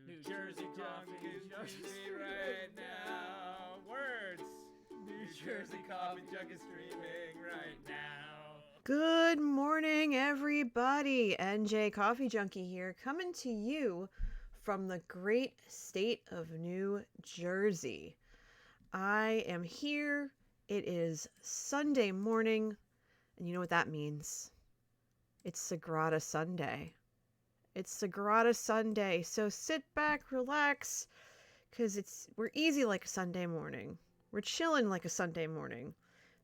New Jersey coffee jug is streaming right now. Words. New Jersey coffee jug is streaming right now. Good morning, everybody. NJ Coffee Junkie here, coming to you from the great state of New Jersey. I am here. It is Sunday morning, and you know what that means. It's Sagrada Sunday. It's Sagrada Sunday, so sit back, relax, because we're easy like a Sunday morning. We're chilling like a Sunday morning.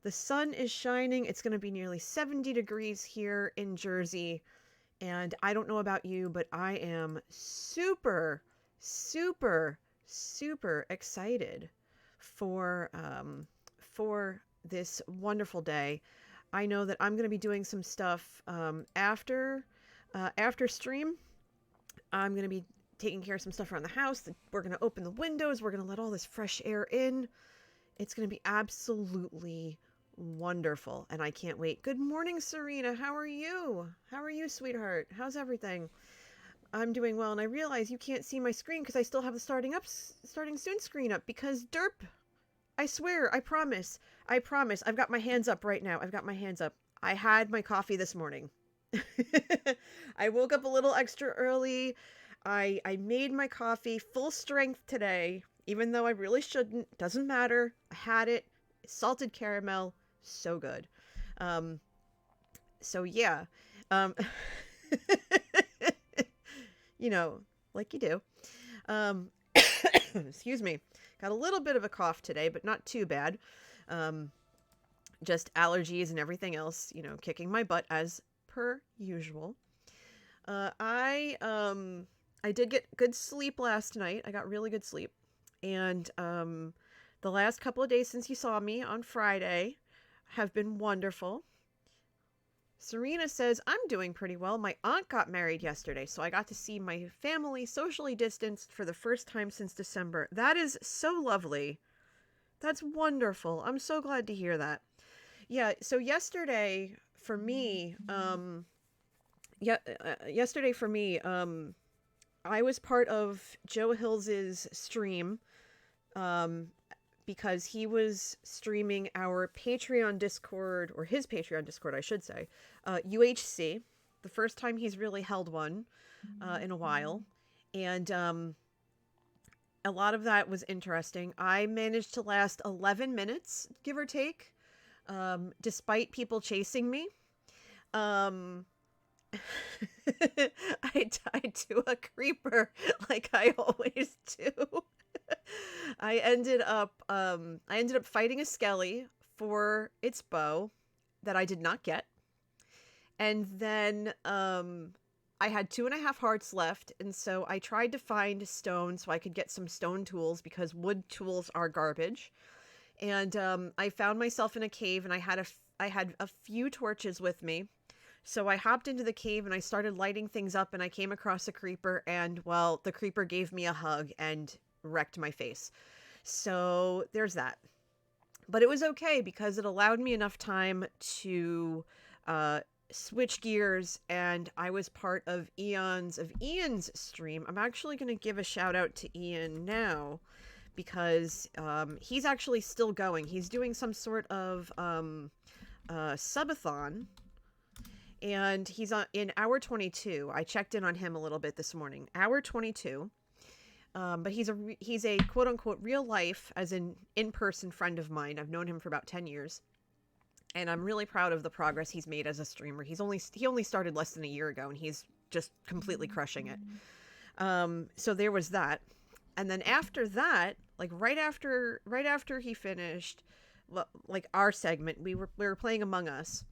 The sun is shining. It's going to be nearly 70 degrees here in Jersey. And I don't know about you, but I am super, super, super excited for this wonderful day. I know that I'm going to be doing some stuff after stream. I'm going to be taking care of some stuff around the house. We're going to open the windows. We're going to let all this fresh air in. It's going to be absolutely wonderful, and I can't wait. Good morning, Serena. How are you? How are you, sweetheart? How's everything? I'm doing well, and I realize you can't see my screen because I still have the starting soon screen up because derp. I swear, I promise. I've got my hands up right now. I had my coffee this morning. I woke up a little extra early. I made my coffee full strength today, even though I really shouldn't. Doesn't matter. I had it. Salted caramel. So good. So yeah. You know, like you do. Excuse me. Got a little bit of a cough today, but not too bad. Just allergies and everything else, kicking my butt as per usual. I did get good sleep last night. I got really good sleep. And the last couple of days since you saw me on Friday have been wonderful. Serena says, I'm doing pretty well. My aunt got married yesterday, so I got to see my family socially distanced for the first time since December. That is so lovely. That's wonderful. I'm so glad to hear that. Yeah, so yesterday for me, I was part of Joe Hills's stream, because he was streaming our Patreon Discord, or his Patreon Discord, I should say, UHC, the first time he's really held one in a while. And a lot of that was interesting. I managed to last 11 minutes, give or take, despite people chasing me. I died to a creeper like I always do. I ended up fighting a skelly for its bow that I did not get. And then I had 2.5 hearts left, and so I tried to find stone so I could get some stone tools because wood tools are garbage. And I found myself in a cave, and I had a few torches with me. So I hopped into the cave and I started lighting things up, and I came across a creeper, and well, the creeper gave me a hug and wrecked my face. So there's that. But it was okay because it allowed me enough time to switch gears, and I was part of Ian's stream. I'm actually going to give a shout out to Ian now because he's actually still going. He's doing some sort of subathon. And he's in hour 22. I checked in on him a little bit this morning. Hour 22. But he's a quote unquote real life, as in person friend of mine. I've known him for about 10 years. And I'm really proud of the progress he's made as a streamer. He only started less than a year ago, and he's just completely crushing it. So there was that. And then after that, like right after he finished like our segment, we were playing Among Us.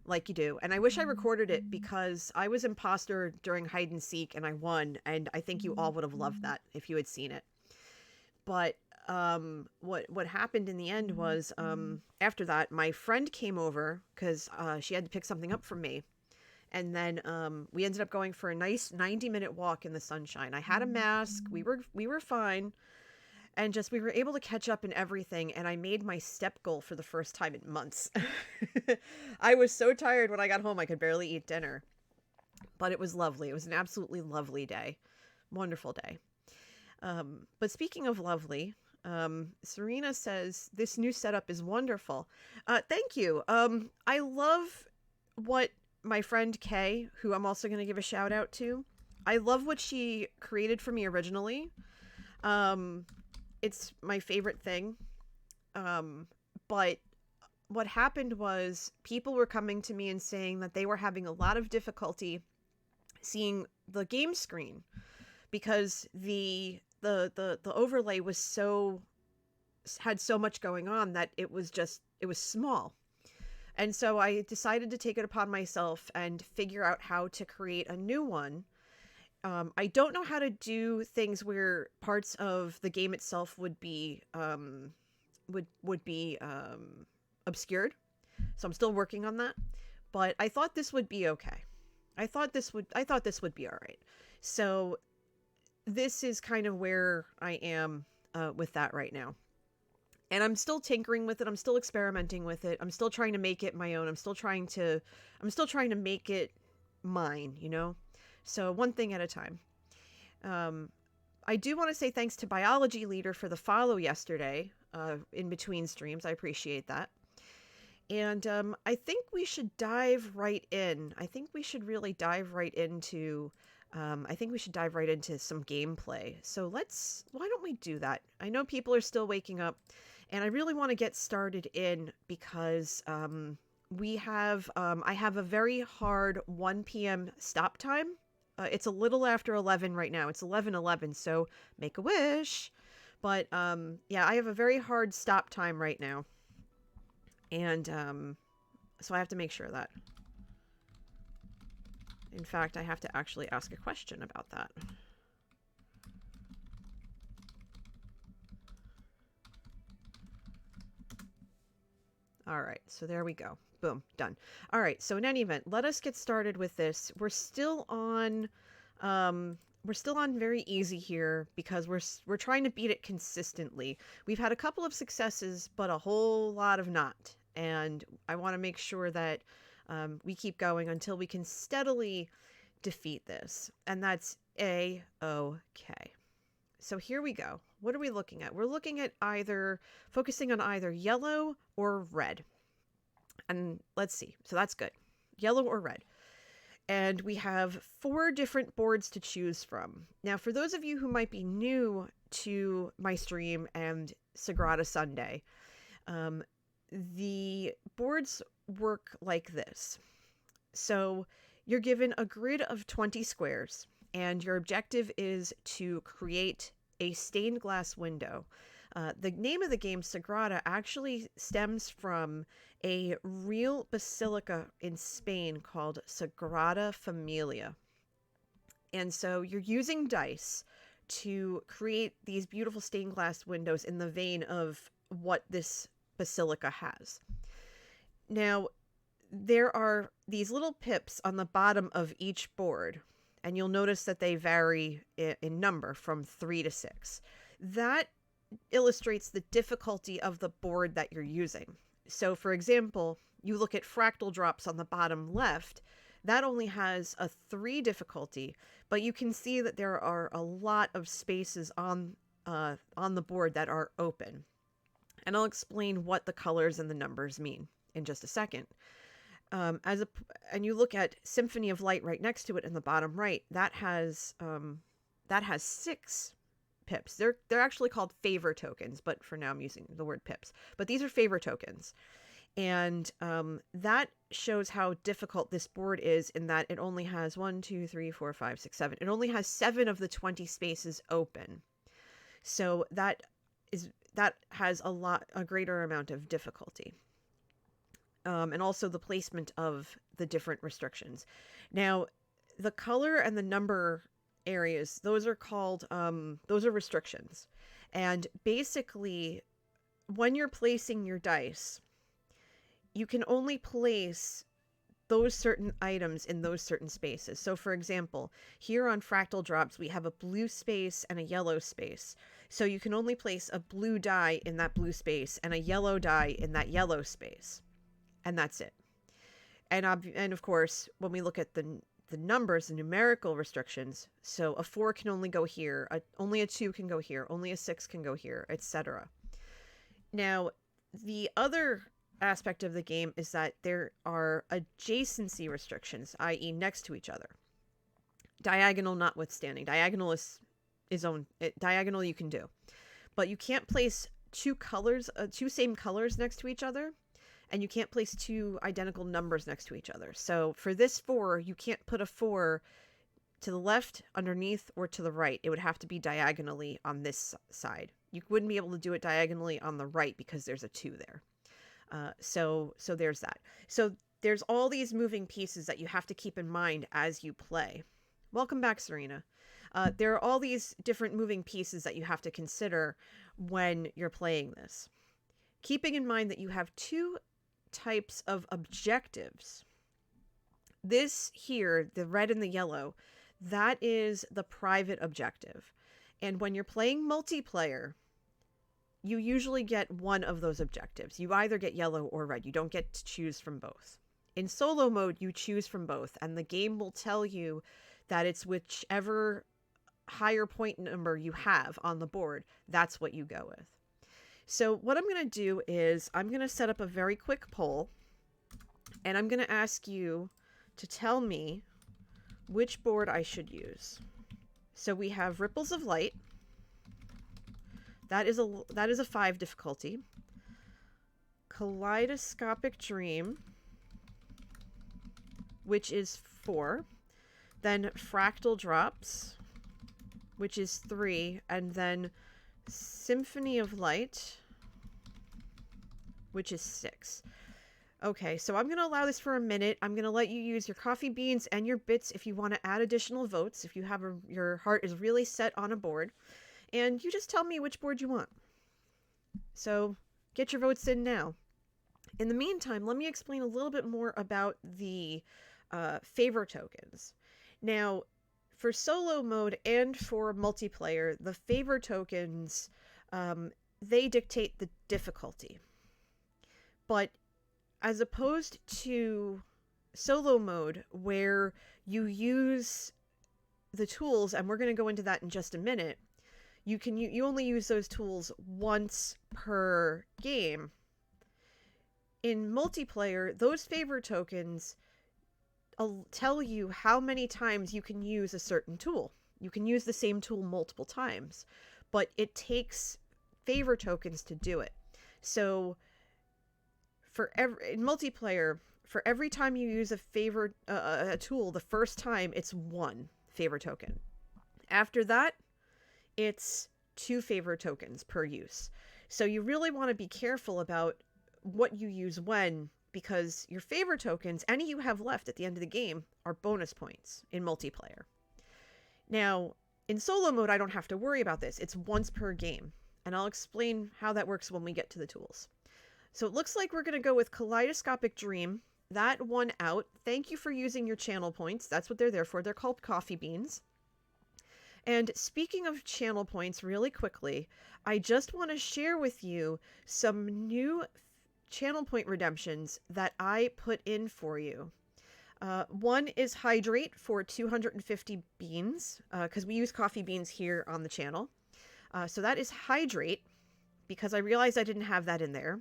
Like you do. And I wish I recorded it because I was imposter during hide and seek and I won. And I think you all would have loved that if you had seen it. But what happened in the end was after that, my friend came over because she had to pick something up from me. And then we ended up going for a nice 90-minute walk in the sunshine. I had a mask. We were fine. And just, we were able to catch up in everything, and I made my step goal for the first time in months. I was so tired when I got home, I could barely eat dinner. But it was lovely. It was an absolutely lovely day. Wonderful day. But speaking of lovely, Serena says this new setup is wonderful. Thank you. I love what my friend Kay, who I'm also going to give a shout out to, I love what she created for me originally. It's my favorite thing. But what happened was people were coming to me and saying that they were having a lot of difficulty seeing the game screen because the overlay was had so much going on that it was small. And so I decided to take it upon myself and figure out how to create a new one. I don't know how to do things where parts of the game itself would be obscured. So I'm still working on that, but I thought this would be okay. I thought this would be all right. So this is kind of where I am with that right now. And I'm still tinkering with it. I'm still experimenting with it. I'm still trying to make it my own. I'm still trying to make it mine, you know? So one thing at a time. I do want to say thanks to Biology Leader for the follow yesterday in between streams. I appreciate that. And I think we should dive right in. I think we should really dive right into some gameplay. So why don't we do that? I know people are still waking up, and I really want to get started in because I have a very hard 1 p.m. stop time. It's a little after 11 right now. It's 11:11, so make a wish. But yeah, I have a very hard stop time right now. And so I have to make sure of that. In fact, I have to actually ask a question about that. All right, so there we go. Boom, done. All right, so in any event, let us get started with this. We're still on very easy here because we're trying to beat it consistently. We've had a couple of successes, but a whole lot of not. And I want to make sure that we keep going until we can steadily defeat this. And that's A-OK. So here we go. What are we looking at? We're looking at focusing on either yellow or red. And let's see. So that's good. Yellow or red. And we have 4 different boards to choose from. Now, for those of you who might be new to my stream and Sagrada Sunday, the boards work like this. So you're given a grid of 20 squares, and your objective is to create a stained glass window. The name of the game, Sagrada, actually stems from a real basilica in Spain called Sagrada Familia. And so you're using dice to create these beautiful stained glass windows in the vein of what this basilica has. Now, there are these little pips on the bottom of each board, and you'll notice that they vary in number from 3 to 6. That illustrates the difficulty of the board that you're using. So, for example, you look at fractal drops on the bottom left, that only has a 3 difficulty, but you can see that there are a lot of spaces on the board that are open. And I'll explain what the colors and the numbers mean in just a second. And you look at Symphony of Light right next to it in the bottom right, that has 6 pips. They're actually called favor tokens, but for now I'm using the word pips. But these are favor tokens. And that shows how difficult this board is in that it only has 1, 2, 3, 4, 5, 6, 7. It only has 7 of the 20 spaces open. So that has a greater amount of difficulty. And also the placement of the different restrictions. Now, the color and the number areas, those are called, those are restrictions. And basically, when you're placing your dice, you can only place those certain items in those certain spaces. So for example, here on Fractal Drops, we have a blue space and a yellow space. So you can only place a blue die in that blue space and a yellow die in that yellow space. And that's it. And of course, when we look at the numbers, the numerical restrictions. So a 4 can only go here, only a 2 can go here, only a 6 can go here, etc. Now, the other aspect of the game is that there are adjacency restrictions, i.e. next to each other. Diagonal notwithstanding. Diagonal diagonal you can do. But you can't place two same colors next to each other, and you can't place two identical numbers next to each other. So for this 4, you can't put a 4 to the left, underneath, or to the right. It would have to be diagonally on this side. You wouldn't be able to do it diagonally on the right because there's a 2 there. So there's that. So there's all these moving pieces that you have to keep in mind as you play. Welcome back, Serena. There are all these different moving pieces that you have to consider when you're playing this. Keeping in mind that you have 2 types of objectives. This here, the red and the yellow, that is the private objective. And when you're playing multiplayer, you usually get one of those objectives. You either get yellow or red. You don't get to choose from both. In solo mode, you choose from both, and the game will tell you that it's whichever higher point number you have on the board, that's what you go with. So what I'm going to do is I'm going to set up a very quick poll, and I'm going to ask you to tell me which board I should use. So we have Ripples of Light. That is a 5 difficulty. Kaleidoscopic Dream, which is 4. Then Fractal Drops, which is 3, and then Symphony of Light, which is 6. Okay, so I'm going to allow this for a minute. I'm going to let you use your coffee beans and your bits if you want to add additional votes, if you have your heart is really set on a board. And you just tell me which board you want. So get your votes in now. In the meantime, let me explain a little bit more about the favor tokens. Now, for solo mode and for multiplayer, the favor tokens, they dictate the difficulty. But as opposed to solo mode, where you use the tools, and we're going to go into that in just a minute, you only use those tools once per game. In multiplayer, those favor tokens tell you how many times you can use a certain tool. You can use the same tool multiple times, but it takes favor tokens to do it. So in multiplayer, for every time you use a tool the first time, it's 1 favor token. After that, it's 2 favor tokens per use. So you really want to be careful about what you use when, because your favor tokens, any you have left at the end of the game, are bonus points in multiplayer. Now, in solo mode, I don't have to worry about this. It's once per game, and I'll explain how that works when we get to the tools. So it looks like we're going to go with Kaleidoscopic Dream. That one out. Thank you for using your channel points. That's what they're there for. They're called coffee beans. And speaking of channel points, really quickly, I just want to share with you some new channel point redemptions that I put in for you. One is Hydrate for 250 beans, because we use coffee beans here on the channel. So that is Hydrate, because I realized I didn't have that in there.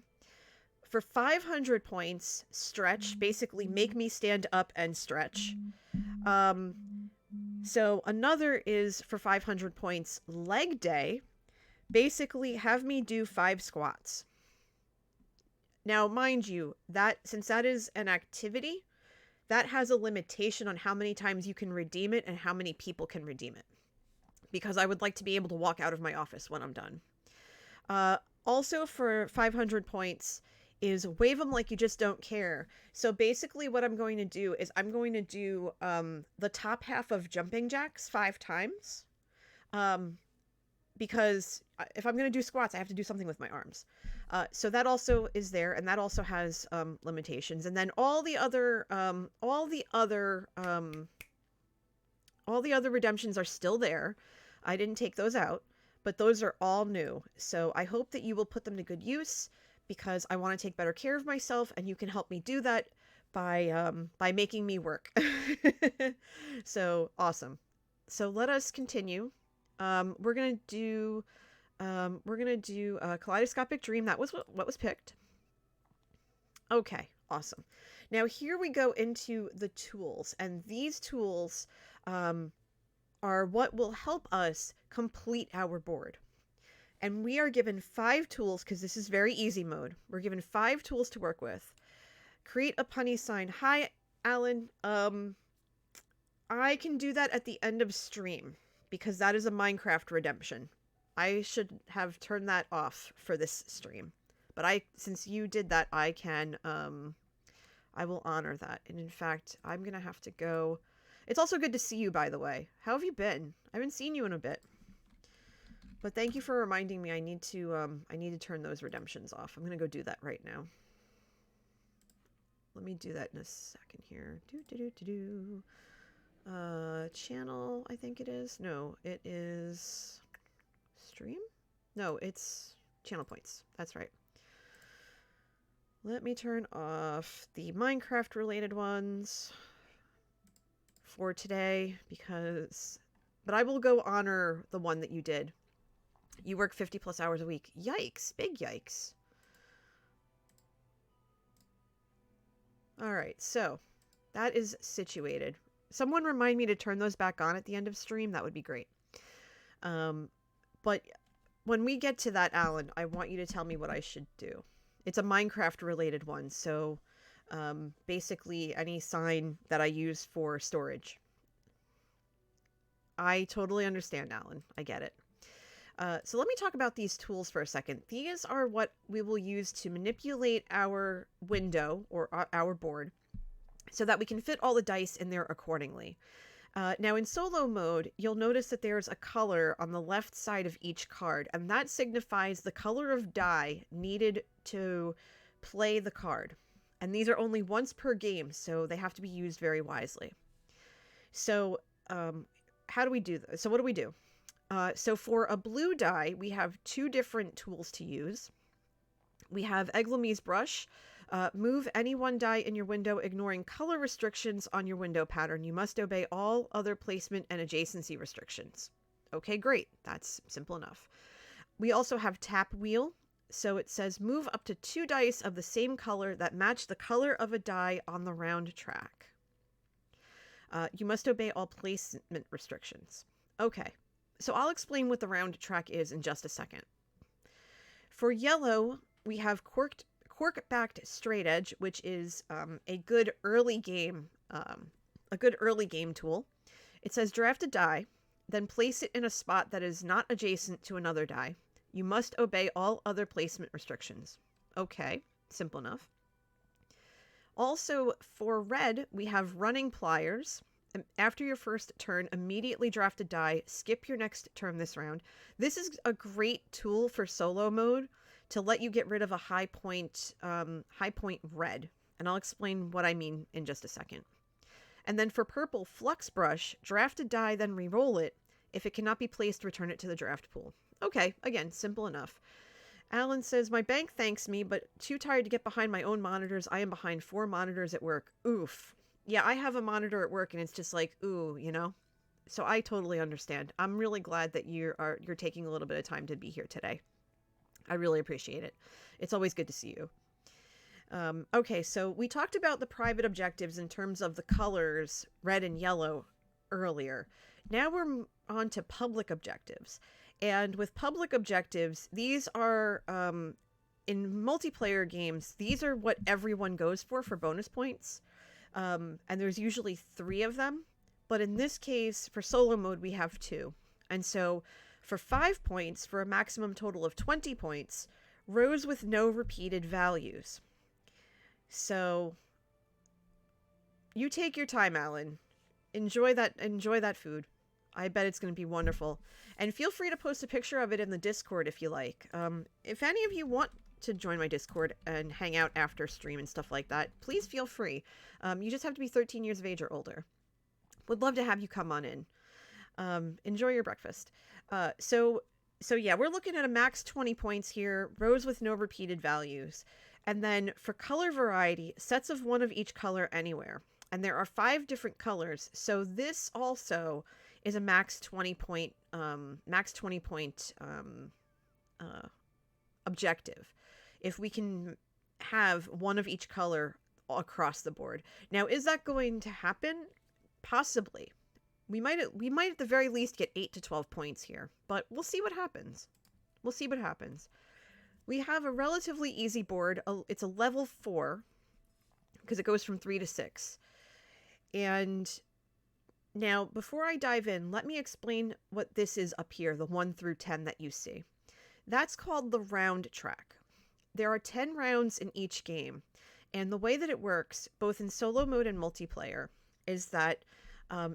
For 500 points, Stretch, basically make me stand up and stretch. So another is for 500 points, Leg Day, basically have me do 5 squats. Now, mind you, since that is an activity, that has a limitation on how many times you can redeem it and how many people can redeem it, because I would like to be able to walk out of my office when I'm done. Also for 500 points is Wave them like you just don't care. So basically what I'm going to do is I'm going to do the top half of jumping jacks 5 times. Because if I'm going to do squats, I have to do something with my arms. So that also is there, and that also has limitations. And then all the other redemptions are still there. I didn't take those out, but those are all new. So I hope that you will put them to good use, because I want to take better care of myself, and you can help me do that by making me work. So awesome. So let us continue. We're gonna do Kaleidoscopic Dream. That was what was picked. Okay, awesome. Now here we go into the tools, and these tools are what will help us complete our board. And we are given 5 tools because this is very easy mode. We're given 5 tools to work with. Create a punny sign. Hi, Alan. I can do that at the end of stream because that is a Minecraft redemption. I should have turned that off for this stream. But since you did that, I can, I will honor that. And in fact, I'm going to have to go. It's also good to see you, by the way. How have you been? I haven't seen you in a bit. But thank you for reminding me I need to turn those redemptions off. I'm going to go do that right now. Let me do that in a second here. Channel, I think it is. No, it is stream? No, it's channel points. That's right. Let me turn off the Minecraft related ones for today but I will go honor the one that you did. You work 50 plus hours a week. Yikes. Big yikes. All right. So that is situated. Someone remind me to turn those back on at the end of stream. That would be great. But when we get to that, Alan, I want you to tell me what I should do. It's a Minecraft related one. So basically any sign that I use for storage. I totally understand, Alan. I get it. So let me talk about these tools for a second. These are what we will use to manipulate our window or our board so that we can fit all the dice in there accordingly. Now in solo mode, you'll notice that there's a color on the left side of each card, and that signifies the color of die needed to play the card. And these are only once per game, so they have to be used very wisely. So how do we do this? So what do we do? So for a blue die, we have 2 different tools to use. We have Eglamy's brush. Move any one die in your window, ignoring color restrictions on your window pattern. You must obey all other placement and adjacency restrictions. Okay, great. That's simple enough. We also have tap wheel. So it says move up to 2 dice of the same color that match the color of a die on the round track. You must obey all placement restrictions. Okay. So I'll explain what the round track is in just a second. For yellow, we have cork-backed straight edge, which is a good early game tool. It says draft a die, then place it in a spot that is not adjacent to another die. You must obey all other placement restrictions. Okay, simple enough. Also, for red, we have running pliers. After your first turn, immediately draft a die. Skip your next turn this round. This is a great tool for solo mode to let you get rid of a high point red. And I'll explain what I mean in just a second. And then for purple, flux brush, draft a die, then re-roll it. If it cannot be placed, return it to the draft pool. Okay, again, simple enough. Alan says, my bank thanks me, but too tired to get behind my own monitors. I am behind 4 monitors at work. Oof. Yeah, I have a monitor at work and it's just like, ooh, you know? So I totally understand. I'm really glad that you're taking a little bit of time to be here today. I really appreciate it. It's always good to see you. Okay, so we talked about the private objectives in terms of the colors, red and yellow, earlier. Now we're on to public objectives. And with public objectives, these are, in multiplayer games, these are what everyone goes for bonus points. And there's usually 3 of them. But in this case, for solo mode, we have 2. And so for 5 points, for a maximum total of 20 points, rows with no repeated values. So you take your time, Alan. Enjoy that food. I bet it's going to be wonderful. And feel free to post a picture of it in the Discord if you like. If any of you want to join my Discord and hang out after stream and stuff like that, please feel free. You just have to be 13 years of age or older. Would love to have you come on in. Enjoy your breakfast. So yeah, we're looking at a max 20 points here, rows with no repeated values. And then for color variety, sets of one of each color anywhere. And there are 5 different colors. So this also is a max 20 point objective. If we can have one of each color across the board. Now, is that going to happen? Possibly. We might at the very least get 8 to 12 points here, but we'll see what happens. We'll see what happens. We have a relatively easy board. It's a level 4 because it goes from 3 to 6. And now, before I dive in, let me explain what this is up here, the 1 through 10 that you see. That's called the round track. There are 10 rounds in each game, and the way that it works, both in solo mode and multiplayer, is that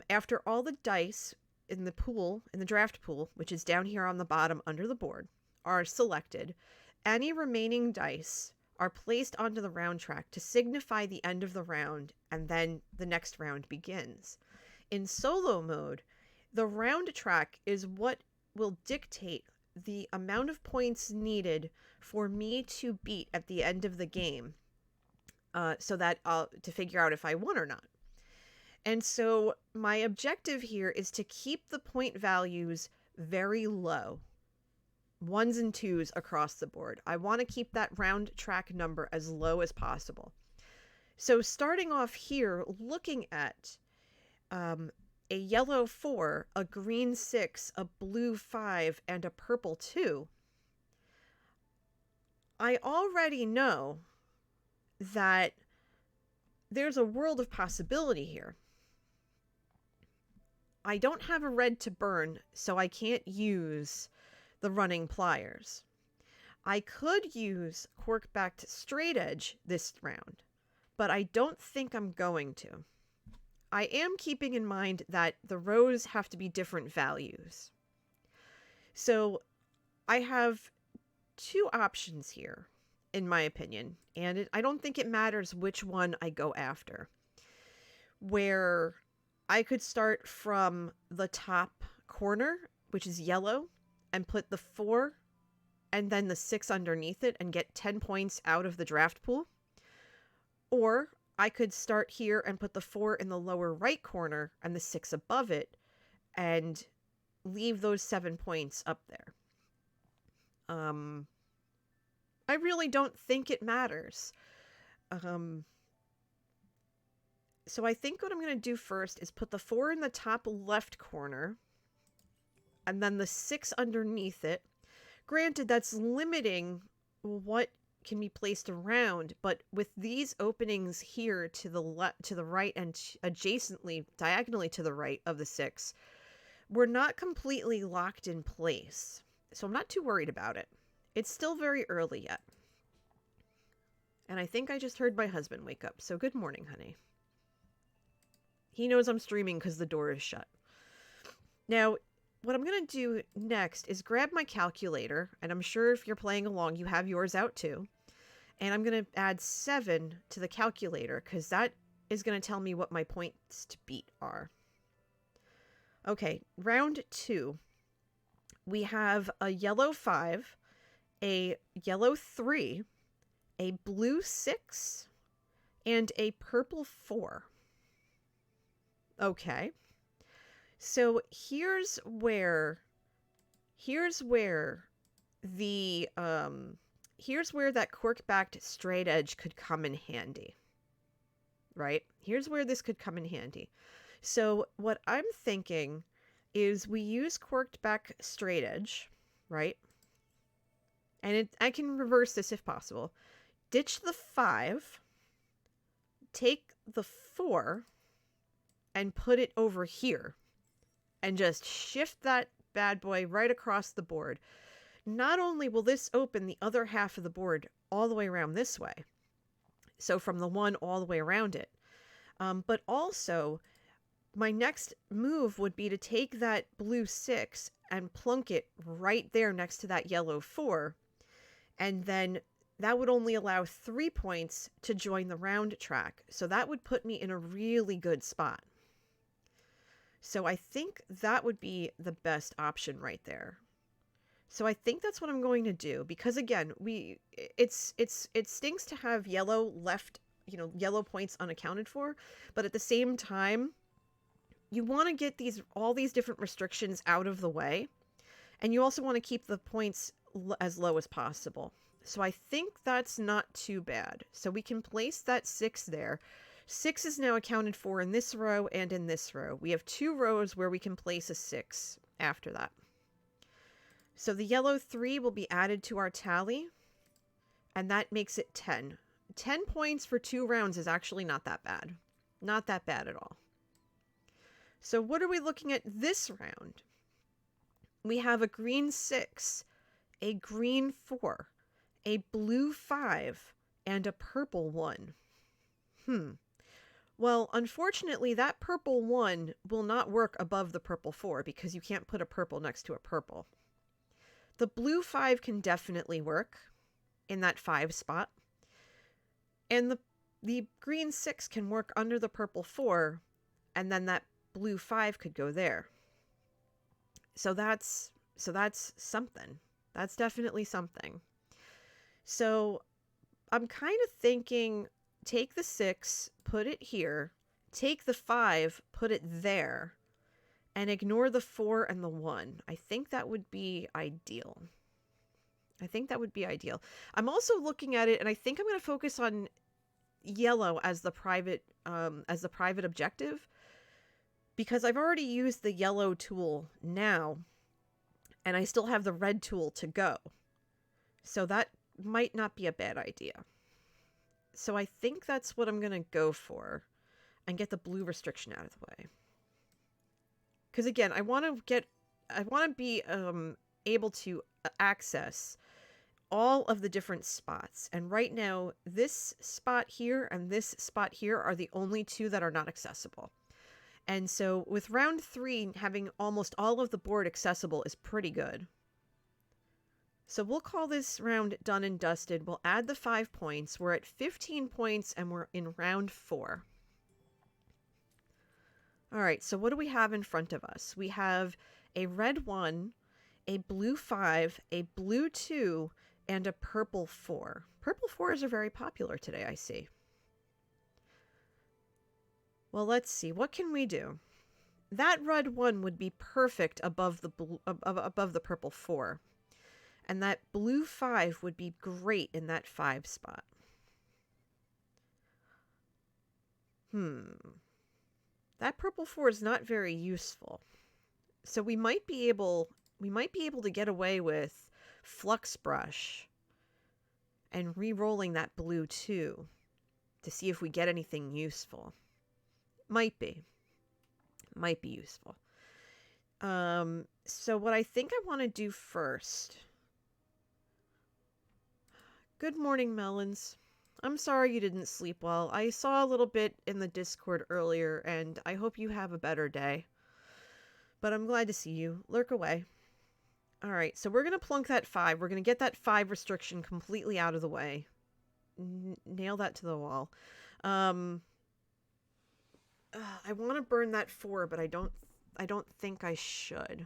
after all the dice in the draft pool, which is down here on the bottom under the board, are selected, any remaining dice are placed onto the round track to signify the end of the round, and then the next round begins. In solo mode, the round track is what will dictate the amount of points needed for me to beat at the end of the game, so that to figure out if I won or not. And so my objective here is to keep the point values very low. 1s and 2s across the board. I want to keep that round track number as low as possible. So starting off here, looking at a yellow 4, a green 6, a blue 5, and a purple 2, I already know that there's a world of possibility here. I don't have a red to burn, so I can't use the running pliers. I could use cork-backed straight edge this round, but I don't think I'm going to. I am keeping in mind that the rows have to be different values. So I have 2 options here, in my opinion, and I don't think it matters which one I go after. Where I could start from the top corner, which is yellow, and put the 4 and then the 6 underneath it and get 10 points out of the draft pool. Or I could start here and put the 4 in the lower right corner and the 6 above it and leave those 7 points up there. I really don't think it matters. So I think what I'm going to do first is put the 4 in the top left corner and then the 6 underneath it. Granted, that's limiting what can be placed around, but with these openings here to the right and adjacently, diagonally to the right of the 6, we're not completely locked in place. So I'm not too worried about it. It's still very early yet. And I think I just heard my husband wake up, so good morning, honey. He knows I'm streaming because the door is shut. Now, what I'm going to do next is grab my calculator, and I'm sure if you're playing along, you have yours out too. And I'm going to add 7 to the calculator because that is going to tell me what my points to beat are. Okay, round 2. We have a yellow 5, a yellow 3, a blue 6, and a purple 4. Okay. So here's where that cork-backed straight edge could come in handy. Right? Here's where this could come in handy. So what I'm thinking is we use corked back straight edge, right? And I can reverse this if possible. Ditch the 5, take the 4, and put it over here. And just shift that bad boy right across the board. Not only will this open the other half of the board all the way around this way, so from the 1 all the way around it, but also my next move would be to take that blue 6 and plunk it right there next to that yellow 4, and then that would only allow 3 points to join the round track, so that would put me in a really good spot. So I think that would be the best option right there. So I think that's what I'm going to do, because again, it stinks to have yellow left, yellow points unaccounted for, but at the same time, you want to get all these different restrictions out of the way, and you also want to keep the points as low as possible. So I think that's not too bad. So we can place that 6 there. 6 is now accounted for in this row and in this row. We have 2 rows where we can place a 6 after that. So the yellow 3 will be added to our tally, and that makes it 10. 10 points for 2 rounds is actually not that bad. Not that bad at all. So what are we looking at this round? We have a green 6, a green 4, a blue 5, and a purple 1. Well, unfortunately, that purple 1 will not work above the purple 4 because you can't put a purple next to a purple. The blue 5 can definitely work in that 5 spot. And the green 6 can work under the purple 4, and then that blue 5 could go there. So that's something. That's definitely something. So I'm kind of thinking, take the 6, put it here, take the 5, put it there, and ignore the 4 and the 1. I think that would be ideal. I'm also looking at it, and I think I'm going to focus on yellow as the private objective, because I've already used the yellow tool now, and I still have the red tool to go. So that might not be a bad idea. So I think that's what I'm going to go for, and get the blue restriction out of the way. Because again, I want to be able to access all of the different spots. And right now, this spot here and this spot here are the only 2 that are not accessible. And so with round 3, having almost all of the board accessible is pretty good. So we'll call this round done and dusted. We'll add the 5 points. We're at 15 points and we're in round 4. All right, so what do we have in front of us? We have a red 1, a blue 5, a blue 2, and a purple 4. Purple 4s are very popular today, I see. Well, let's see. What can we do? That red 1 would be perfect above the purple 4. And that blue 5 would be great in that 5 spot. That purple 4 is not very useful. So we might be able to get away with Flux Brush and re-rolling that blue 2 to see if we get anything useful. Might be useful. So what I think I want to do first. Good morning, Melons. I'm sorry you didn't sleep well. I saw a little bit in the Discord earlier, and I hope you have a better day. But I'm glad to see you. Lurk away. All right, so we're going to plunk that 5. We're going to get that 5 restriction completely out of the way. Nail that to the wall. I want to burn that 4, but I don't think I should.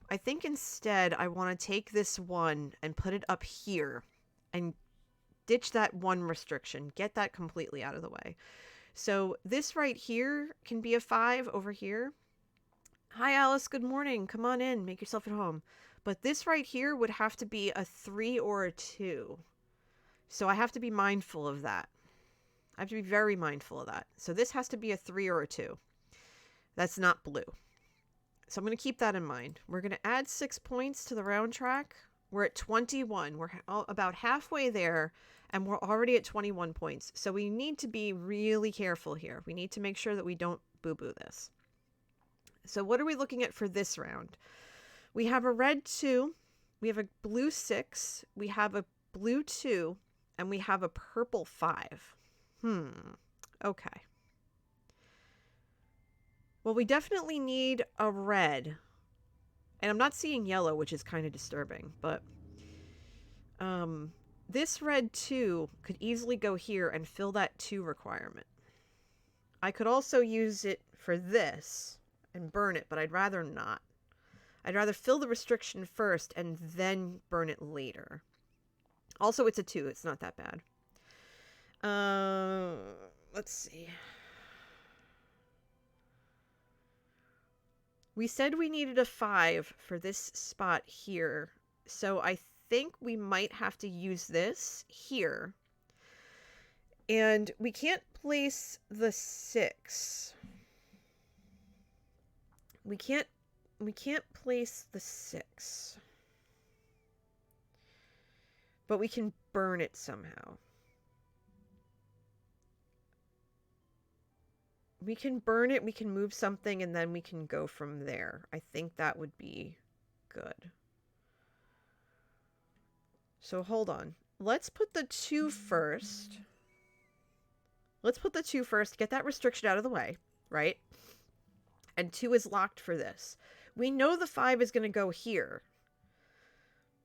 I think instead I want to take this 1 and put it up here and ditch that 1 restriction. Get that completely out of the way. So this right here can be a 5 over here. Hi, Alice. Good morning. Come on in. Make yourself at home. But this right here would have to be a 3 or a 2. So I have to be mindful of that. I have to be very mindful of that. So this has to be a 3 or a 2. That's not blue. So I'm going to keep that in mind. We're going to add 6 points to the round track. We're at 21. We're about halfway there, and we're already at 21 points. So we need to be really careful here. We need to make sure that we don't boo-boo this. So what are we looking at for this round? We have a red 2. We have a blue 6. We have a blue 2. And we have a purple 5. Okay. Well, we definitely need a red. And I'm not seeing yellow, which is kind of disturbing. But this red 2 could easily go here and fill that 2 requirement. I could also use it for this and burn it, but I'd rather not. I'd rather fill the restriction first and then burn it later. Also, it's a 2. It's not that bad. Let's see. We said we needed a 5 for this spot here. So I think we might have to use this here. And we can't place the 6. We can't place the 6. But we can burn it somehow. We can burn it, we can move something, and then we can go from there. I think that would be good. So hold on. Let's put the 2 first. Let's put the 2 first, get that restriction out of the way, right? And 2 is locked for this. We know the 5 is going to go here.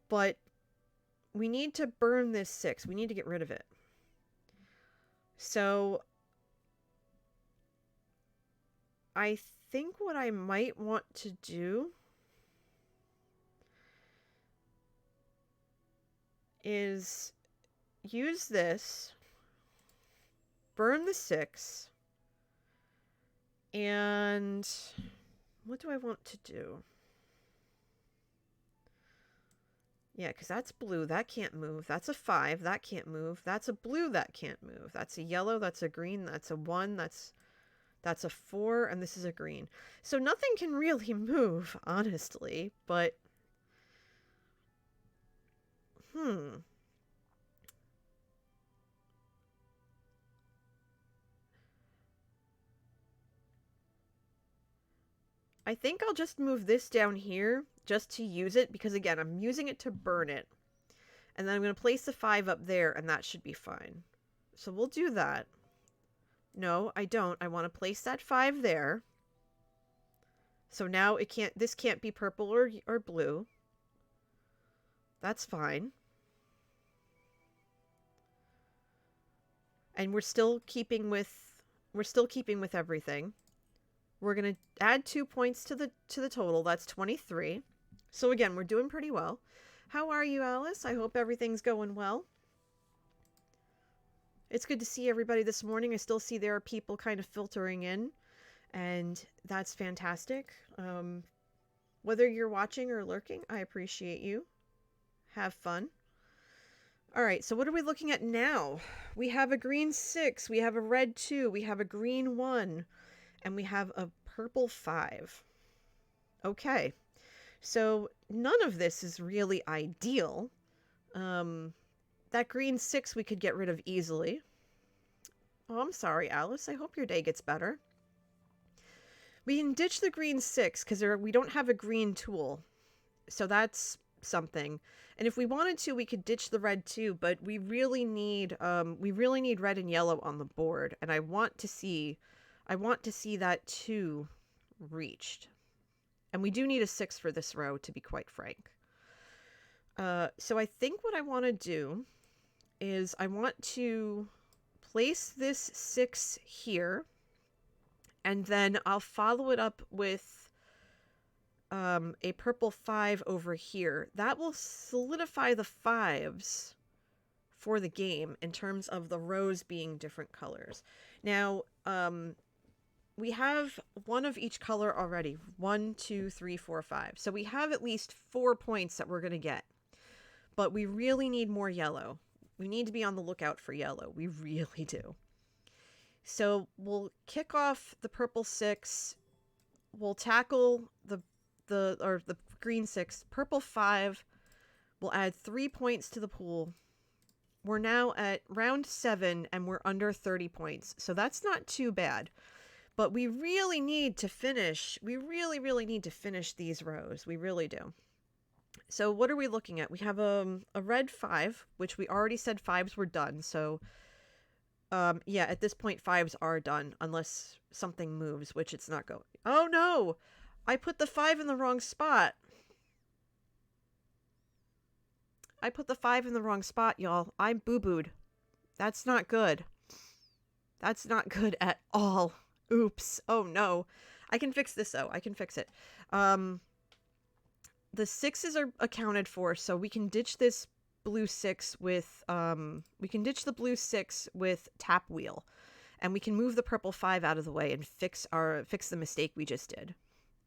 But we need to burn this 6. We need to get rid of it. So I think what I might want to do is use this, burn the 6, and what do I want to do? Yeah, because that's blue. That can't move. That's a 5. That can't move. That's a blue. That can't move. That's a yellow. That's a green. That's a 1. That's a 4. And this is a green. So nothing can really move, honestly. But, I think I'll just move this down here just to use it, because again, I'm using it to burn it. And then I'm going to place the 5 up there, and that should be fine. So we'll do that. No, I don't. I want to place that 5 there. So now this can't be purple or blue. That's fine. And we're still keeping with everything. We're going to add 2 points to the total. That's 23. So again, we're doing pretty well. How are you, Alice? I hope everything's going well. It's good to see everybody this morning. I still see there are people kind of filtering in, and that's fantastic. Whether you're watching or lurking, I appreciate you. Have fun. All right, so what are we looking at now? We have a green 6, we have a red 2, we have a green 1, and we have a purple 5. Okay, so none of this is really ideal. That green 6 we could get rid of easily. Oh, I'm sorry, Alice. I hope your day gets better. We can ditch the green 6 because we don't have a green tool. So that's something. And if we wanted to, we could ditch the red 2, but we really need red and yellow on the board, and I want to see that 2 reached. And we do need a 6 for this row, to be quite frank. So I think what I want to do is I want to place this 6 here, and then I'll follow it up with a purple 5 over here. That will solidify the 5s for the game in terms of the rows being different colors. Now, we have 1 of each color already. 1, 2, 3, 4, 5. So we have at least 4 points that we're going to get. But we really need more yellow. We need to be on the lookout for yellow. We really do. So we'll kick off the purple 6. We'll tackle the green 6. Purple 5. We'll add 3 points to the pool. We're now at round 7 and we're under 30 points. So that's not too bad. But we really need to finish. We really, really need to finish these rows. We really do. So what are we looking at? We have a red 5, which we already said 5s were done. So, yeah, at this point, 5s are done, unless something moves, which it's not going. Oh, no! I put the 5 in the wrong spot. I put the 5 in the wrong spot, y'all. I'm boo-booed. That's not good. That's not good at all. Oops. Oh, no. I can fix this, though. I can fix it. the sixes are accounted for, so we can ditch this blue six with we can ditch the blue six with tap wheel, and we can move the purple five out of the way and fix the mistake we just did.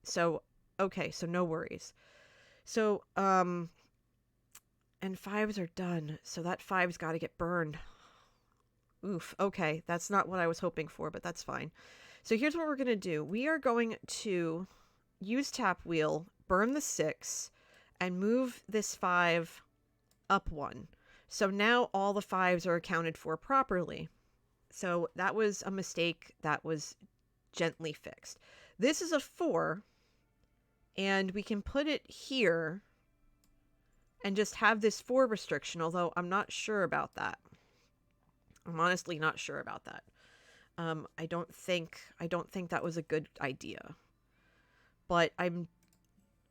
So okay, so no worries. So and fives are done, so that five's got to get burned. Oof. Okay, that's not what I was hoping for, but that's fine. So here's what we're gonna do. We are going to use tap wheel, burn the six, and move this five up one. So now all the fives are accounted for properly. So that was a mistake that was gently fixed. This is a 4, and we can put it here and just have this 4 restriction, although I'm not sure about that. I'm honestly not sure about that. I don't think that was a good idea. But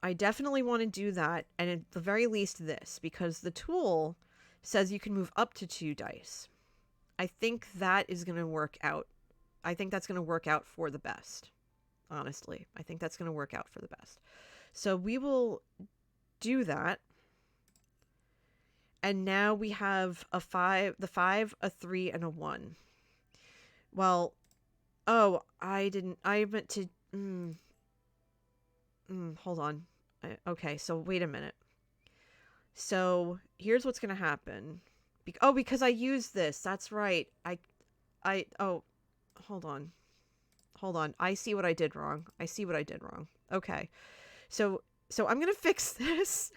I definitely want to do that, and at the very least this, because the tool says you can move up to 2 dice. I think that is going to work out. I think that's going to work out for the best. Honestly, I think that's going to work out for the best. So we will do that. And now we have a 5, the 5, a 3, and a 1. Well, oh, I meant to, hold on. Okay, so wait a minute. So here's what's going to happen. Because I used this. That's right. Oh, hold on. I see what I did wrong. Okay. So I'm going to fix this.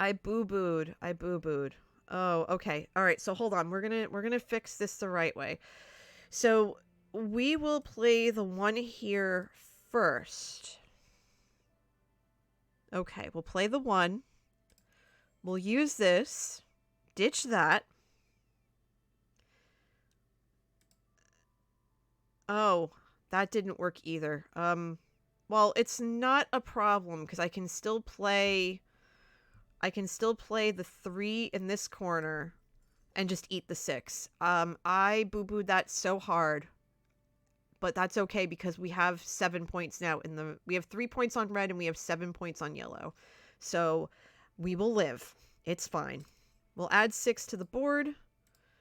I boo-booed. I boo-booed. Oh, okay. All right. So hold on. We're gonna fix this the right way. So we will play the 1 here first. Okay, we'll play the 1. We'll use this. Ditch that. Oh, that didn't work either. Well, it's not a problem because I can still play the 3 in this corner and just eat the 6. I boo-booed that so hard. But that's okay because we have 7 points now we have 3 points on red and we have 7 points on yellow. So we will live. It's fine. We'll add 6 to the board.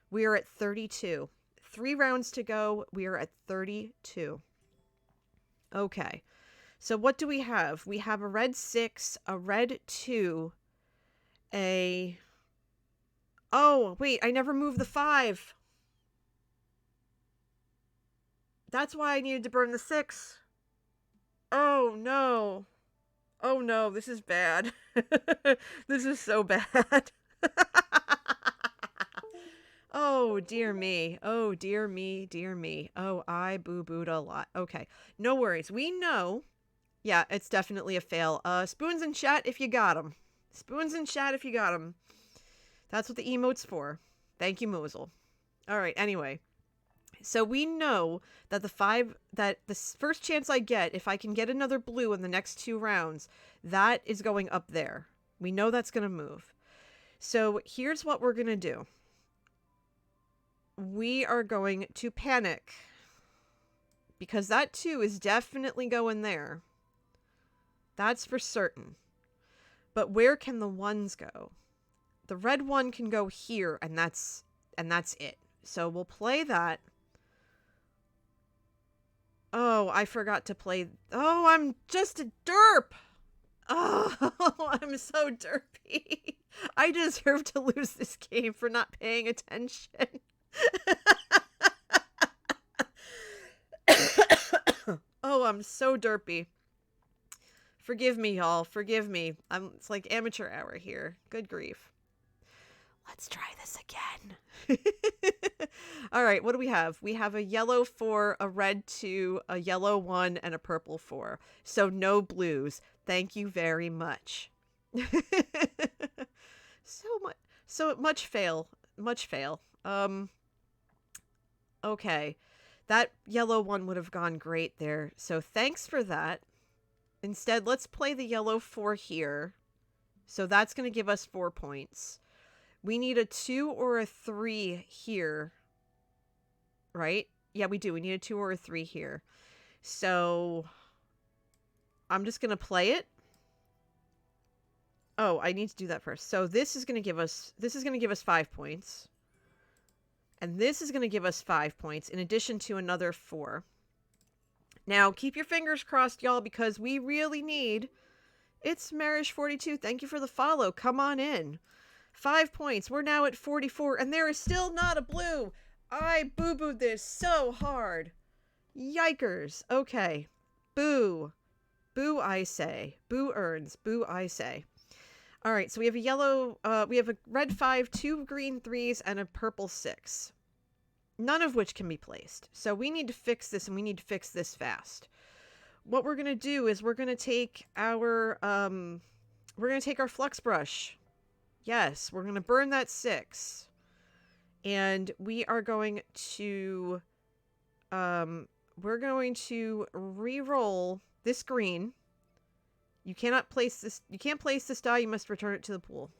We are at 32. 3 rounds to go. We are at 32. Okay. So what do we have? We have a red 6, a red 2, Oh, wait, I never moved the 5. That's why I needed to burn the 6. Oh, no. Oh, no, this is bad. This is so bad. Oh, dear me. Oh, dear me. Oh, I boo-booed a lot. Okay, no worries. We know. Yeah, it's definitely a fail. Spoons in chat if you got them. Spoons in chat if you got them. That's what the emote's for. Thank you, Mosul. All right, anyway. So we know that the first chance I get, if I can get another blue in the next 2 rounds, that is going up there. We know that's going to move. So here's what we're going to do. We are going to panic. Because that 2 is definitely going there. That's for certain. But where can the 1s go? The red 1 can go here, and that's it. So we'll play that. Oh, I forgot to play. Oh, I'm just a derp. Oh, I'm so derpy. I deserve to lose this game for not paying attention. Oh, I'm so derpy. Forgive me, y'all. Forgive me. It's like amateur hour here. Good grief. Let's try this again. All right, what do we have? We have a yellow 4, a red 2, a yellow 1, and a purple 4. So no blues. Thank you very much. So much fail. Okay. That yellow 1 would have gone great there. So thanks for that. Instead, let's play the yellow 4 here. So that's going to give us 4 points. We need a 2 or a 3 here. Right? Yeah, we do. We need a 2 or a 3 here. So I'm just going to play it. Oh, I need to do that first. So this is going to give us 5 points. And this is going to give us 5 points in addition to another 4. Now, keep your fingers crossed, y'all, because we really need... It's Marish42. Thank you for the follow. Come on in. 5 points. We're now at 44, and there is still not a blue. I boo-booed this so hard. Yikers. Okay. Boo. Boo, I say. Boo earns. Boo, I say. All right, so we have a yellow... we have a red 5, 2 green 3s, and a purple 6. None of which can be placed. So we need to fix this, and we need to fix this fast. What we're going to do is we're going to take our flux brush. Yes, we're going to burn that 6. And we are going to re-roll this green. You can't place this die, you must return it to the pool.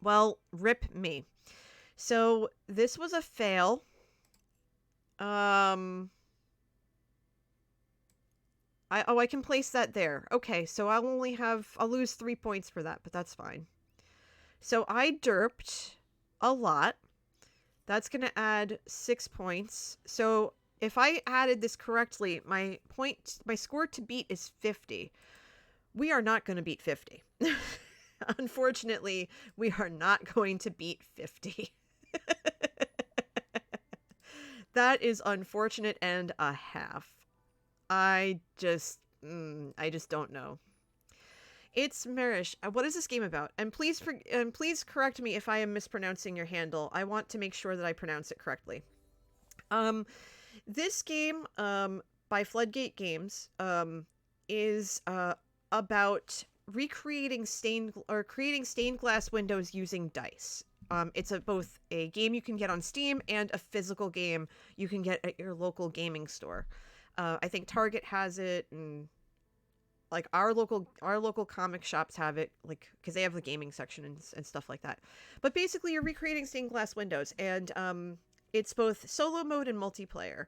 Well, rip me. So this was a fail. I can place that there. Okay, so I'll lose 3 points for that, but that's fine. So I derped a lot. That's going to add 6 points. So if I added this correctly, my score to beat is 50. We are not going to beat 50. Unfortunately, we are not going to beat 50. That is unfortunate and a half. I just don't know. It's Marish. What is this game about? And please correct me if I am mispronouncing your handle. I want to make sure that I pronounce it correctly. This game, by Floodgate Games, is about creating stained glass windows using dice. It's both a game you can get on Steam and a physical game you can get at your local gaming store. I think Target has it, and like our local comic shops have it, like because they have the gaming section and stuff like that. But basically, you're recreating stained glass windows, and it's both solo mode and multiplayer.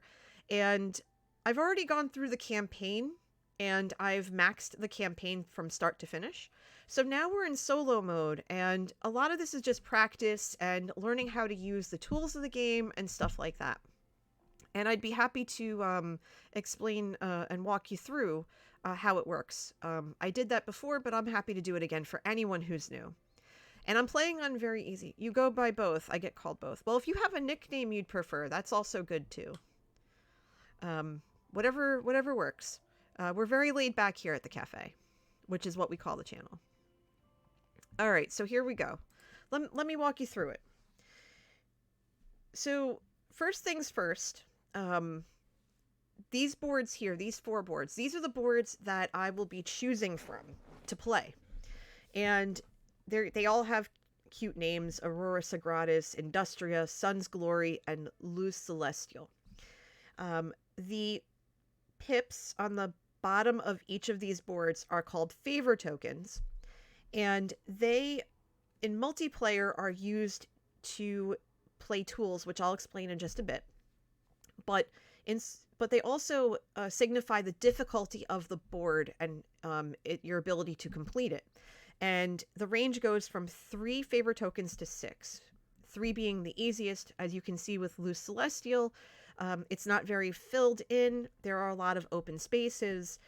And I've already gone through the campaign, and I've maxed the campaign from start to finish. So now we're in solo mode, and a lot of this is just practice and learning how to use the tools of the game and stuff like that. And I'd be happy to explain and walk you through how it works. I did that before, but I'm happy to do it again for anyone who's new. And I'm playing on very easy. You go by both. I get called both. Well, if you have a nickname you'd prefer, that's also good too. Whatever works. We're very laid back here at the cafe, which is what we call the channel. All right, so here we go. Let me walk you through it. So first things first, these boards here, these 4 boards, these are the boards that I will be choosing from to play. And they all have cute names: Aurora Sagradas, Industria, Sun's Glory, and Luz Celestial. The pips on the bottom of each of these boards are called favor tokens, and they, in multiplayer, are used to play tools, which I'll explain in just a bit. But they also signify the difficulty of the board and your ability to complete it. And the range goes from 3 favor tokens to 6. 3 being the easiest, as you can see with Luz Celestial. It's not very filled in. There are a lot of open spaces.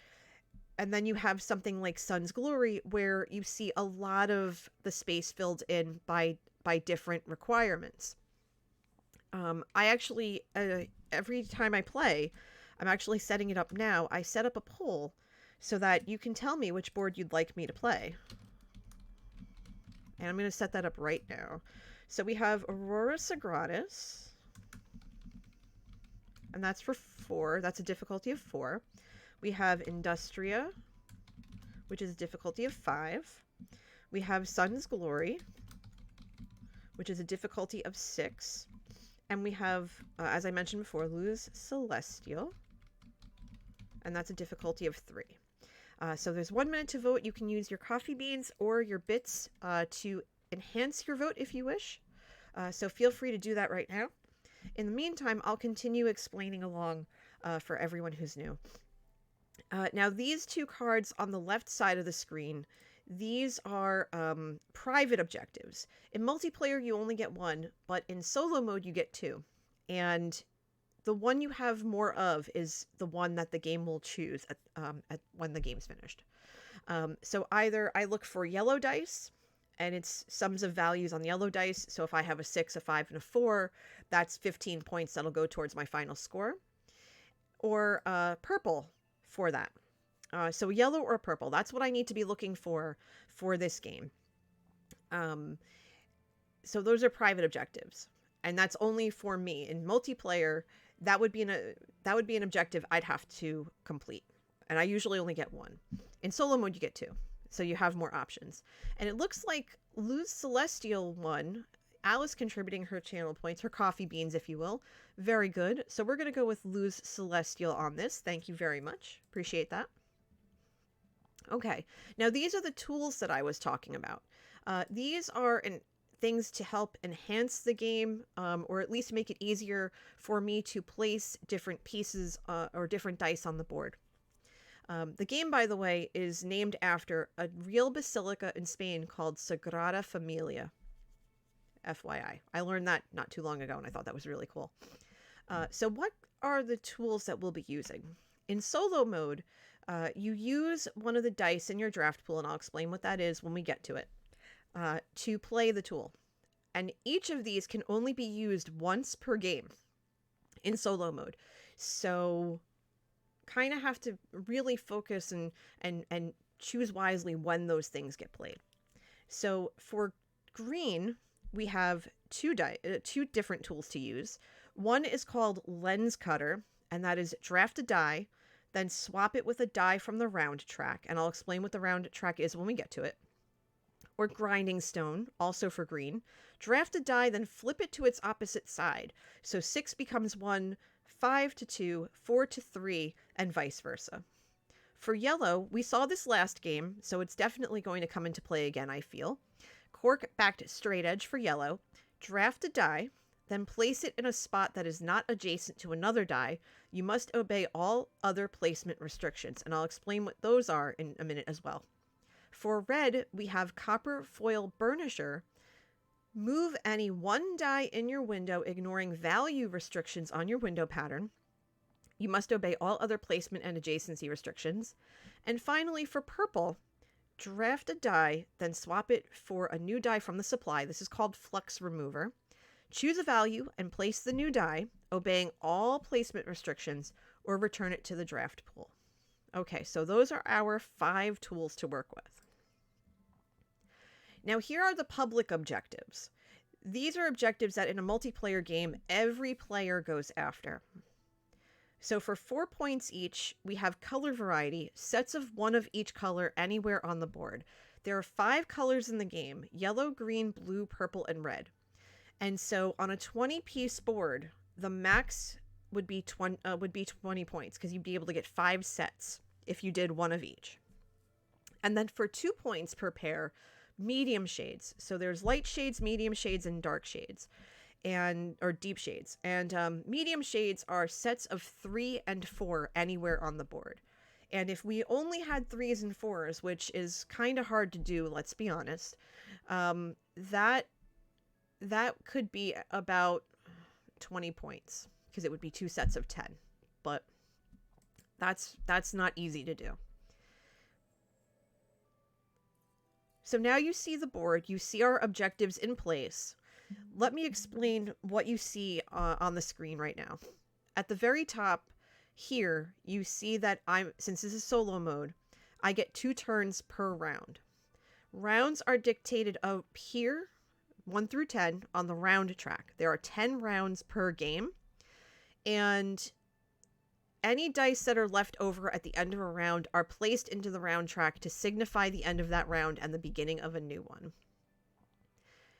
And then you have something like Sun's Glory, where you see a lot of the space filled in by different requirements. I actually, every time I play, I'm actually setting it up now. I set up a poll so that you can tell me which board you'd like me to play. And I'm going to set that up right now. So we have Aurora Sagradas. And that's for 4. That's a difficulty of 4. We have Industria, which is a difficulty of 5. We have Sun's Glory, which is a difficulty of 6. And we have, as I mentioned before, Luz Celestial, and that's a difficulty of 3. So there's 1 minute to vote. You can use your coffee beans or your bits to enhance your vote if you wish. So feel free to do that right now. In the meantime, I'll continue explaining along for everyone who's new. Now, these 2 cards on the left side of the screen, these are private objectives. In multiplayer, you only get 1, but in solo mode, you get 2. And the one you have more of is the one that the game will choose at when the game's finished. So either I look for yellow dice, and it's sums of values on the yellow dice. So if I have a 6, a 5, and a 4, that's 15 points that'll go towards my final score. Or purple for that. So yellow or purple, that's what I need to be looking for this game. So those are private objectives, and that's only for me. In multiplayer, that would be an objective I'd have to complete, and I usually only get 1. In solo mode, you get 2, so you have more options. And it looks like Luz Celestial won. Alice contributing her channel points, her coffee beans, if you will. Very good. So we're going to go with Luz Celestial on this. Thank you very much. Appreciate that. Okay, now these are the tools that I was talking about. These are things to help enhance the game, or at least make it easier for me to place different pieces or different dice on the board. The game, by the way, is named after a real basilica in Spain called Sagrada Familia. FYI. I learned that not too long ago, and I thought that was really cool. So what are the tools that we'll be using? In solo mode, you use one of the dice in your draft pool, and I'll explain what that is when we get to it, to play the tool. And each of these can only be used once per game in solo mode. So kind of have to really focus and choose wisely when those things get played. So for green, we have two different tools to use. One is called Lens Cutter, and that is draft a die, then swap it with a die from the round track, and I'll explain what the round track is when we get to it. Or Grinding Stone, also for green. Draft a die, then flip it to its opposite side. So 6 becomes 1, 5 to 2, 4 to 3, and vice versa. For yellow, we saw this last game, so it's definitely going to come into play again, I feel. Cork-backed straight edge for yellow. Draft a die, then place it in a spot that is not adjacent to another die. You must obey all other placement restrictions, and I'll explain what those are in a minute as well. For red, we have Copper Foil Burnisher. Move any one die in your window, ignoring value restrictions on your window pattern. You must obey all other placement and adjacency restrictions. And finally, for purple, draft a die, then swap it for a new die from the supply. This is called Flux Remover. Choose a value and place the new die, obeying all placement restrictions, or return it to the draft pool. Okay, so those are our 5 tools to work with. Now here are the public objectives. These are objectives that in a multiplayer game, every player goes after. So for 4 points each, we have color variety, sets of 1 of each color anywhere on the board. There are 5 colors in the game: yellow, green, blue, purple, and red. And so on a 20-piece board, the max would be 20 points, because you'd be able to get 5 sets if you did 1 of each. And then for 2 points per pair, medium shades. So there's light shades, medium shades, and dark shades, or deep shades. And medium shades are sets of 3 and 4 anywhere on the board. And if we only had 3s and 4s, which is kind of hard to do, let's be honest, that could be about 20 points, because it would be 2 sets of 10. But that's not easy to do. So now you see the board, you see our objectives in place. Let me explain what you see on the screen right now. At the very top here, you see that since this is solo mode, I get 2 turns per round. Rounds are dictated up here, 1 through 10, on the round track. There are 10 rounds per game, and any dice that are left over at the end of a round are placed into the round track to signify the end of that round and the beginning of a new one.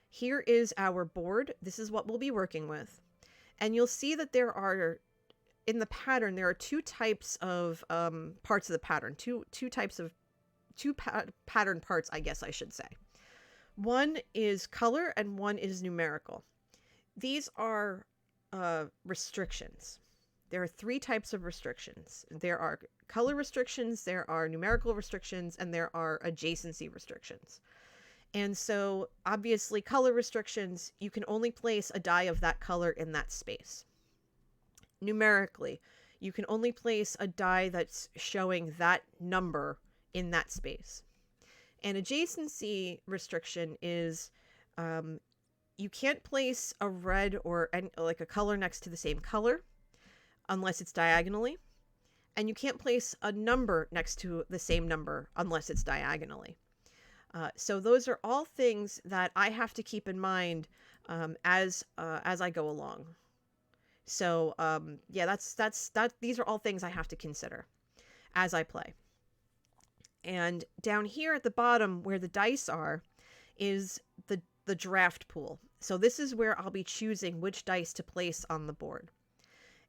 Here is our board. This is what we'll be working with. And you'll see that there are in the pattern, there are two types of parts of the pattern. Two types of pattern parts, I guess I should say. One is color and one is numerical. These are restrictions. There are three types of restrictions. There are color restrictions, there are numerical restrictions, and there are adjacency restrictions. And so, obviously, color restrictions, you can only place a die of that color in that space. Numerically, you can only place a die that's showing that number in that space. An adjacency restriction is you can't place a red or like a color next to the same color unless it's diagonally. And you can't place a number next to the same number unless it's diagonally. So those are all things that I have to keep in mind as I go along. So yeah, these are all things I have to consider as I play. And down here at the bottom where the dice are is the draft pool. So this is where I'll be choosing which dice to place on the board.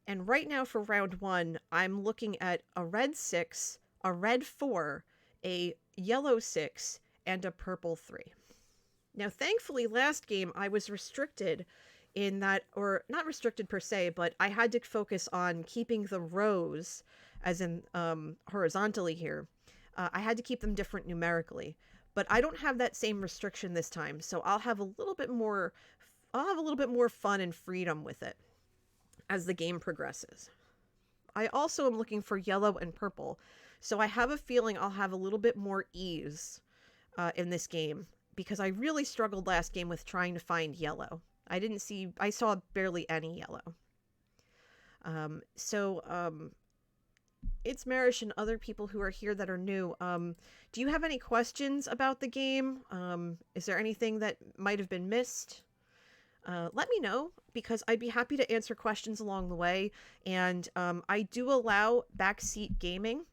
And right now for round 1, I'm looking at a red 6, a red 4, a yellow 6, and a purple 3. Now, thankfully, last game I was restricted in that, or not restricted per se, but I had to focus on keeping the rows, as in horizontally here. I had to keep them different numerically, but I don't have that same restriction this time, so I'll have a little bit more fun and freedom with it as the game progresses. I also am looking for yellow and purple, so I have a feeling I'll have a little bit more ease in this game, because I really struggled last game with trying to find yellow. I saw barely any yellow. It's Marish and other people who are here that are new. Do you have any questions about the game? Is there anything that might have been missed? Let me know, because I'd be happy to answer questions along the way. And I do allow backseat gaming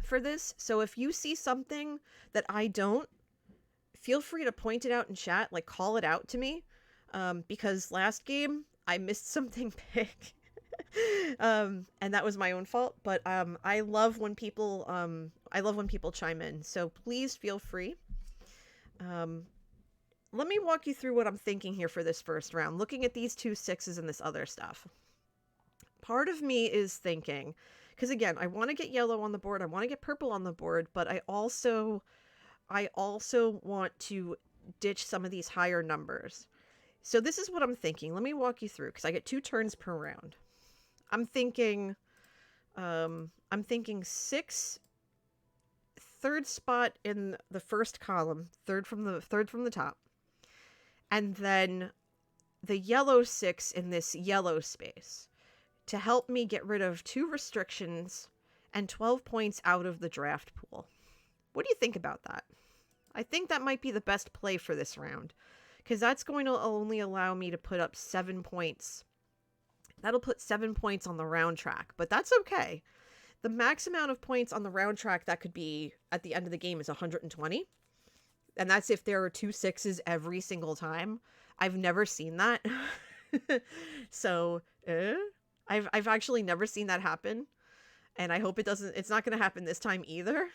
for this. So if you see something that I don't, feel free to point it out in chat, like call it out to me. Because last game I missed something big. And that was my own fault, but I love when people chime in, so please feel free. Let me walk you through what I'm thinking here for this first round, looking at these 2 6s and this other stuff. Part of me is thinking, because again, I want to get yellow on the board, I want to get purple on the board, but I also want to ditch some of these higher numbers. So this is what I'm thinking. Let me walk you through, because I get 2 turns per round. I'm thinking 6, third spot in the first column, third from the top, and then the yellow 6 in this yellow space to help me get rid of 2 restrictions and 12 points out of the draft pool. What do you think about that? I think that might be the best play for this round, because that's going to only allow me to put up 7 points. That'll put 7 points on the round track, but that's okay. The max amount of points on the round track that could be at the end of the game is 120. And that's if there are 2 6s every single time. I've never seen that. So, I've actually never seen that happen. And I hope it's not going to happen this time either.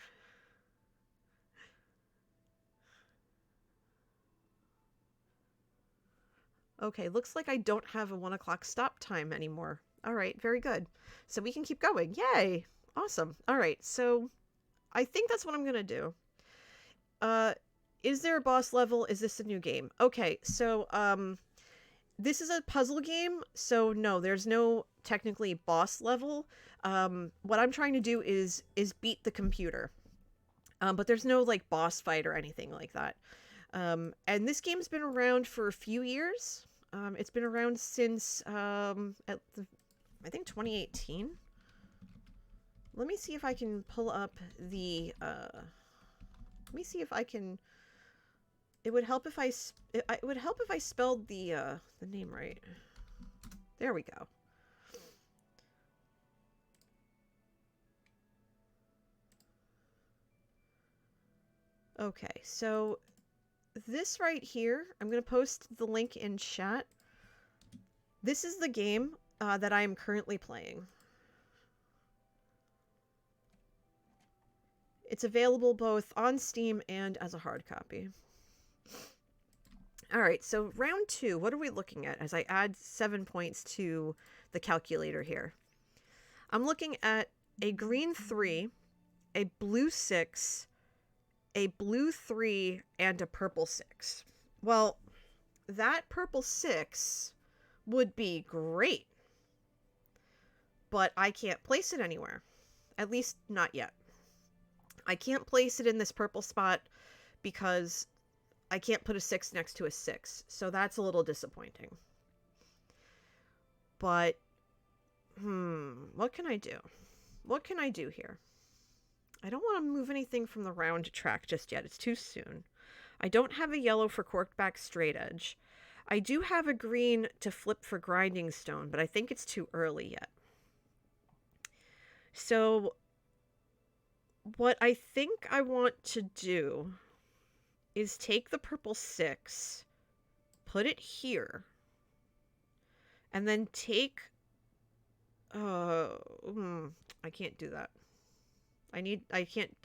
Okay, looks like I don't have a 1 o'clock stop time anymore. All right, very good. So we can keep going. Yay! Awesome. All right, so I think that's what I'm going to do. Is there a boss level? Is this a new game? Okay, so this is a puzzle game, so no, there's no technically boss level. What I'm trying to do is beat the computer. But there's no like boss fight or anything like that. And this game's been around for a few years. It's been around since, I think 2018. Let me see if I can pull up the, let me see if I can, it would help if I spelled the name right. There we go. Okay, so this right here, I'm going to post the link in chat. This is the game that I am currently playing. It's available both on Steam and as a hard copy. All right, so round 2, what are we looking at as I add 7 points to the calculator here? I'm looking at a green 3, a blue 6, a blue 3, and a purple 6. Well, that purple 6 would be great, but I can't place it anywhere. At least not yet. I can't place it in this purple spot because I can't put a 6 next to a 6, so that's a little disappointing. But, what can I do? What can I do here? I don't want to move anything from the round track just yet. It's too soon. I don't have a yellow for corked back straight edge. I do have a green to flip for grinding stone, but I think it's too early yet. So, what I think I want to do is take the purple 6, put it here, and then take, I can't do that. I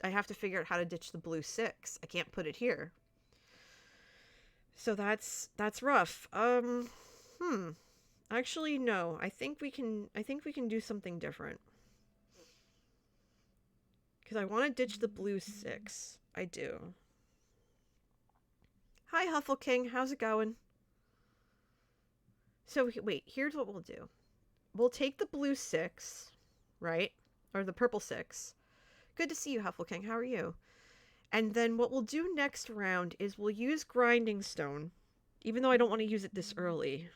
have to figure out how to ditch the blue 6. I can't put it here. So that's rough. Actually, no. I think we can do something different. Because I want to ditch the blue 6. I do. Hi, Huffle King. How's it going? So, wait. Here's what we'll do. We'll take the blue 6, right? Or the purple 6. Good to see you, Huffle King. How are you? And then what we'll do next round is we'll use grinding stone. Even though I don't want to use it this early.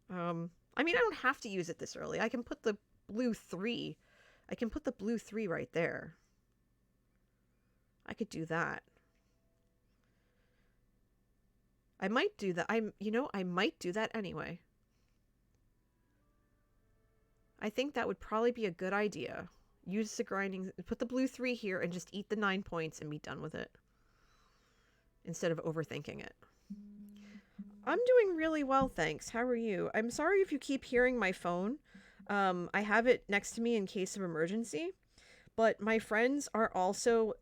I mean, I don't have to use it this early. I can put the blue 3. I can put the blue 3 right there. I could do that. I might do that. I might do that anyway. I think that would probably be a good idea. Use the grinding, put the blue 3 here and just eat the 9 points and be done with it. Instead of overthinking it. I'm doing really well, thanks. How are you? I'm sorry if you keep hearing my phone. I have it next to me in case of emergency. But my friends are also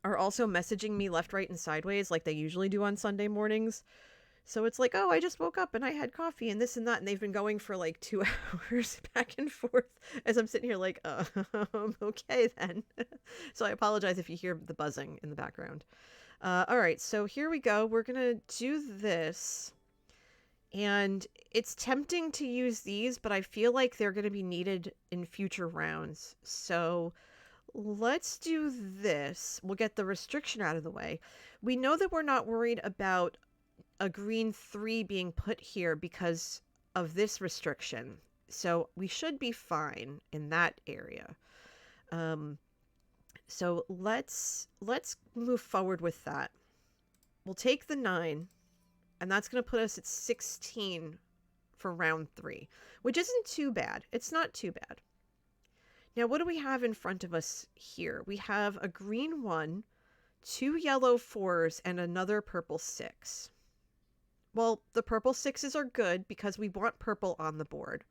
messaging me left, right, and sideways like they usually do on Sunday mornings. So it's like, oh, I just woke up and I had coffee and this and that. And they've been going for like 2 hours back and forth as I'm sitting here like, okay then. So I apologize if you hear the buzzing in the background. All right, so here we go. We're going to do this. And it's tempting to use these, but I feel like they're going to be needed in future rounds. So let's do this. We'll get the restriction out of the way. We know that we're not worried about a green 3 being put here because of this restriction. So we should be fine in that area. So let's move forward with that. We'll take the 9, and that's going to put us at 16 for round 3, which isn't too bad. It's not too bad. Now, what do we have in front of us here? We have a green 1, 2 yellow 4s, and another purple 6. Well, the purple 6s are good because we want purple on the board.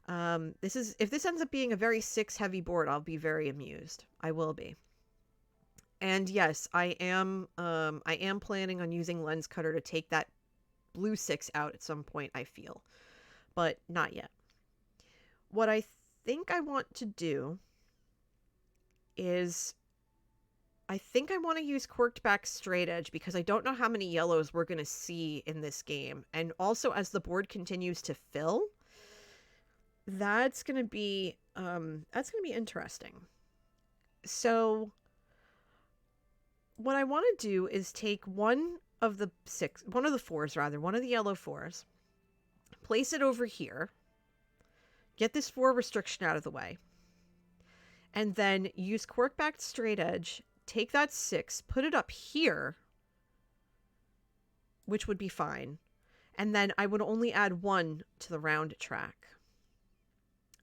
If this ends up being a very 6-heavy board, I'll be very amused. I will be. And yes, I am planning on using Lens Cutter to take that blue 6 out at some point, I feel. But not yet. What I think I want to do is I think I want to use corked back straight edge because I don't know how many yellows we're going to see in this game. And also as the board continues to fill, that's going to be interesting. So what I want to do is take one of the 4s, yellow 4s, place it over here, get this 4 restriction out of the way, and then use cork back straight edge, take that 6, put it up here, which would be fine, and then I would only add 1 to the round track.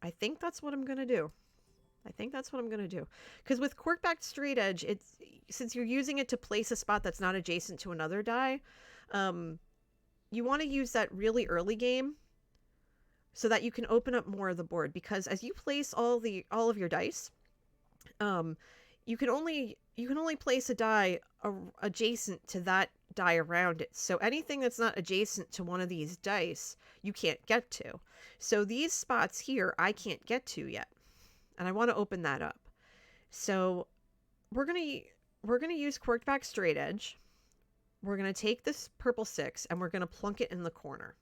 I think that's what I'm going to do. Because with cork back straight edge, since you're using it to place a spot that's not adjacent to another die, you want to use that really early game so that you can open up more of the board. Because as you place all of your dice, you can only place a die adjacent to that die around it. So anything that's not adjacent to one of these dice, you can't get to. So these spots here, I can't get to yet. And I want to open that up. So we're going to use Corked Back Straight Edge. We're going to take this purple 6 and we're going to plunk it in the corner.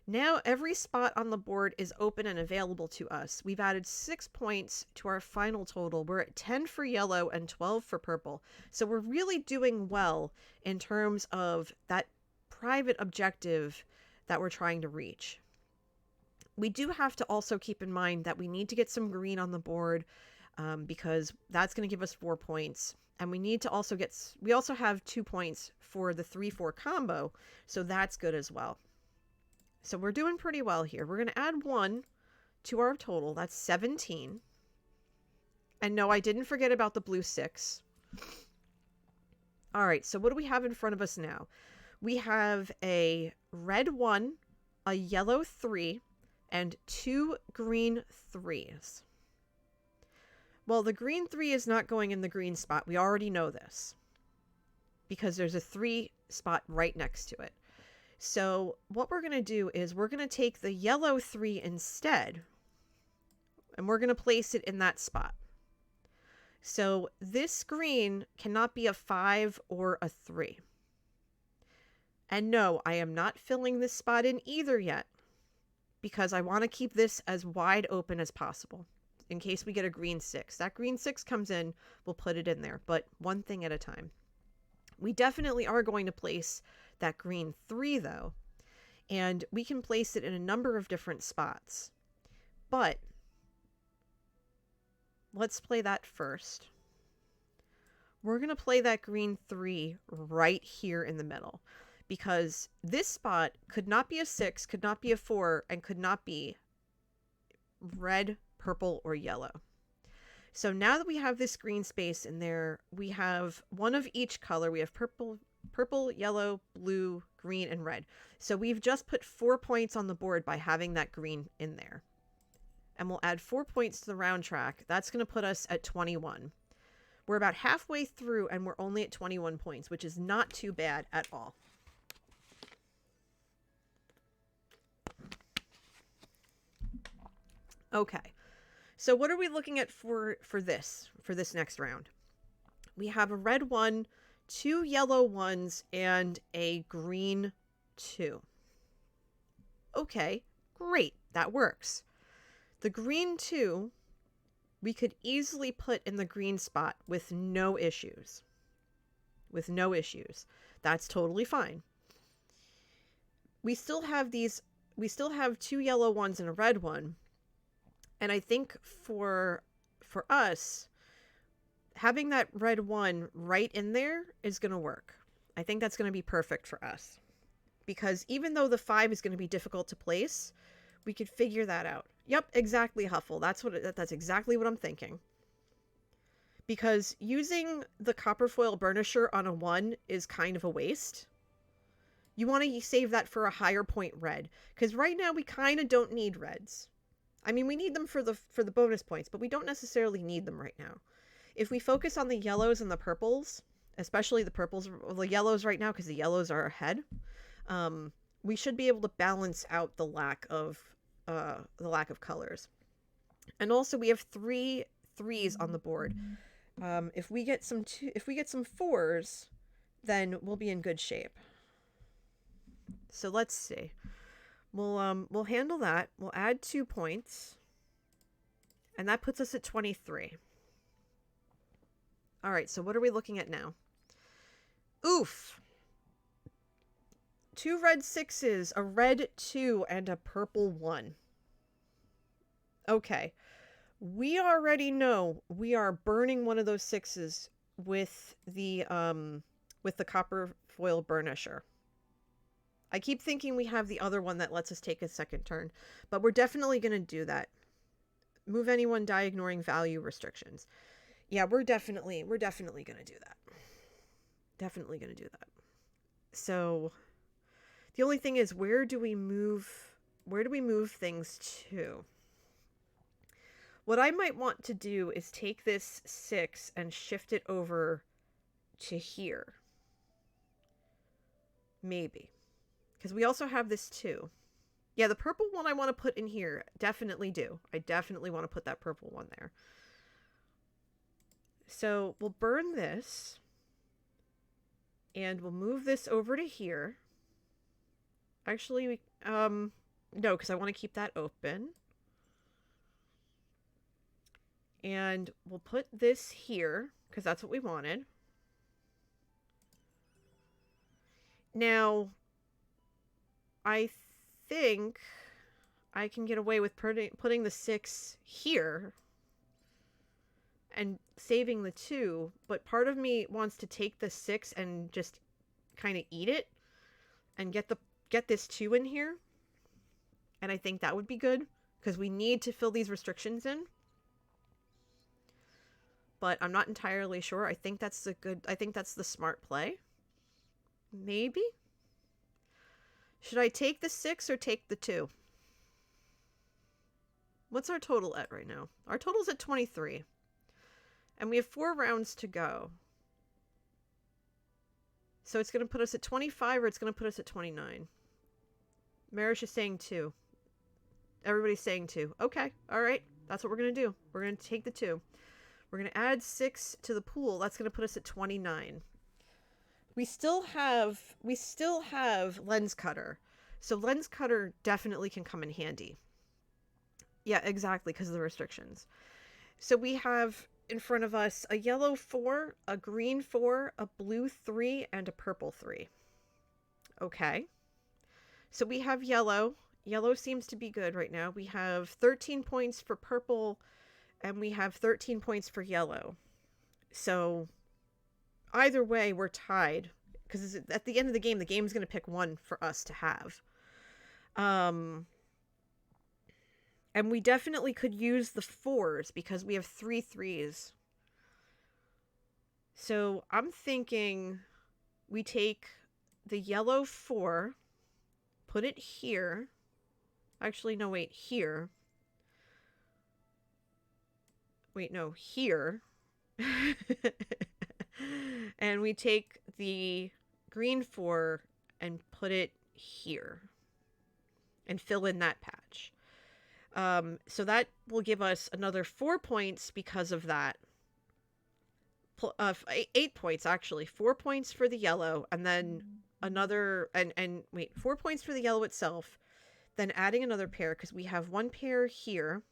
Now every spot on the board is open and available to us. We've added 6 points to our final total. We're at 10 for yellow and 12 for purple. So we're really doing well in terms of that private objective that we're trying to reach. We do have to also keep in mind that we need to get some green on the board because that's going to give us 4 points. And we also have 2 points for the 3-4 combo. So that's good as well. So we're doing pretty well here. We're going to add 1 to our total. That's 17. And no, I didn't forget about the blue 6. All right, so what do we have in front of us now? We have a red 1, a yellow 3, and 2 green 3s. Well, the green 3 is not going in the green spot. We already know this because there's a 3 spot right next to it. So what we're going to do is we're going to take the yellow 3 instead, and we're going to place it in that spot. So this green cannot be a 5 or a 3. And no, I am not filling this spot in either yet because I want to keep this as wide open as possible in case we get a green 6. That green 6 comes in, we'll put it in there, but one thing at a time. We definitely are going to place that green 3 though, and we can place it in a number of different spots. But let's play that first. We're going to play that green 3 right here in the middle because this spot could not be a 6, could not be a 4, and could not be red, purple, or yellow. So now that we have this green space in there, we have one of each color. We have purple, yellow, blue, green, and red. So we've just put 4 points on the board by having that green in there. And we'll add 4 points to the round track. That's going to put us at 21. We're about halfway through and we're only at 21 points, which is not too bad at all. Okay. So what are we looking at for this next round? We have a red 1, 2 yellow 1s, and a green 2. Okay, great. That works. The green 2, we could easily put in the green spot with no issues. That's totally fine. We still have 2 yellow 1s and a red 1. And I think for us, having that red 1 right in there is going to work. I think that's going to be perfect for us. Because even though the 5 is going to be difficult to place, we could figure that out. Yep, exactly, Huffle. That's exactly what I'm thinking. Because using the copper foil burnisher on a 1 is kind of a waste. You want to save that for a higher point red. Because right now we kind of don't need reds. I mean, we need them for the bonus points, but we don't necessarily need them right now. If we focus on the yellows and the purples, especially the yellows right now, because the yellows are ahead, we should be able to balance out the lack of colors. And also, we have 3 3s on the board. If we get some 4s, then we'll be in good shape. So let's see. We'll handle that. We'll add 2 points. And that puts us at 23. All right, so what are we looking at now? Oof. 2 red 6s, a red 2, and a purple 1. Okay. We already know we are burning one of those 6s with the copper foil burnisher. I keep thinking we have the other one that lets us take a second turn, but we're definitely going to do that. Move anyone, die ignoring value restrictions. Yeah, we're definitely going to do that. Definitely going to do that. So the only thing is, where do we move things to? What I might want to do is take this 6 and shift it over to here. Maybe. Because we also have this 2. Yeah, the purple one I want to put in here. Definitely do. I definitely want to put that purple one there. So we'll burn this. And we'll move this over to here. Actually, no, because I want to keep that open. And we'll put this here, because that's what we wanted. Now, I think I can get away with putting the 6 here and saving the 2, but part of me wants to take the 6 and just kind of eat it and get this 2 in here. And I think that would be good because we need to fill these restrictions in. But I'm not entirely sure. I think that's the smart play. Maybe? Should I take the 6 or take the 2? What's our total at right now? Our total's at 23. And we have 4 rounds to go. So it's going to put us at 25 or it's going to put us at 29. Marish is saying 2. Everybody's saying 2. Okay. All right. That's what we're going to do. We're going to take the 2. We're going to add 6 to the pool. That's going to put us at 29. We still have lens cutter. So lens cutter definitely can come in handy. Yeah, exactly, because of the restrictions. So we have in front of us a yellow 4, a green 4, a blue 3, and a purple 3. Okay. So we have yellow. Yellow seems to be good right now. We have 13 points for purple, and we have 13 points for yellow. So either way, we're tied. Because at the end of the game's going to pick one for us to have. And we definitely could use the 4s because we have 3 3s. So I'm thinking we take the yellow 4, put it here. Actually, no, wait, here. Wait, no, here. And we take the green 4 and put it here. And fill in that patch. So that will give us another 4 points because of that. 8 points, actually. 4 points for the yellow, and then another... And wait, 4 points for the yellow itself. Then adding another pair, because we have 1 pair here.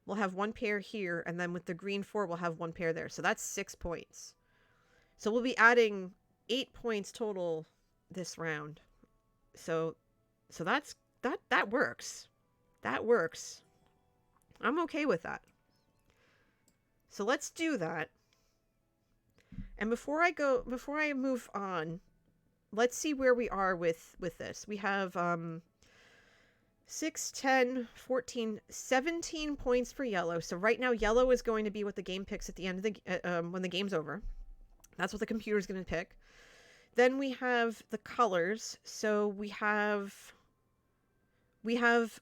We'll have 1 pair here, and then with the green 4, we'll have 1 pair there. So that's 6 points. So we'll be adding 8 points total this round. So that works. That works. I'm okay with that. So let's do that. And before I move on, let's see where we are with this. We have 6, 10, 14, 17 points for yellow. So right now yellow is going to be what the game picks at the end of the when the game's over. That's what the computer's going to pick. Then we have the colors. So we have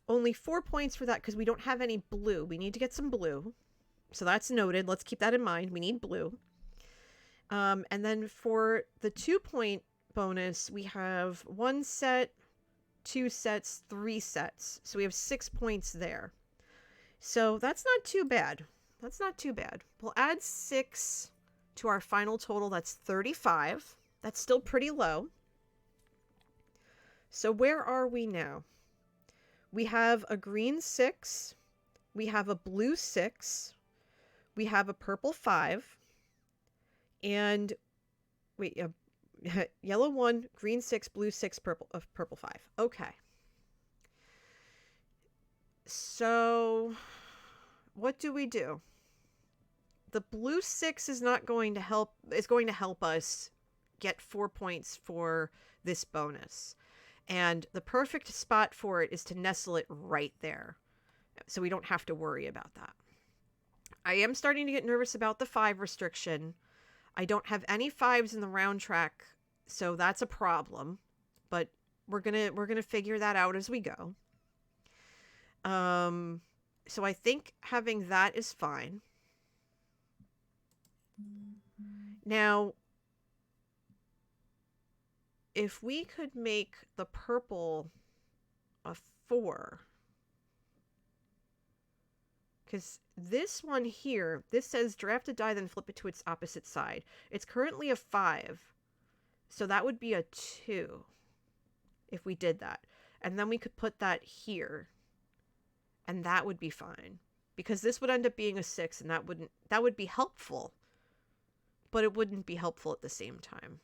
only 4 points for that because we don't have any blue. We need to get some blue. So that's noted. Let's keep that in mind. We need blue. And then for the 2-point bonus, we have 1 set, 2 sets, 3 sets. So we have 6 points there. So that's not too bad. That's not too bad. We'll add 6 to our final total. That's 35. That's still pretty low. So where are we now? We have a green 6. We have a blue 6. We have a purple 5. And wait, yellow 1, green 6, blue 6, purple 5. Okay. So what do we do? The blue 6 is going to help us get 4 points for this bonus. And the perfect spot for it is to nestle it right there. So we don't have to worry about that. I am starting to get nervous about the 5 restriction. I don't have any 5s in the round track, so that's a problem. But we're gonna figure that out as we go. So I think having that is fine. Now, if we could make the purple a 4, because this one here, this says draft a die, then flip it to its opposite side. It's currently a 5, so that would be a 2 if we did that. And then we could put that here, and that would be fine. Because this would end up being a 6, and that would be helpful, but it wouldn't be helpful at the same time.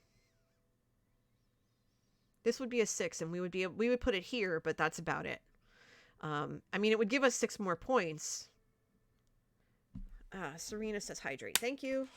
This would be a 6, and we would put it here, but that's about it. I mean, it would give us 6 more points. Serena says hydrate. Thank you.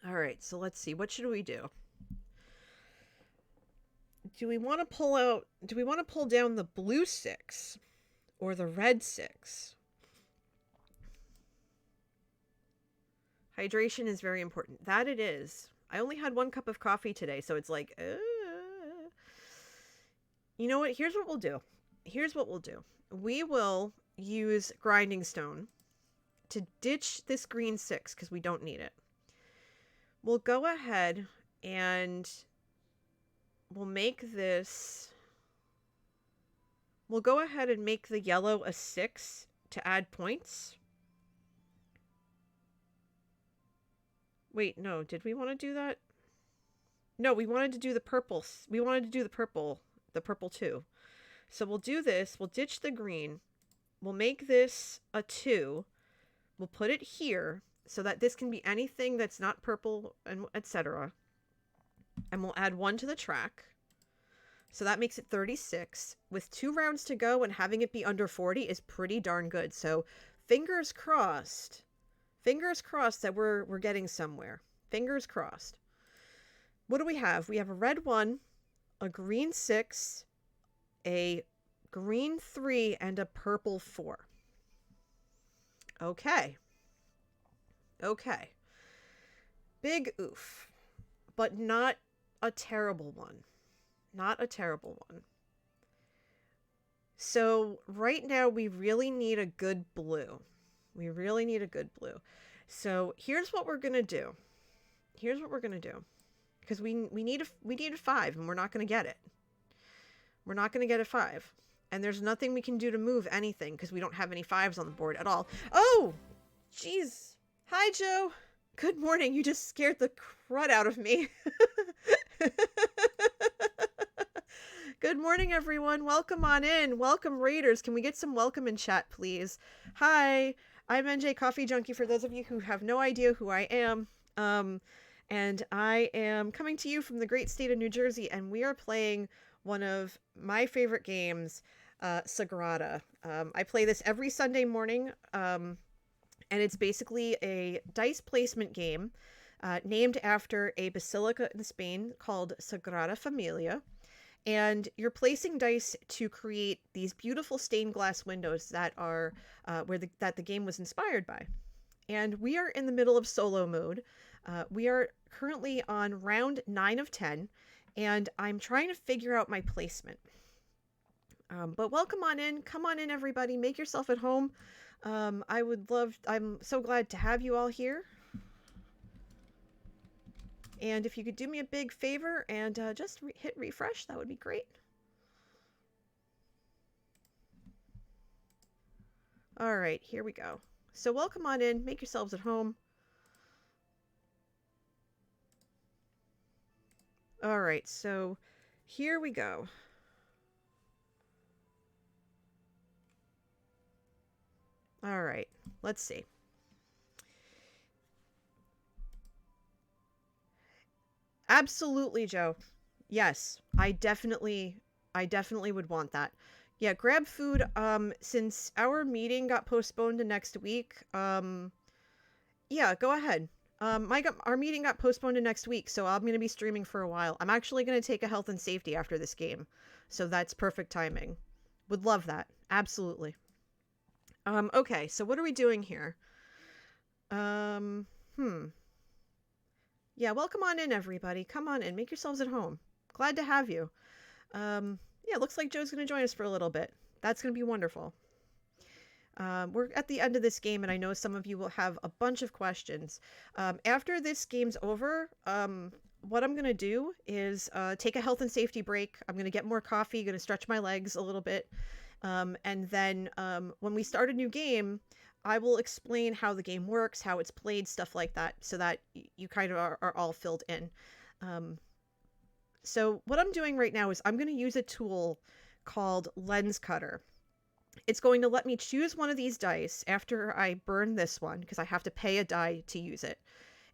All right, so let's see. What should we do? Do we want to pull down the blue 6 or the red 6? Hydration is very important. That it is. I only had 1 cup of coffee today, so it's like, You know what? Here's what we'll do. We will use grinding stone to ditch this green 6 because we don't need it. We'll go ahead and we'll make this... We'll go ahead and make the yellow a 6 to add points. Wait, no. Did we want to do that? No, we wanted to do the purple. We wanted to do the purple too. So we'll do this. We'll ditch the green. We'll make this a 2. We'll put it here so that this can be anything that's not purple, and etc. And we'll add 1 to the track. So that makes it 36. With 2 rounds to go and having it be under 40 is pretty darn good. So fingers crossed. Fingers crossed that we're getting somewhere. Fingers crossed. What do we have? We have a red 1, a green 6, a green 3, and a purple 4. Okay. Okay. Big oof. But not a terrible one. Not a terrible one. So right now we really need a good blue. We really need a good blue. So here's what we're going to do. Here's what we're going to do. Because we need a 5 and we're not going to get it. We're not going to get a 5. And there's nothing we can do to move anything because we don't have any 5s on the board at all. Oh! Jeez. Hi, Joe. Good morning. You just scared the crud out of me. Good morning, everyone. Welcome on in. Welcome, Raiders. Can we get some welcome in chat, please? Hi, I'm NJ Coffee Junkie, for those of you who have no idea who I am. And I am coming to you from the great state of New Jersey, and we are playing one of my favorite games, Sagrada. I play this every Sunday morning, and it's basically a dice placement game named after a basilica in Spain called Sagrada Familia. And you're placing dice to create these beautiful stained glass windows that are that the game was inspired by. And we are in the middle of solo mode. We are currently on round 9 of 10, and I'm trying to figure out my placement. But welcome on in. Come on in, everybody. Make yourself at home. I'm so glad to have you all here. And if you could do me a big favor and just hit refresh, that would be great. All right, here we go. So welcome on in. Make yourselves at home. All right, so here we go. All right, let's see. Absolutely, Joe. Yes, I definitely would want that. Yeah, grab food. Since our meeting got postponed to next week, yeah, go ahead. Our meeting got postponed to next week, so I'm going to be streaming for a while. I'm actually going to take a health and safety after this game, so that's perfect timing. Would love that. Absolutely. Okay, so what are we doing here? Yeah, welcome on in, everybody. Come on in. Make yourselves at home. Glad to have you. Yeah, looks like Joe's going to join us for a little bit. That's going to be wonderful. We're at the end of this game, and I know some of you will have a bunch of questions. After this game's over, what I'm going to do is take a health and safety break. I'm going to get more coffee, going to stretch my legs a little bit. And then when we start a new game, I will explain how the game works, how it's played, stuff like that, so that you kind of are all filled in. So what I'm doing right now is I'm going to use a tool called Lens Cutter. It's going to let me choose one of these dice after I burn this one, because I have to pay a die to use it.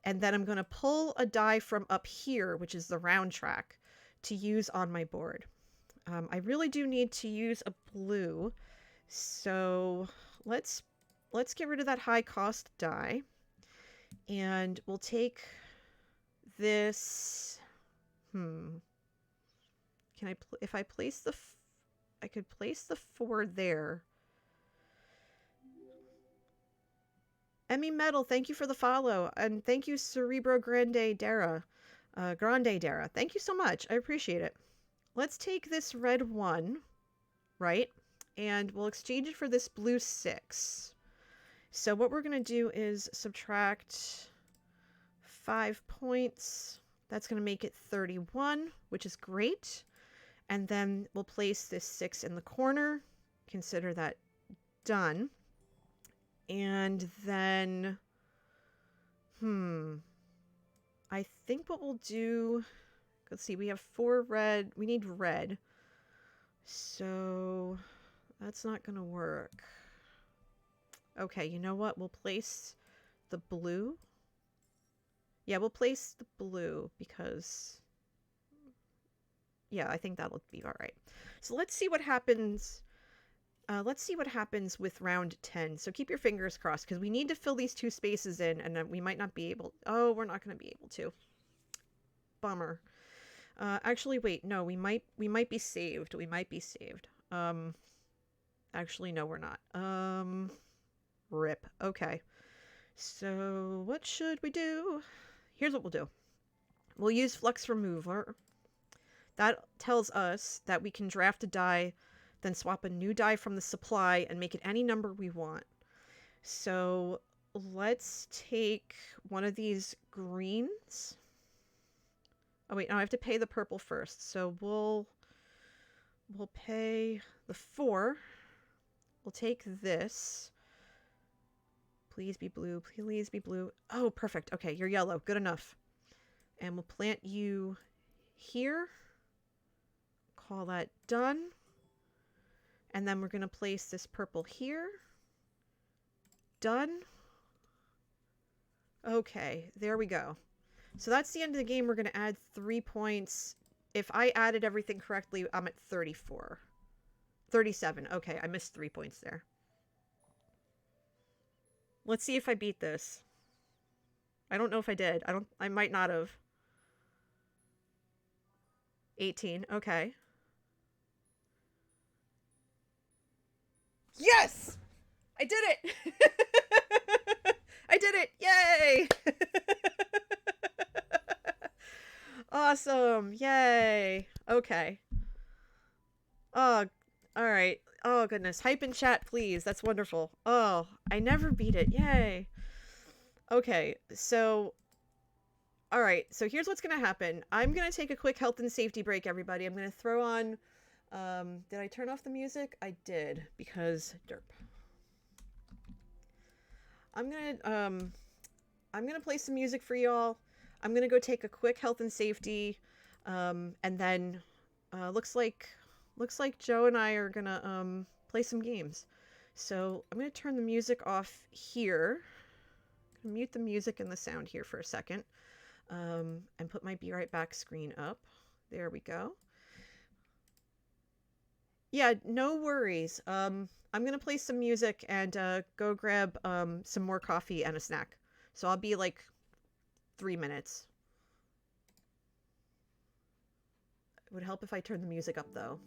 And then I'm going to pull a die from up here, which is the round track, to use on my board. I really do need to use a blue, so let's get rid of that high cost die, and we'll take this. Can I if I place the I could place the 4 there. Emmy Metal, thank you for the follow, and thank you Cerebro Grande Dara. Thank you so much. I appreciate it. Let's take this red 1, right? And we'll exchange it for this blue 6. So what we're going to do is subtract 5 points. That's going to make it 31, which is great. And then we'll place this 6 in the corner. Consider that done. And then, I think what we'll do, let's see, we have 4 red. We need red. So that's not going to work. Okay, you know what? We'll place the blue. Yeah, we'll place the blue because, yeah, I think that'll be all right. So let's see what happens. Let's see what happens with round 10. So keep your fingers crossed, because we need to fill these 2 spaces in, and we might not be able. Oh, we're not going to be able to. Bummer. Actually, wait. No, we might be saved. We might be saved. Actually, no, we're not. Rip. Okay. So what should we do? Here's what we'll do. We'll use Flux Remover. That tells us that we can draft a die, then swap a new die from the supply and make it any number we want. So let's take one of these greens. Oh wait, no, I have to pay the purple first. So we'll pay the 4. We'll take this. Please be blue. Please be blue. Oh, perfect. Okay, you're yellow. Good enough. And we'll plant you here. Call that done. And then we're going to place this purple here. Done. Okay, there we go. So that's the end of the game. We're going to add 3 points. If I added everything correctly, I'm at 34. 37. Okay, I missed 3 points there. Let's see if I beat this. I don't know if I did. I might not have. 18. Okay. Yes! I did it! I did it! Yay! Awesome. Yay. Okay. Oh, all right. Oh, goodness. Hype in chat, please. That's wonderful. Oh, I never beat it. Yay. Okay, so... All right, so here's what's going to happen. I'm going to take a quick health and safety break, everybody. I'm going to throw on... did I turn off the music? I did, because derp. I'm gonna play some music for y'all. I'm gonna go take a quick health and safety, and then looks like Joe and I are gonna play some games. So I'm gonna turn the music off here. I'm gonna mute the music and the sound here for a second, and put my Be Right Back screen up. There we go. Yeah, no worries. I'm gonna play some music and go grab some more coffee and a snack. So I'll be like 3 minutes. It would help if I turned the music up, though.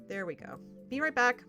There we go. Be right back.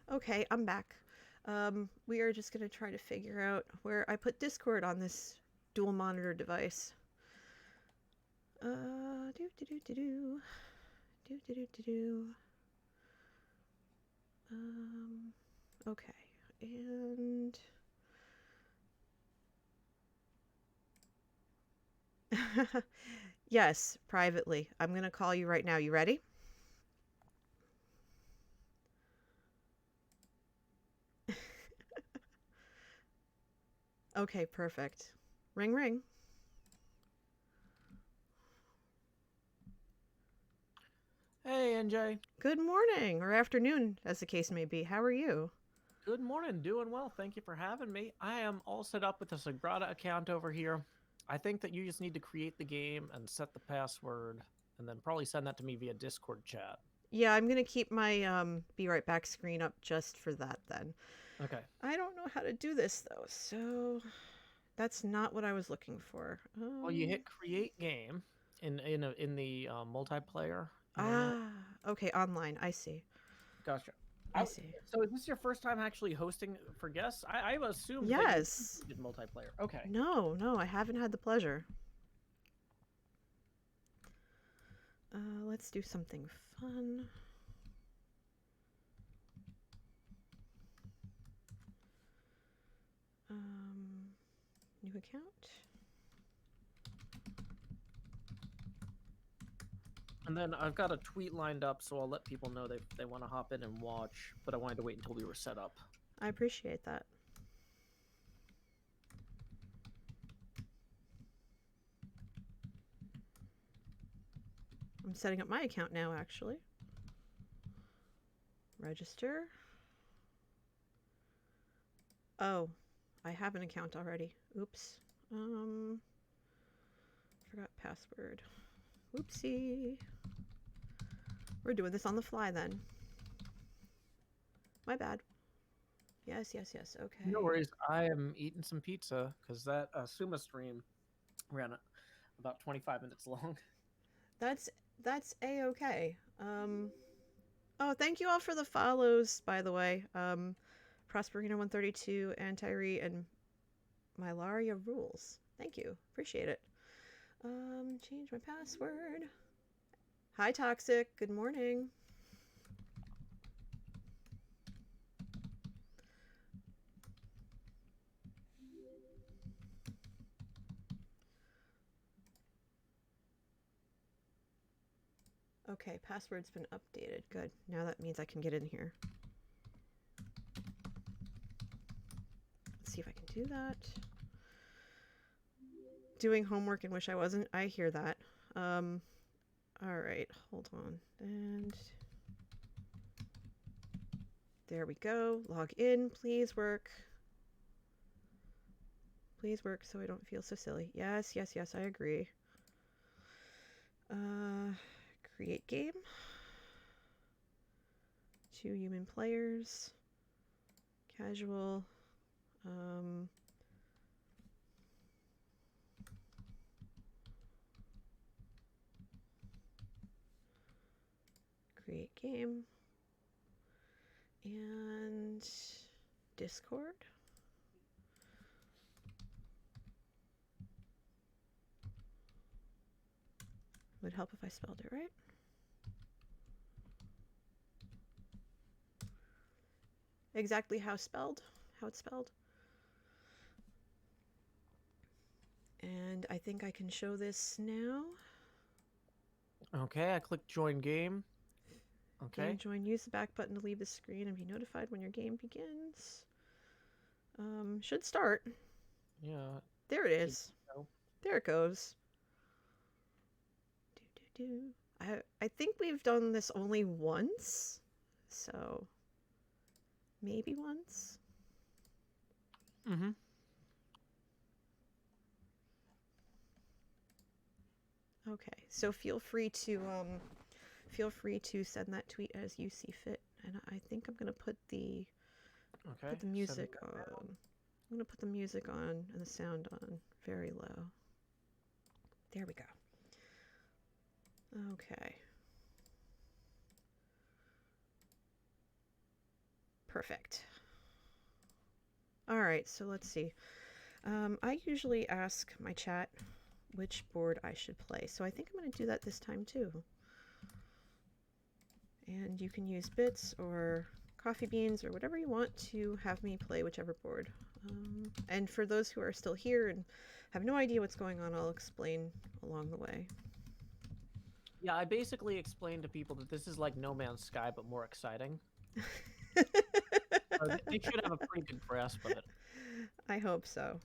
Okay, I'm back. We are just going to try to figure out where I put Discord on this dual monitor device. Do do do do do. Do do do do do. Okay. And yes, privately. I'm gonna call you right now. You ready? Okay, perfect. Ring ring. Hey, NJ. Good morning or afternoon, as the case may be. How are you? Good morning. Doing well. Thank you for having me. I am all set up with a Sagrada account over here. I think that you just need to create the game and set the password, and then probably send that to me via Discord chat. Yeah, I'm gonna keep my be right back screen up just for that then. Okay. I don't know how to do this though, so that's not what I was looking for. Well, you hit create game in the multiplayer. Okay, online. I see. Gotcha. I see. So is this your first time actually hosting for guests? I assumed Yes. that you did multiplayer. Okay. No, I haven't had the pleasure. Let's do something fun. New account. And then I've got a tweet lined up, so I'll let people know they want to hop in and watch, but I wanted to wait until we were set up. I appreciate that. I'm setting up my account now, actually. Register. Oh, I have an account already. Oops. Forgot password. Oopsie. We're doing this on the fly then. My bad. Yes. Okay. No worries. I am eating some pizza because that Suma stream ran about 25 minutes long. That's a-okay. Oh, thank you all for the follows, by the way. Prosperino132, Antiri, and Mylaria Rules. Thank you. Appreciate it. Change my password. Hi, Toxic. Good morning. Okay, password's been updated. Good. Now that means I can get in here. Let's see if I can do that. Doing homework and wish I wasn't. I hear that. All right, hold on. And there we go. Log in. Please work. Please work so I don't feel so silly. Yes, I agree. Create game. 2 human players. Casual. Create game. And Discord. Would help if I spelled it right. Exactly how it's spelled. And I think I can show this now. Okay, I clicked join game. Okay. Game join. Use the back button to leave the screen and be notified when your game begins. Should start. Yeah. There it is. There it goes. I think we've done this only once. So maybe once. Mm-hmm. Okay, so feel free to send that tweet as you see fit, and I think I'm gonna put the music on. I'm gonna put the music on and the sound on very low. There we go. Okay. Perfect. All right, so let's see. I usually ask my chat which board I should play. So I think I'm going to do that this time too. And you can use bits or coffee beans or whatever you want to have me play whichever board. And for those who are still here and have no idea what's going on, I'll explain along the way. Yeah, I basically explained to people that this is like No Man's Sky, but more exciting. So they should have a pretty good grasp of it. I hope so.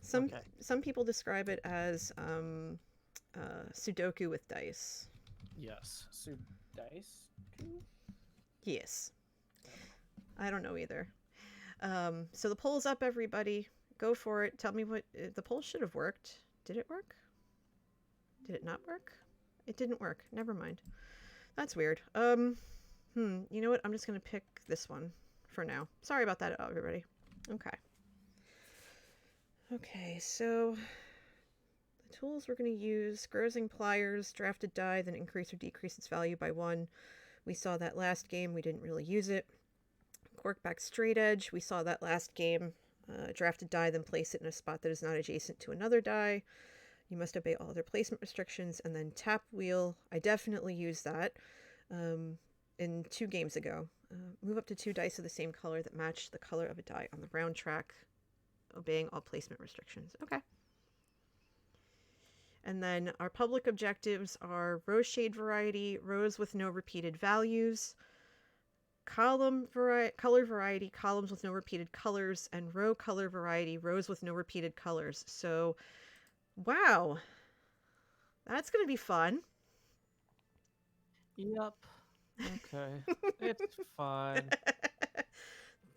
Some people describe it as Sudoku with dice. Yes, dice. Yes. I don't know either. So the poll's up, everybody. Go for it. Tell me what the poll should have worked. Did it work? Did it not work? It didn't work. Never mind. That's weird. You know what? I'm just gonna pick this one for now. Sorry about that, everybody. Okay, so the tools we're going to use: Grozing Pliers, drafted die, then increase or decrease its value by 1. We saw that last game. We didn't really use it. Corkback Straight Edge. We saw that last game. Drafted die, then place it in a spot that is not adjacent to another die. You must obey all other placement restrictions. And then Tap Wheel. I definitely used that in 2 games ago. Move up to 2 dice of the same color that match the color of a die on the round track, obeying all placement restrictions. Okay. And then our public objectives are row shade variety, rows with no repeated values, color variety, columns with no repeated colors, and row color variety, rows with no repeated colors. So, wow. That's going to be fun. Yep. Okay. It's fine.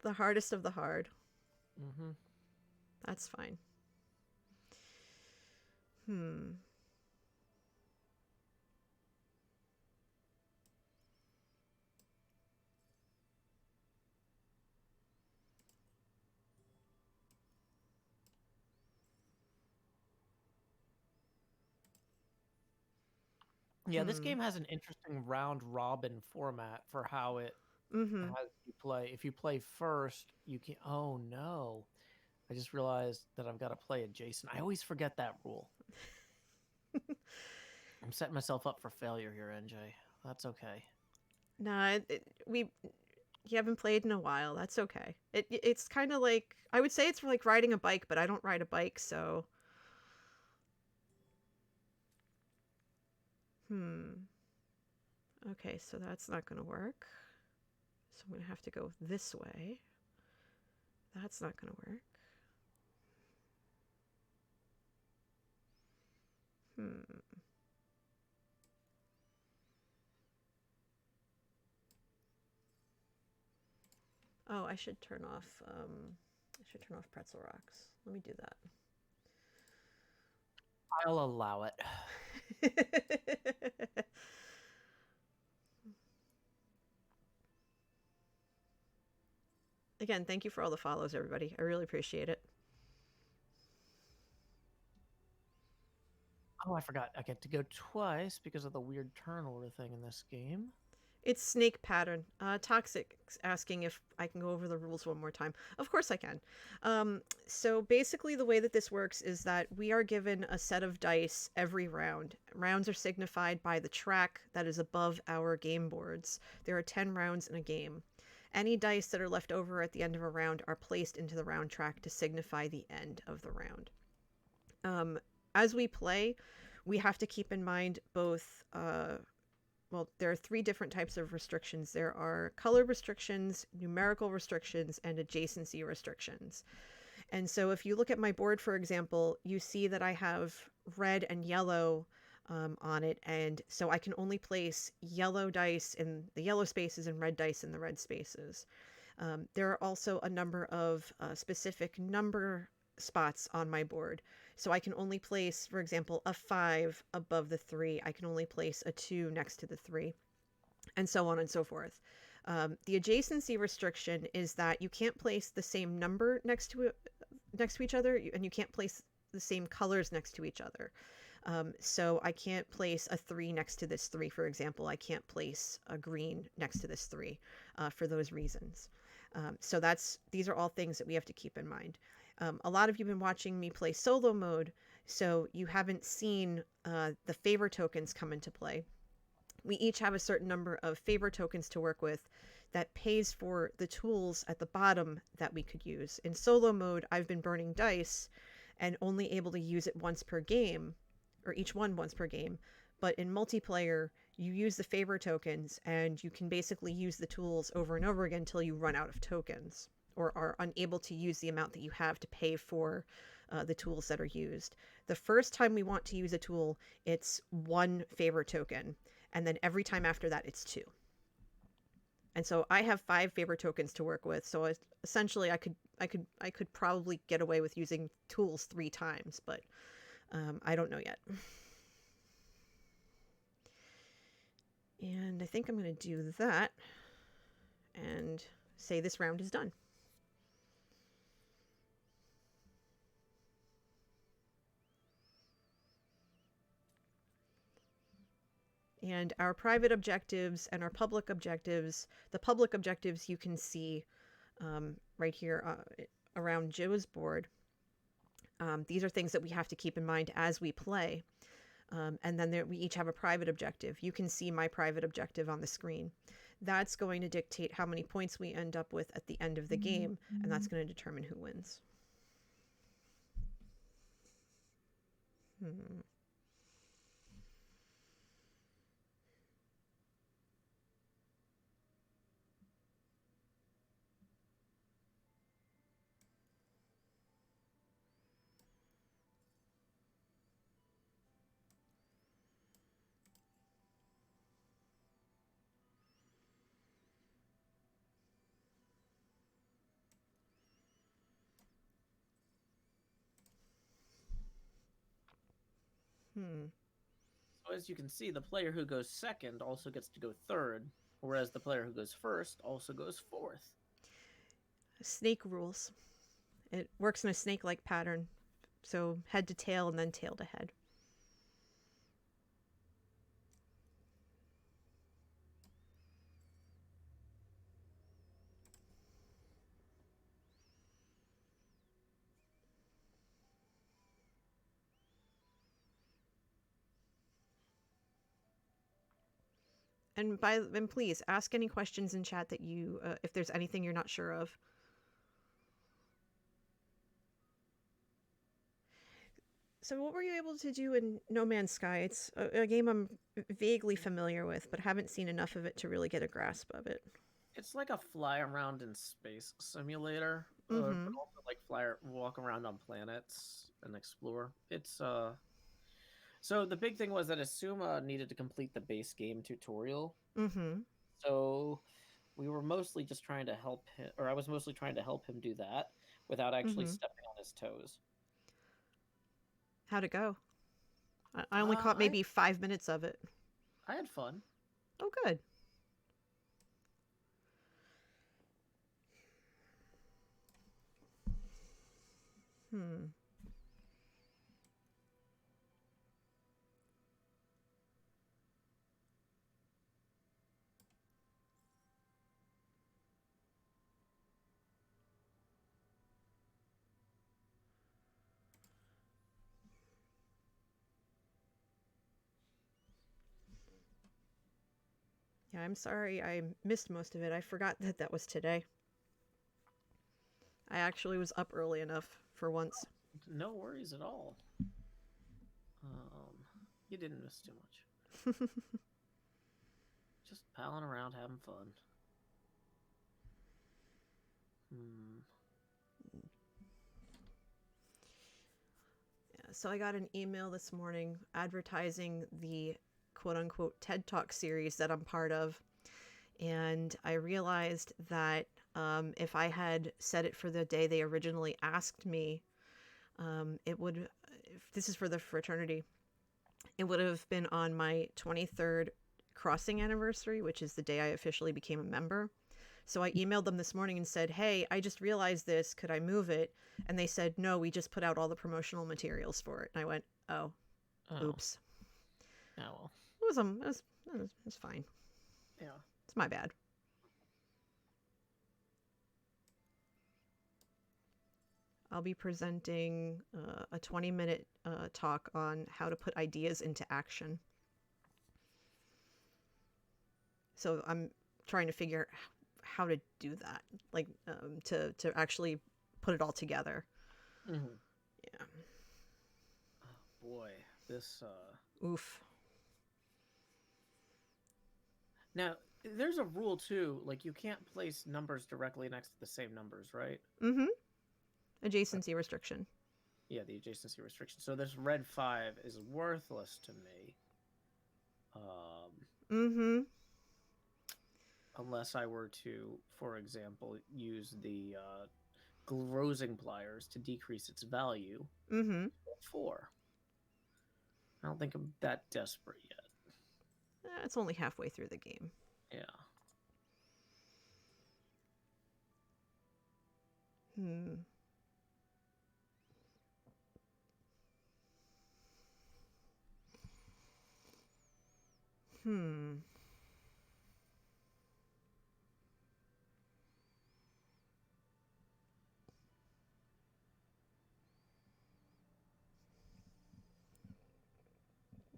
The hardest of the hard. Mm-hmm. That's fine. Yeah, this game has an interesting round robin format for how it has you play. If you play first, you can. Oh no. I just realized that I've got to play adjacent. I always forget that rule. I'm setting myself up for failure here, NJ. That's okay. No, you haven't played in a while. That's okay. It's kind of like, I would say it's like riding a bike, but I don't ride a bike, so. Okay, so that's not going to work. So I'm going to have to go this way. That's not going to work. Oh, I should turn off Pretzel Rocks. Let me do that. I'll allow it. Again, thank you for all the follows, everybody. I really appreciate it. Oh, I forgot. I get to go twice because of the weird turn order thing in this game. It's snake pattern. Toxic asking if I can go over the rules one more time. Of course I can. So basically the way that this works is that we are given a set of dice every round. Rounds are signified by the track that is above our game boards. There are 10 rounds in a game. Any dice that are left over at the end of a round are placed into the round track to signify the end of the round. As we play, we have to keep in mind both, there are 3 different types of restrictions. There are color restrictions, numerical restrictions, and adjacency restrictions. And so if you look at my board, for example, you see that I have red and yellow on it, and so I can only place yellow dice in the yellow spaces and red dice in the red spaces. There are also a number of specific number spots on my board. So I can only place, for example, a 5 above the 3. I can only place a 2 next to the 3, and so on and so forth. The adjacency restriction is that you can't place the same number next to each other, and you can't place the same colors next to each other. So I can't place a 3 next to this 3, for example. I can't place a green next to this 3 for those reasons. So these are all things that we have to keep in mind. A lot of you have been watching me play solo mode, So you haven't seen the favor tokens come into play. We each have a certain number of favor tokens to work with that pays for the tools at the bottom that we could use. In solo mode, I've been burning dice and only able to use it once per game, or each one once per game. But in multiplayer, you use the favor tokens and you can basically use the tools over and over again until you run out of tokens or are unable to use the amount that you have to pay for the tools that are used. The first time we want to use a tool, it's 1 favor token. And then every time after that, it's 2. And so I have 5 favor tokens to work with. So essentially, I could probably get away with using tools 3 times, but I don't know yet. And I think I'm going to do that and say this round is done. And our private objectives and our public objectives, the public objectives you can see right here around Joe's board. These are things that we have to keep in mind as we play. And then we each have a private objective. You can see my private objective on the screen. That's going to dictate how many points we end up with at the end of the game, and that's going to determine who wins. So as you can see, the player who goes second also gets to go third, whereas the player who goes first also goes fourth. Snake rules. It works in a snake-like pattern. So head to tail and then tail to head. And please ask any questions in chat that you, if there's anything you're not sure of. So what were you able to do in No Man's Sky? It's a game I'm vaguely familiar with, but haven't seen enough of it to really get a grasp of it. It's like a fly around in space simulator, but also like walk around on planets and explore. It's So the big thing was that Asuma needed to complete the base game tutorial. So we were mostly just trying to help him, or I was mostly trying to help him do that without actually stepping on his toes. How'd it go? I only caught maybe 5 minutes of it. I had fun. Oh, good. Yeah, I'm sorry I missed most of it. I forgot that that was today. I actually was up early enough for once. No worries at all. You didn't miss too much. Just palling around, having fun. Yeah, so I got an email this morning advertising the quote-unquote TED Talk series that I'm part of, and I realized that if I had set it for the day they originally asked me, it would, if this is for the fraternity, it would have been on my 23rd crossing anniversary, which is the day I officially became a member. So I emailed them this morning and said, hey, I just realized this, could I move it? And they said, no, we just put out all the promotional materials for it. And I went, oh. Oops. Oh, well. It was fine. Yeah. It's my bad. I'll be presenting a 20-minute talk on how to put ideas into action. So I'm trying to figure out how to do that, like to actually put it all together. Mm-hmm. Yeah. Oh boy, this. Oof. Now, there's a rule too. Like, you can't place numbers directly next to the same numbers, right? Mm-hmm. Adjacency restriction. Yeah, the adjacency restriction. So this red 5 is worthless to me. Mm-hmm. Unless I were to, for example, use the Grosing pliers to decrease its value. Mm-hmm. 4. I don't think I'm that desperate yet. It's only halfway through the game. Yeah. Hmm.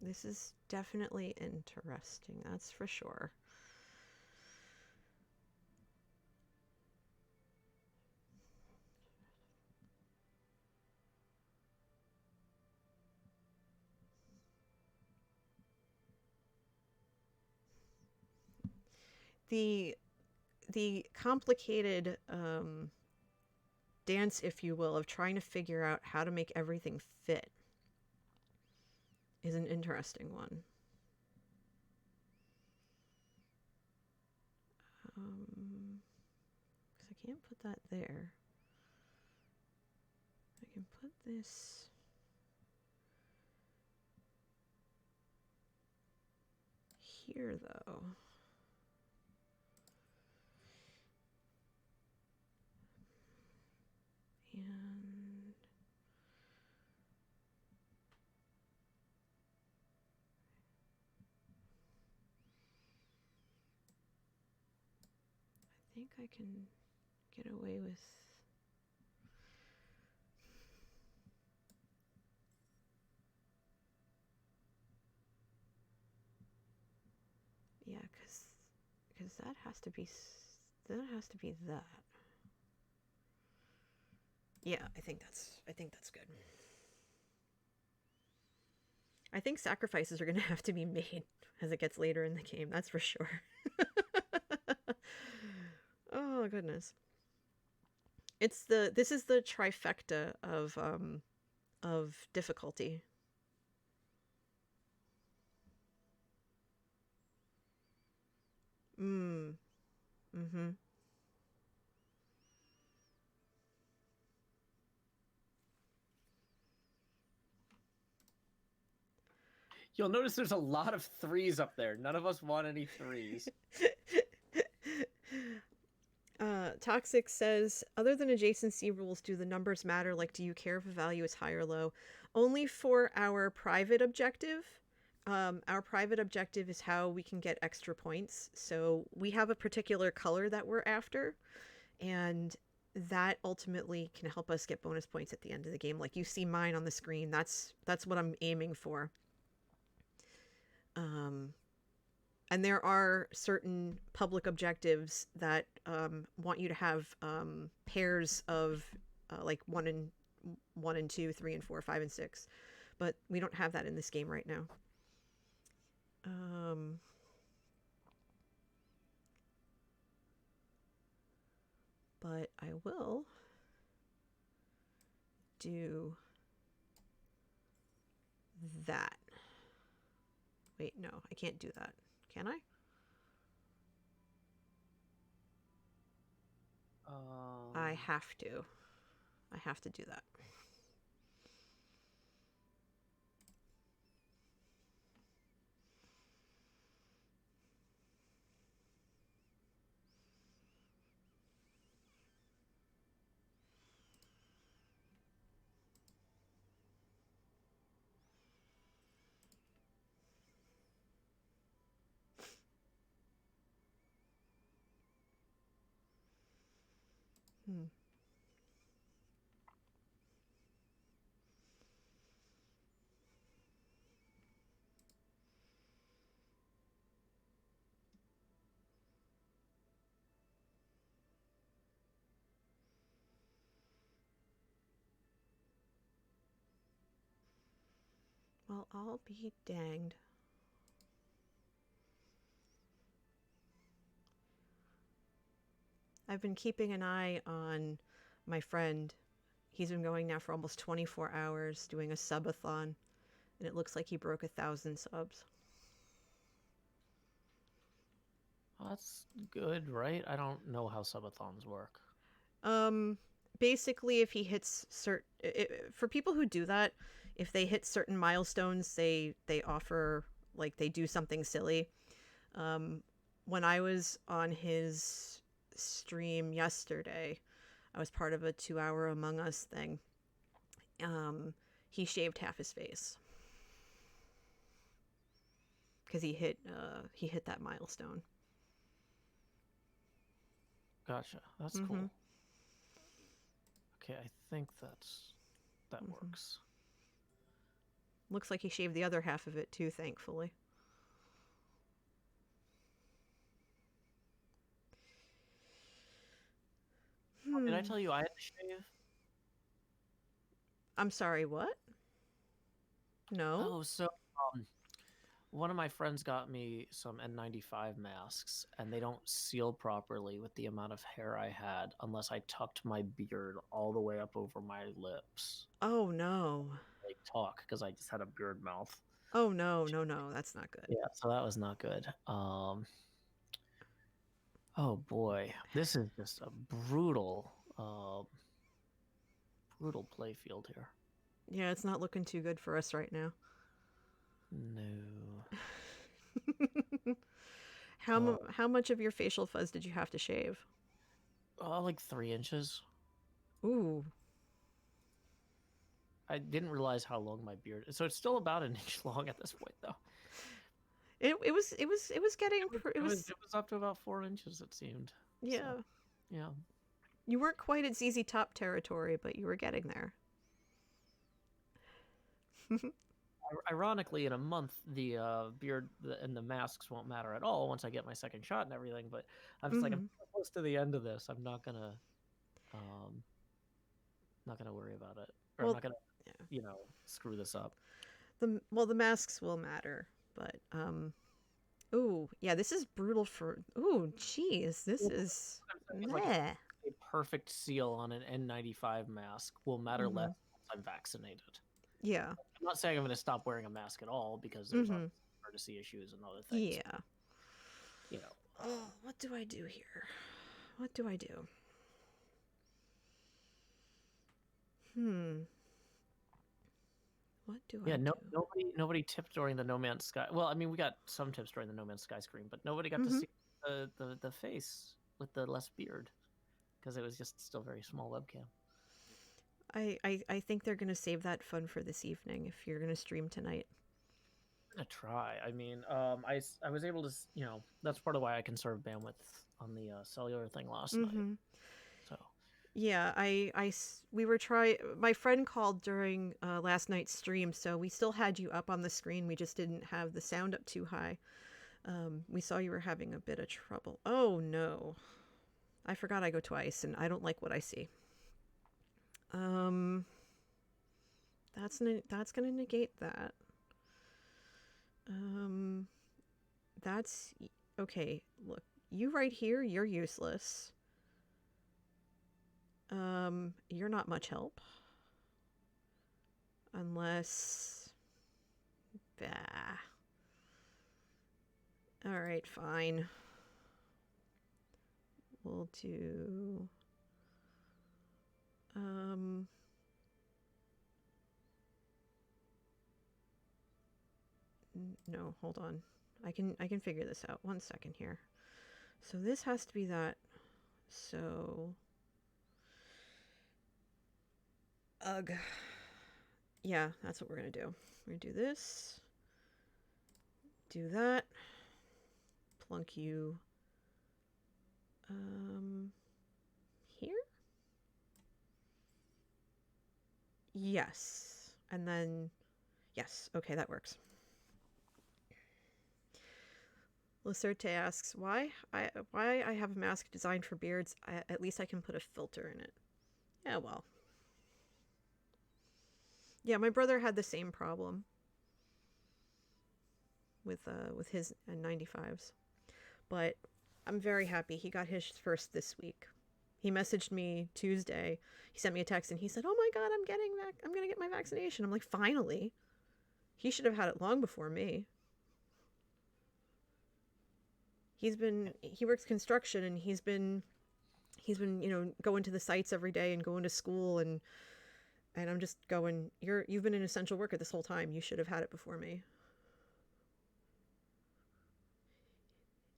This is definitely interesting, that's for sure. The complicated dance, if you will, of trying to figure out how to make everything fit is an interesting one. Because I can't put that there. I can put this here, though. And I think I can get away with... Yeah, because that has to be that. Yeah, I think that's good. I think sacrifices are going to have to be made as it gets later in the game. That's for sure. Oh goodness. This is the trifecta of difficulty. Mm-hmm. You'll notice there's a lot of 3s up there. None of us want any 3s. Toxic says, other than adjacency rules, do the numbers matter? Like, do you care if a value is high or low? Only for our private objective. Our private objective is how we can get extra points. So we have a particular color that we're after, and that ultimately can help us get bonus points at the end of the game. Like, you see mine on the screen. That's what I'm aiming for. And there are certain public objectives that want you to have pairs of like 1 and 2, 3 and 4, 5 and 6, but we don't have that in this game right now. But I will do that. Wait, no, I can't do that. Can I? I have to. I have to do that. Well, I'll be danged. I've been keeping an eye on my friend. He's been going now for almost 24 hours doing a subathon, and it looks like he broke 1,000 subs. Well, that's good, right? I don't know how subathons work. Basically, if he hits for people who do that, if they hit certain milestones, they offer, like, they do something silly. When I was on his stream yesterday, I was part of a 2-hour Among Us thing. He shaved half his face because he hit that milestone. Gotcha. That's cool. Okay, I think that works. Looks like he shaved the other half of it too, thankfully. Did I tell you I had to shave? I'm sorry, what? No? Oh, so one of my friends got me some N95 masks, and they don't seal properly with the amount of hair I had unless I tucked my beard all the way up over my lips. Oh, no. Like, talk, because I just had a beard mouth. Oh, no, that's not good. Yeah, so that was not good. Oh boy, this is just a brutal playfield here. Yeah, it's not looking too good for us right now. No. How much of your facial fuzz did you have to shave? Like 3 inches. Ooh. I didn't realize how long my beard is. So it's still about an inch long at this point, though. It was getting it was up to about 4 inches, it seemed. Yeah. So, yeah. You weren't quite at ZZ Top territory, but you were getting there. Ironically, in a month, the beard and the masks won't matter at all once I get my second shot and everything. But I'm just like, I'm close to the end of this. I'm not gonna worry about it, or I'm not gonna, screw this up. The masks will matter, but ooh, yeah, this is brutal for. Ooh, geez, this is. Like a perfect seal on an N95 mask will matter less once I'm vaccinated. Yeah. I'm not saying I'm going to stop wearing a mask at all because there's courtesy issues and other things. Yeah. Oh, what do I do here? What do I do? What do I do? Nobody tipped during the No Man's Sky. Well, I mean, we got some tips during the No Man's Sky screen, but nobody got to see the face with the less beard because it was just still very small webcam. I think they're gonna save that fun for this evening if you're gonna stream tonight. I'm gonna try. I mean, I was able to, that's part of why I conserved bandwidth on the cellular thing last night. So yeah, my friend called during last night's stream, so we still had you up on the screen. We just didn't have the sound up too high. We saw you were having a bit of trouble. Oh no, I forgot I go twice, and I don't like what I see. That's gonna negate that. That's okay. Look, you right here, you're useless. You're not much help. Unless, all right, fine. We'll do. No, hold on. I can figure this out. 1 second here. So this has to be that. So ugh. Yeah, that's what we're gonna do. We're gonna do this. Do that. Plunk you here? Yes. And then yes, okay, that works. Lucerte asks, why I have a mask designed for beards. At least I can put a filter in it. Yeah, well. Yeah, my brother had the same problem. with his N95s. But I'm very happy he got his first this week. He messaged me Tuesday. He sent me a text and he said, "Oh my God, I'm going to get my vaccination." I'm like, "Finally." He should have had it long before me. He works construction and he's been, going to the sites every day and going to school and I'm just going, you've been an essential worker this whole time. You should have had it before me.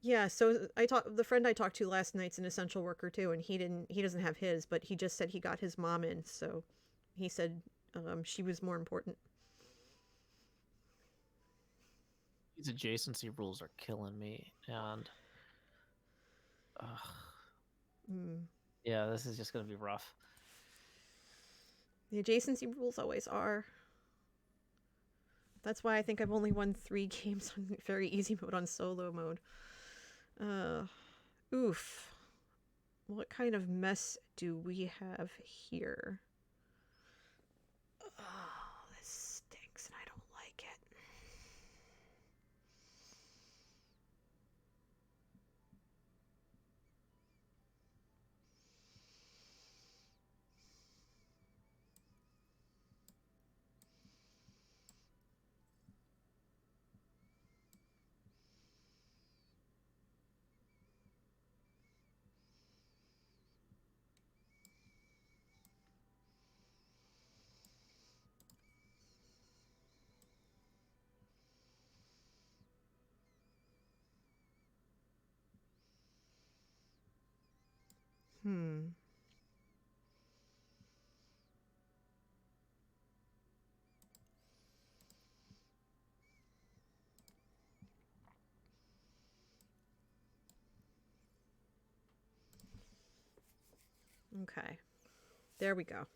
Yeah, so the friend I talked to last night's an essential worker too, and he doesn't have his, but he just said he got his mom in, so he said she was more important. These adjacency rules are killing me, and yeah, this is just gonna be rough. The adjacency rules always are. That's why I think I've only won 3 games on very easy mode on solo mode. Oof. What kind of mess do we have here? Oh, this stinks and I don't like it. Okay. There we go.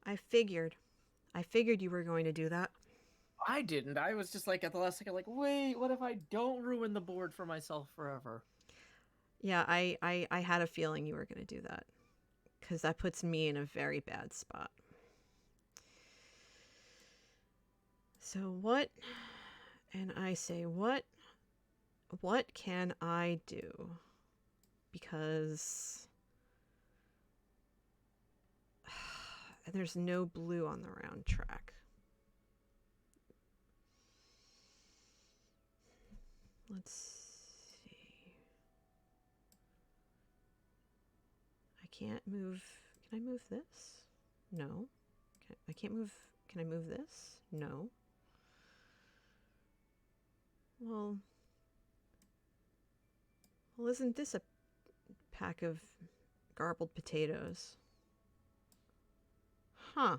I figured you were going to do that. I didn't. I was just like at the last second, like, wait, what if I don't ruin the board for myself forever? Yeah, I had a feeling you were going to do that. Because that puts me in a very bad spot. So what... And I say, what can I do? Because... there's no blue on the round track. Let's see. I can't move... Can I move this? No. I can't move... Can I move this? No. Well, isn't this a pack of garbled potatoes? Huh.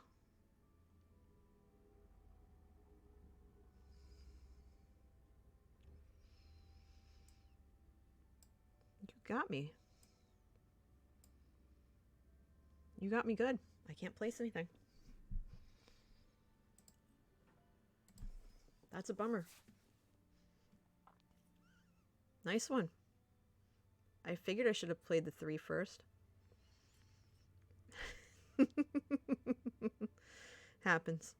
You got me. You got me good. I can't place anything. That's a bummer. Nice one. I figured I should have played the 3 first. Happens.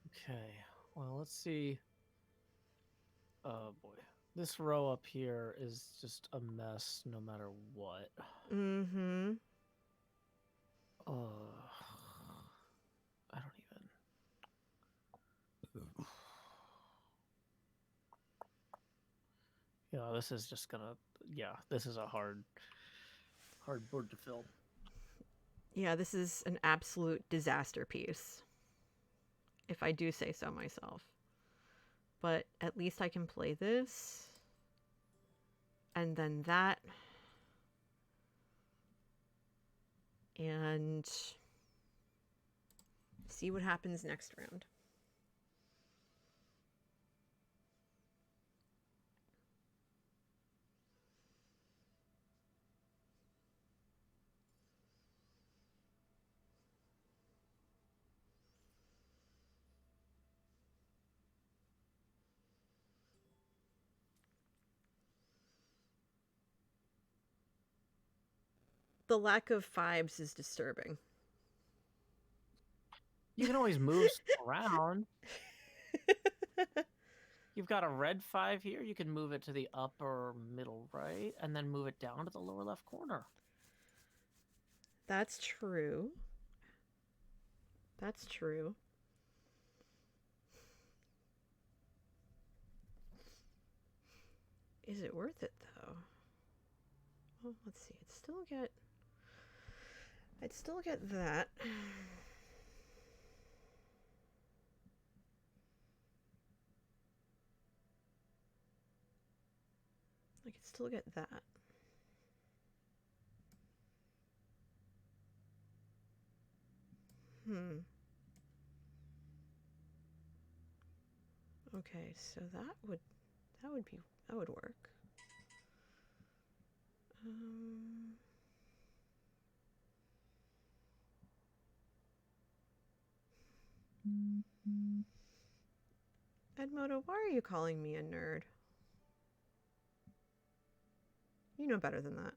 Okay, well, let's see. Oh boy, this row up here is just a mess no matter what. Mm-hmm. I don't even... This is just gonna. Yeah, this is a hard board to fill. Yeah, this is an absolute disaster piece, if I do say so myself. But at least I can play this. And then that. And see what happens next round. The lack of fives is disturbing. You can always move around. You've got a red 5 here. You can move it to the upper middle right and then move it down to the lower left corner. That's true. That's true. Is it worth it though? Well, let's see. I'd still get that. I could still get that. Okay, so that would work. Edmodo, why are you calling me a nerd? You know better than that.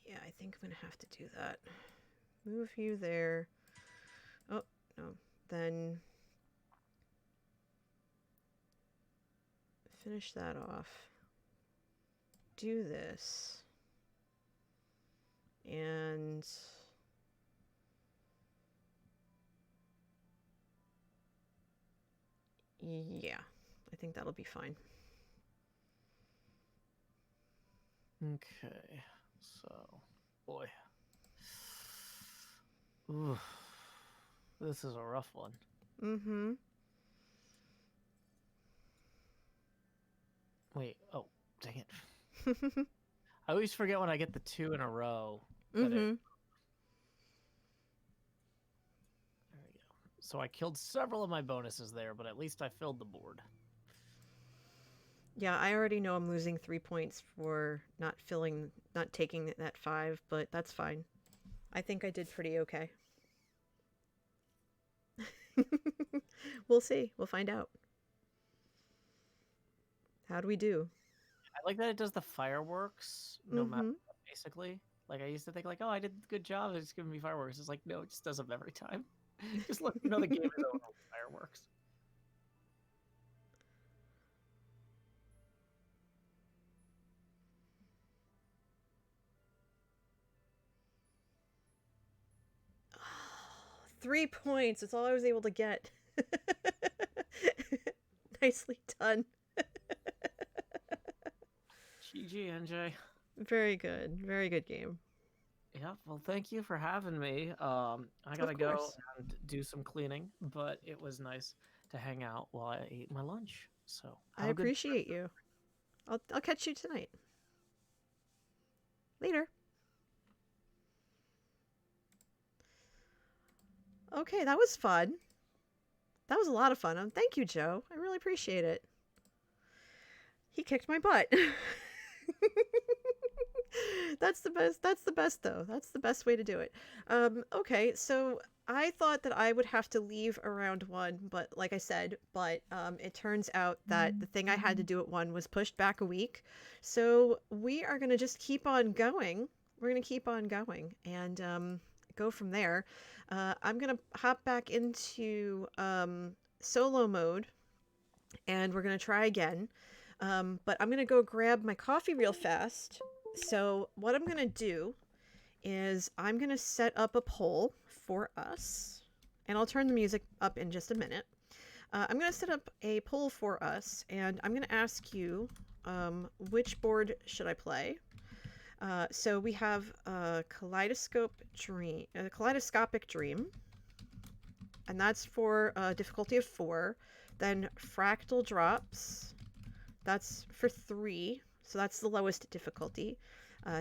Yeah, I think I'm gonna have to do that. Move you there. Oh, no. Then finish that off. Do this. And yeah, I think that'll be fine. Okay, so, boy. Ooh, this is a rough one. Mm-hmm. Wait, oh, dang it. I always forget when I get the 2 in a row. Mm-hmm. There we go. So I killed several of my bonuses there, but at least I filled the board. Yeah, I already know I'm losing 3 points for not taking that 5, but that's fine. I think I did pretty okay. We'll see. We'll find out. How do we do? I like that it does the fireworks no matter what, basically. Like, I used to think, like, oh, I did a good job. It's giving me fireworks. It's like, no, it just does them every time. Just let me know the game is over with fireworks. Oh, 3 points. That's all I was able to get. Nicely done. GG, NJ. Very good. Very good game. Yeah, well, thank you for having me. I gotta go and do some cleaning, but it was nice to hang out while I ate my lunch. So I appreciate you. I'll catch you tonight. Later. Okay, that was fun. That was a lot of fun. Thank you, Joe. I really appreciate it. He kicked my butt. That's the best though. That's the best way to do it. Okay, so I thought that I would have to leave around 1, but like I said, it turns out that the thing I had to do at 1 was pushed back a week. So we are going to just keep on going. We're going to keep on going and go from there. I'm going to hop back into solo mode and we're going to try again. But I'm going to go grab my coffee real fast. So what I'm going to do is I'm going to set up a poll for us, and I'll turn the music up in just a minute. I'm going to set up a poll for us, and I'm going to ask you which board should I play. So we have a kaleidoscopic dream, and that's for difficulty of 4. Then fractal drops, that's for 3, so that's the lowest difficulty.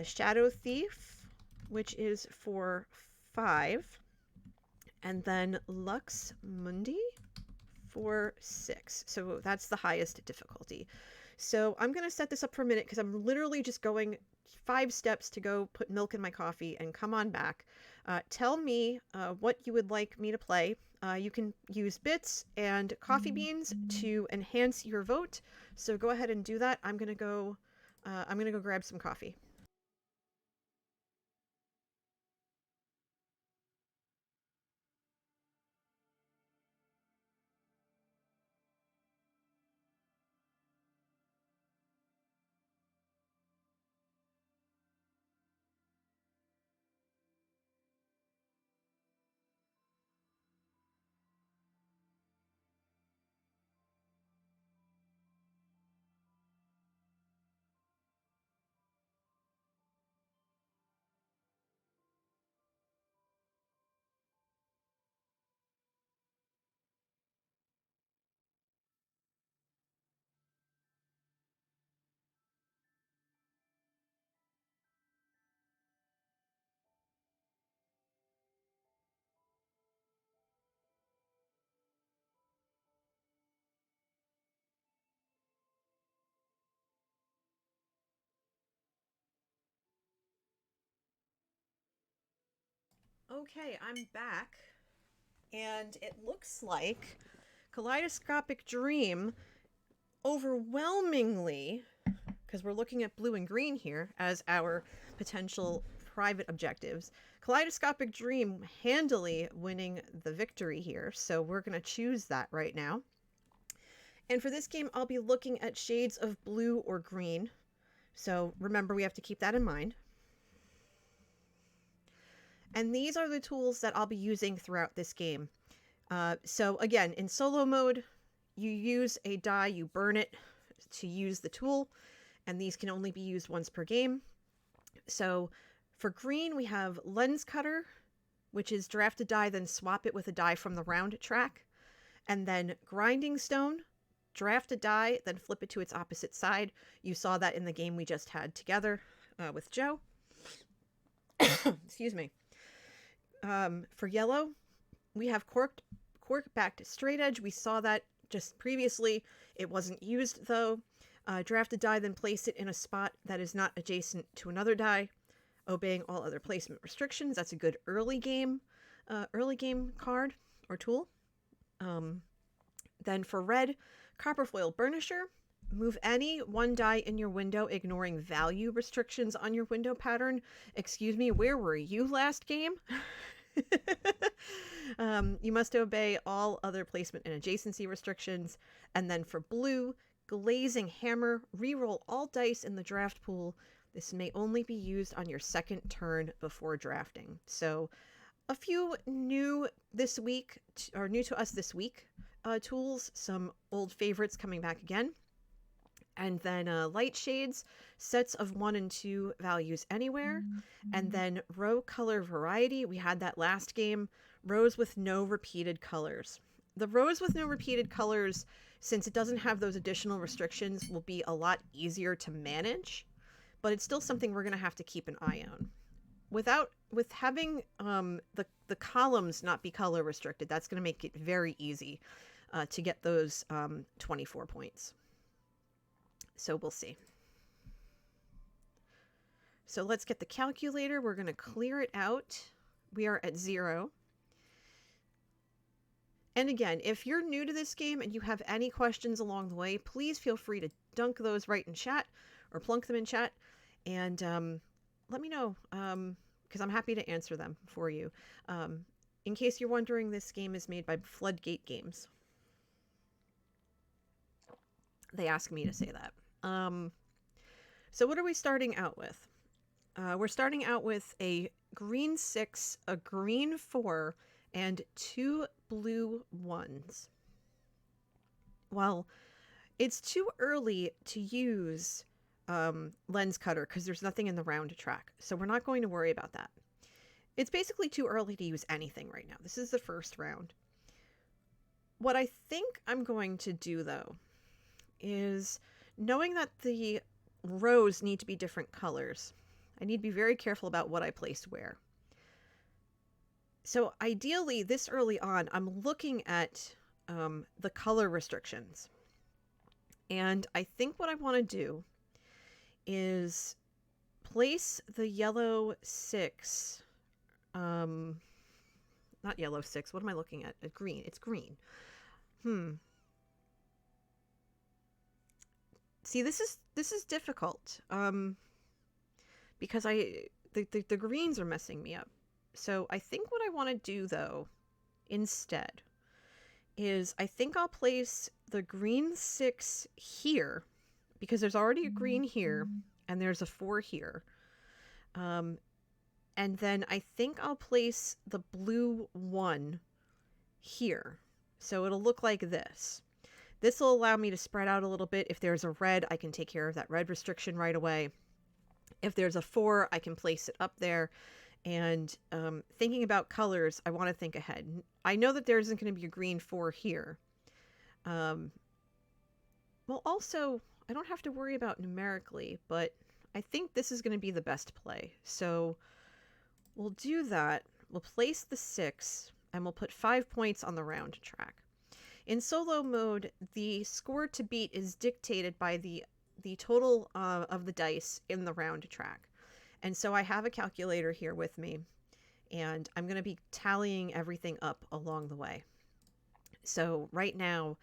Shadow Thief, which is for 5, and then Lux Mundi for 6. So that's the highest difficulty. So I'm going to set this up for a minute because I'm literally just going 5 steps to go put milk in my coffee and come on back. Tell me what you would like me to play. You can use bits and coffee beans to enhance your vote. So go ahead and do that. I'm going to go grab some coffee. Okay, I'm back, and it looks like Kaleidoscopic Dream overwhelmingly, because we're looking at blue and green here as our potential private objectives, Kaleidoscopic Dream handily winning the victory here, so we're going to choose that right now. And for this game, I'll be looking at shades of blue or green, so remember we have to keep that in mind. And these are the tools that I'll be using throughout this game. So again, in solo mode, you use a die, you burn it to use the tool, and these can only be used once per game. So for green, we have Lens Cutter, which is draft a die, then swap it with a die from the round track. And then Grinding Stone, draft a die, then flip it to its opposite side. You saw that in the game we just had together with Joe. Excuse me. For yellow, we have cork-backed straight edge. We saw that just previously. It wasn't used, though. Draft a die, then place it in a spot that is not adjacent to another die, obeying all other placement restrictions. That's a good early game card or tool. Then for red, Copperfoil Burnisher. Move any one die in your window, ignoring value restrictions on your window pattern. Excuse me, where were you last game? You must obey all other placement and adjacency restrictions. And then for blue, Glazing Hammer. Reroll all dice in the draft pool. This may only be used on your second turn before drafting. So a few new this week, or new to us this week, tools. Some old favorites coming back again. And then light shades, sets of 1 and 2 values anywhere. And then row color variety. We had that last game. Rows with no repeated colors. The rows with no repeated colors, since it doesn't have those additional restrictions, will be a lot easier to manage. But it's still something we're going to have to keep an eye on. With having the columns not be color restricted, that's going to make it very easy to get those 24 points. So we'll see. So let's get the calculator. We're going to clear it out. We are at 0. And again, if you're new to this game and you have any questions along the way, please feel free to dunk those right in chat or plunk them in chat. And let me know, because I'm happy to answer them for you. In case you're wondering, this game is made by Floodgate Games. They asked me to say that. So what are we starting out with? We're starting out with a green 6, a green 4, and 2 blue 1s. Well, it's too early to use lens cutter because there's nothing in the round track, so we're not going to worry about that. It's basically too early to use anything right now. This is the first round. What I think I'm going to do, though, is knowing that the rows need to be different colors, I need to be very careful about what I place where. So ideally, this early on, I'm looking at the color restrictions. And I think what I want to do is place the yellow 6, not yellow 6, what am I looking at? Green, it's green. See, this is difficult, because the greens are messing me up. So I think what I want to do, though, instead, is I think I'll place the green 6 here, because there's already a green here, and there's a 4 here. And then I think I'll place the blue 1 here. So it'll look like this. This will allow me to spread out a little bit. If there's a red, I can take care of that red restriction right away. If there's a 4, I can place it up there. And thinking about colors, I want to think ahead. I know that there isn't going to be a green 4 here. Well, also, I don't have to worry about numerically, but I think this is going to be the best play. So we'll do that. We'll place the 6, and we'll put 5 points on the round track. In solo mode, the score to beat is dictated by the total of the dice in the round track. And so I have a calculator here with me, and I'm going to be tallying everything up along the way. So right now,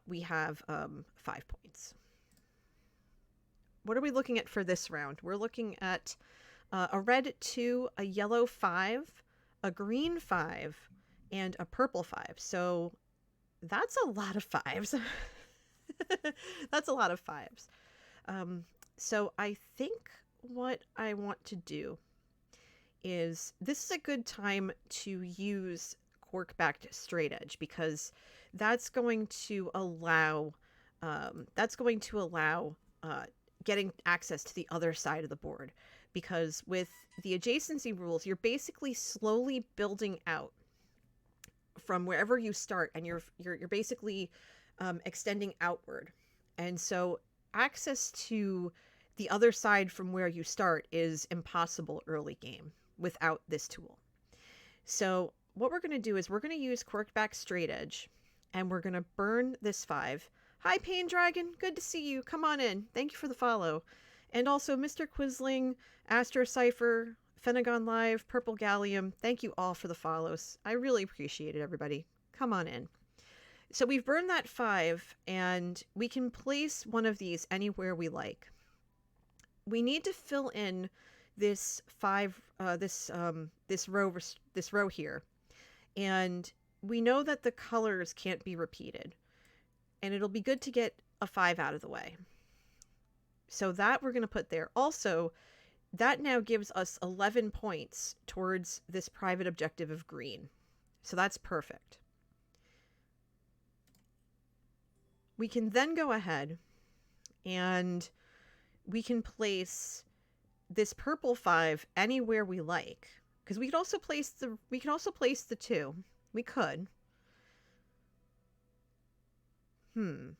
we have 5 points. What are we looking at for this round? We're looking at a red 2, a yellow 5, a green 5, and a purple 5. So that's a lot of 5s. That's a lot of 5s. So I think what I want to do is, this is a good time to use cork-backed straight edge, because that's going to allow getting access to the other side of the board. Because with the adjacency rules, you're basically slowly building out from wherever you start, and you're basically extending outward. And so access to the other side from where you start is impossible early game without this tool. So what we're going to do is we're going to use corked back straight edge, and we're going to burn this 5. Hi, Pain Dragon. Good to see you. Come on in. Thank you for the follow. And also Mr. Quisling, Astro Cypher, Phenagon Live, Purple Gallium. Thank you all for the follows. I really appreciate it, everybody. Come on in. So we've burned that 5, and we can place one of these anywhere we like. We need to fill in this 5, this row here, and we know that the colors can't be repeated, and it'll be good to get a 5 out of the way. So that we're going to put there. Also, that now gives us 11 points towards this private objective of green. So that's perfect. We can then go ahead and we can place this purple 5 anywhere we like, because we could also place the 2. We could.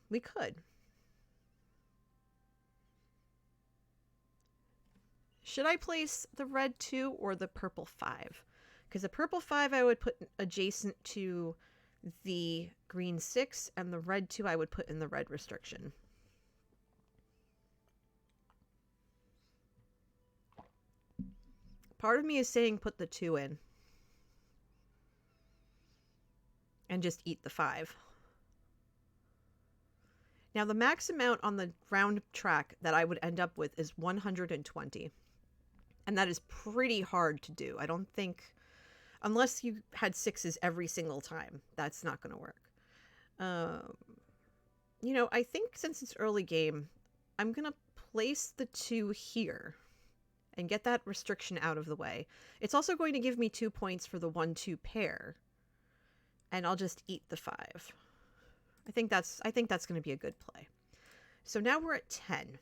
We could. Should I place the red 2 or the purple 5? Because the purple 5 I would put adjacent to the green 6, and the red 2 I would put in the red restriction. Part of me is saying put the 2 in and just eat the 5. Now the max amount on the round track that I would end up with is 120. And that is pretty hard to do. I don't think, unless you had 6s every single time, that's not going to work. You know, I think since it's early game, I'm going to place the 2 here. and get that restriction out of the way. It's also going to give me 2 points for the 1-2 pair. And I'll just eat the 5. I think that's going to be a good play. So now we're at 10.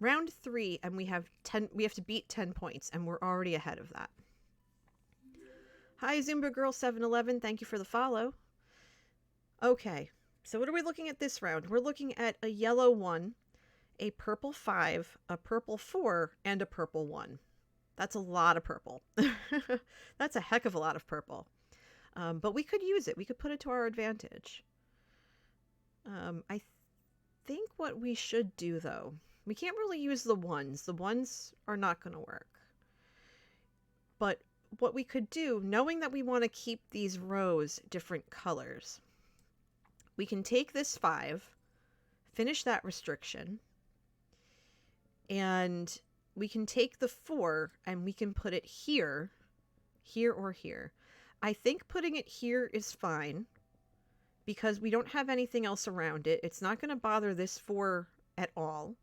Round 3, and we have 10. We have to beat 10 points, and we're already ahead of that. Hi, Zumba Girl 711. Thank you for the follow. Okay, so what are we looking at this round? We're looking at a yellow 1, a purple 5, a purple 4, and a purple 1. That's a lot of purple. That's a heck of a lot of purple. But we could use it. We could put it to our advantage. I think what we should do, though, we can't really use the 1s. The 1s are not going to work. But what we could do, knowing that we want to keep these rows different colors, we can take this 5, finish that restriction, and we can take the 4 and we can put it here, here, or here. I think putting it here is fine because we don't have anything else around it. It's not going to bother this 4 at all.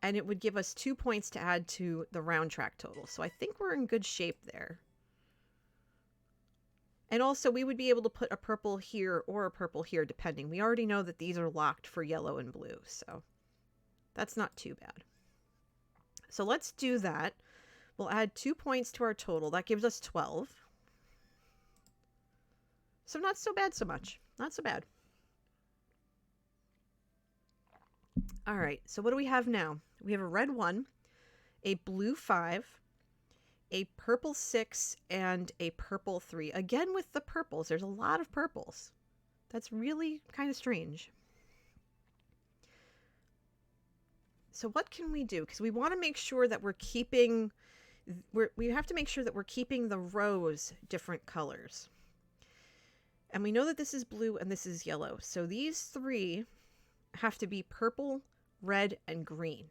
And it would give us 2 points to add to the round track total. So I think we're in good shape there. And also we would be able to put a purple here or a purple here depending. We already know that these are locked for yellow and blue. So that's not too bad. So let's do that. We'll add 2 points to our total. That gives us 12. So not so bad so much. Not so bad. All right, so what do we have now? We have a red 1, a blue 5, a purple 6, and a purple 3. Again with the purples. There's a lot of purples. That's really kind of strange. So what can we do? Because we want to make sure that we're keeping... we have to make sure that we're keeping the rows different colors. And we know that this is blue and this is yellow. So these 3 have to be purple, red, and green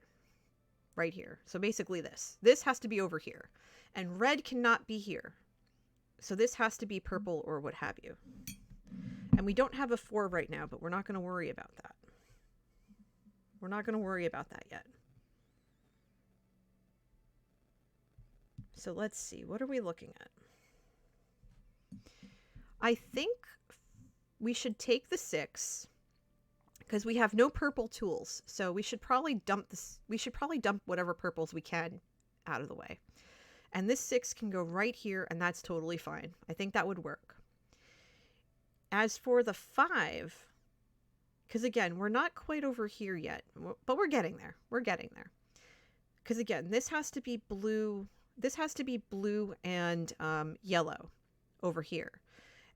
right here. So basically this has to be over here, and red cannot be here. So this has to be purple or what have you. And we don't have a 4 right now, but we're not going to worry about that. We're not going to worry about that yet. So let's see. What are we looking at? I think we should take the 6 because we have no purple tools. So we should probably dump this. We should probably dump whatever purples we can out of the way. And this 6 can go right here, and that's totally fine. I think that would work. As for the 5, because again, we're not quite over here yet, but we're getting there. We're getting there. Because again, this has to be blue. This has to be blue and yellow over here.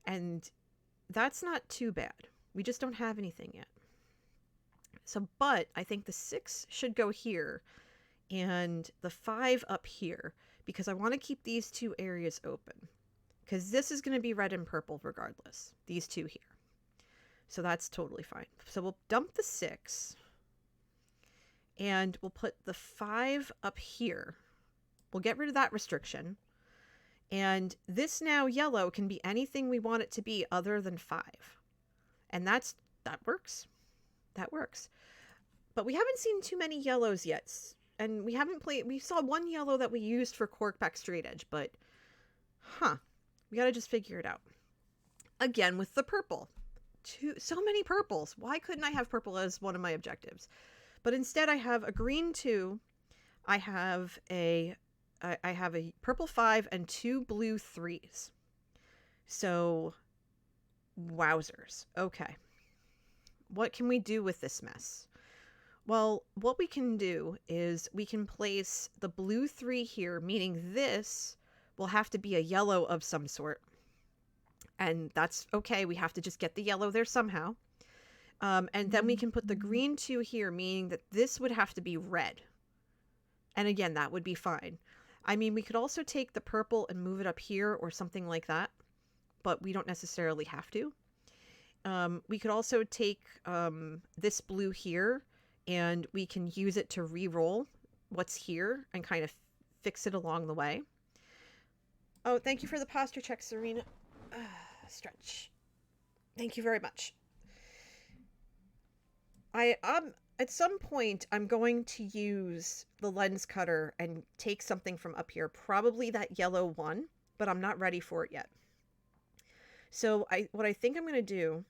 And that's not too bad. We just don't have anything yet. So, but I think the 6 should go here and the 5 up here because I want to keep these 2 areas open because this is going to be red and purple regardless, these 2 here. So that's totally fine. So we'll dump the 6 and we'll put the 5 up here. We'll get rid of that restriction. And this now yellow can be anything we want it to be other than 5. And that works. That works. But we haven't seen too many yellows yet. And we haven't played... We saw 1 yellow that we used for Corkback Straight Edge, but... We gotta just figure it out. Again, with the purple. So many purples. Why couldn't I have purple as one of my objectives? But instead I have a green 2. I have a purple 5 and 2 blue 3s. So, wowzers. Okay. What can we do with this mess? Well, what we can do is we can place the blue 3 here, meaning this will have to be a yellow of some sort. And that's okay. We have to just get the yellow there somehow. And then we can put the green 2 here, meaning that this would have to be red. And again, that would be fine. I mean, we could also take the purple and move it up here or something like that, but we don't necessarily have to. We could also take this blue here, and we can use it to re-roll what's here and kind of fix it along the way. Oh, thank you for the posture check, Serena. Stretch. Thank you very much. at some point, I'm going to use the lens cutter and take something from up here, probably that yellow one, but I'm not ready for it yet. So what I think I'm going to do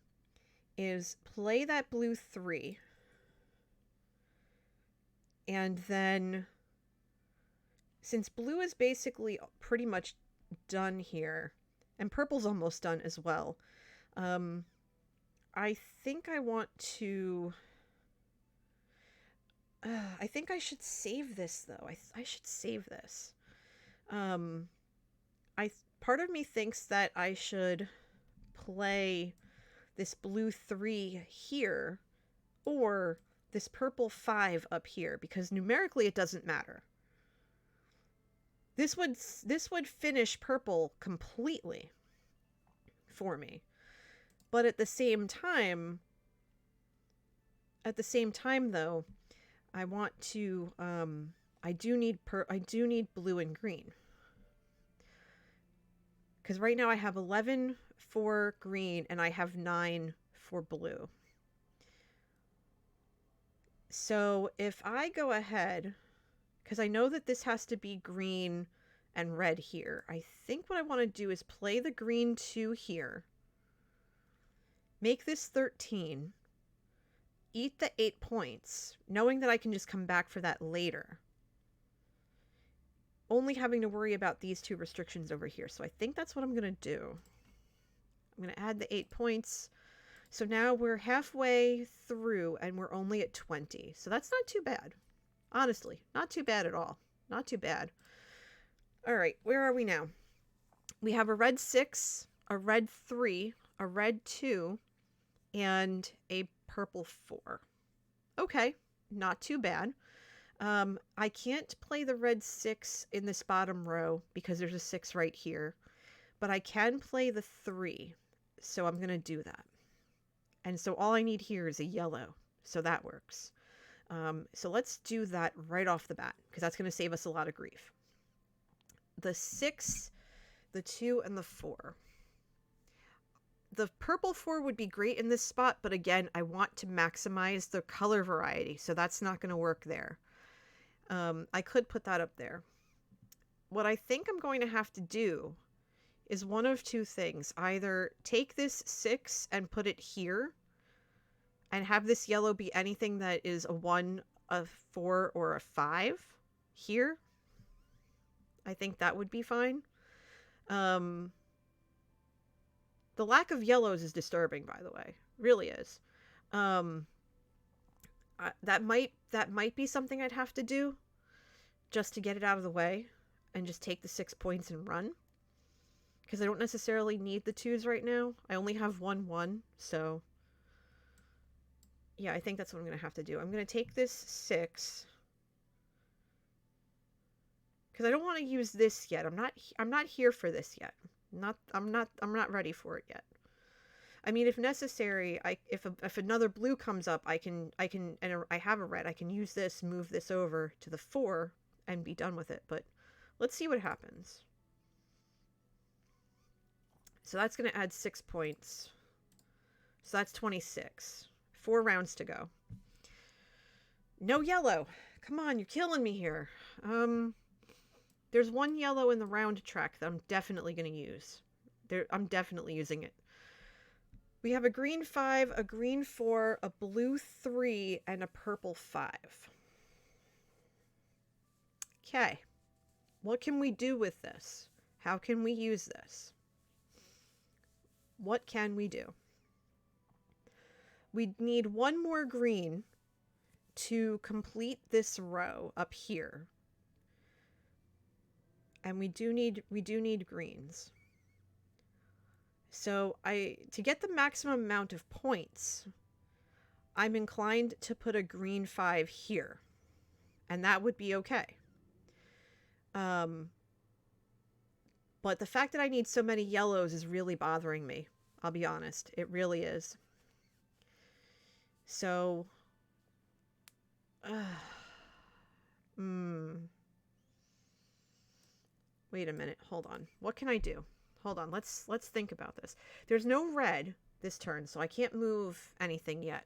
is play that blue 3, and then since blue is basically pretty much done here, and purple's almost done as well, I think I want to... I think I should save this, though. I should save this. Part of me thinks that I should play this blue 3 here, or this purple 5 up here, because numerically it doesn't matter. This would finish purple completely for me. But at the same time though, I want to I do need blue and green. Cuz right now I have 11 for green and I have 9 for blue. So if I go ahead, because I know that this has to be green and red here, I think what I want to do is play the green 2 here, make this 13, eat the 8 points, knowing that I can just come back for that later, only having to worry about these 2 restrictions over here. So I think that's what I'm going to do. I'm going to add the 8 points. So now we're halfway through and we're only at 20. So that's not too bad. Honestly, not too bad at all. Not too bad. All right, where are we now? We have a red 6, a red 3, a red 2, and a purple 4. Okay, not too bad. I can't play the red 6 in this bottom row because there's a 6 right here, but I can play the 3, so I'm going to do that. And so all I need here is a yellow, so that works. So let's do that right off the bat, because that's going to save us a lot of grief. The 6, the 2, and the 4. The purple 4 would be great in this spot, but again, I want to maximize the color variety, so that's not going to work there. I could put that up there. What I think I'm going to have to do is one of 2 things. Either take this 6 and put it here, and have this yellow be anything that is a 1, a 4, or a 5 here. I think that would be fine. The lack of yellows is disturbing, by the way. Really is. That might be something I'd have to do just to get it out of the way and just take the 6 points and run. Because I don't necessarily need the 2s right now. I only have 1, 1, so... yeah, I think that's what I'm going to have to do. I'm going to take this 6. Because I don't want to use this yet. I'm not here for this yet. I'm not ready for it yet. I mean, if necessary, if another blue comes up, and I have a red, I can use this, move this over to the 4 and be done with it. But let's see what happens. So that's going to add 6 points. So that's 26. 4 rounds to go. No yellow. Come on, you're killing me here. There's 1 yellow in the round track that I'm definitely going to use. I'm definitely using it. We have a green 5, a green 4, a blue 3, and a purple 5. Okay. What can we do with this? How can we use this? What can we do? We need 1 more green to complete this row up here. And we do need greens. So to get the maximum amount of points, I'm inclined to put a green 5 here. And that would be okay. But the fact that I need so many yellows is really bothering me. I'll be honest. It really is. So, wait a minute. Hold on. What can I do? Hold on. Let's think about this. There's no red this turn, so I can't move anything yet.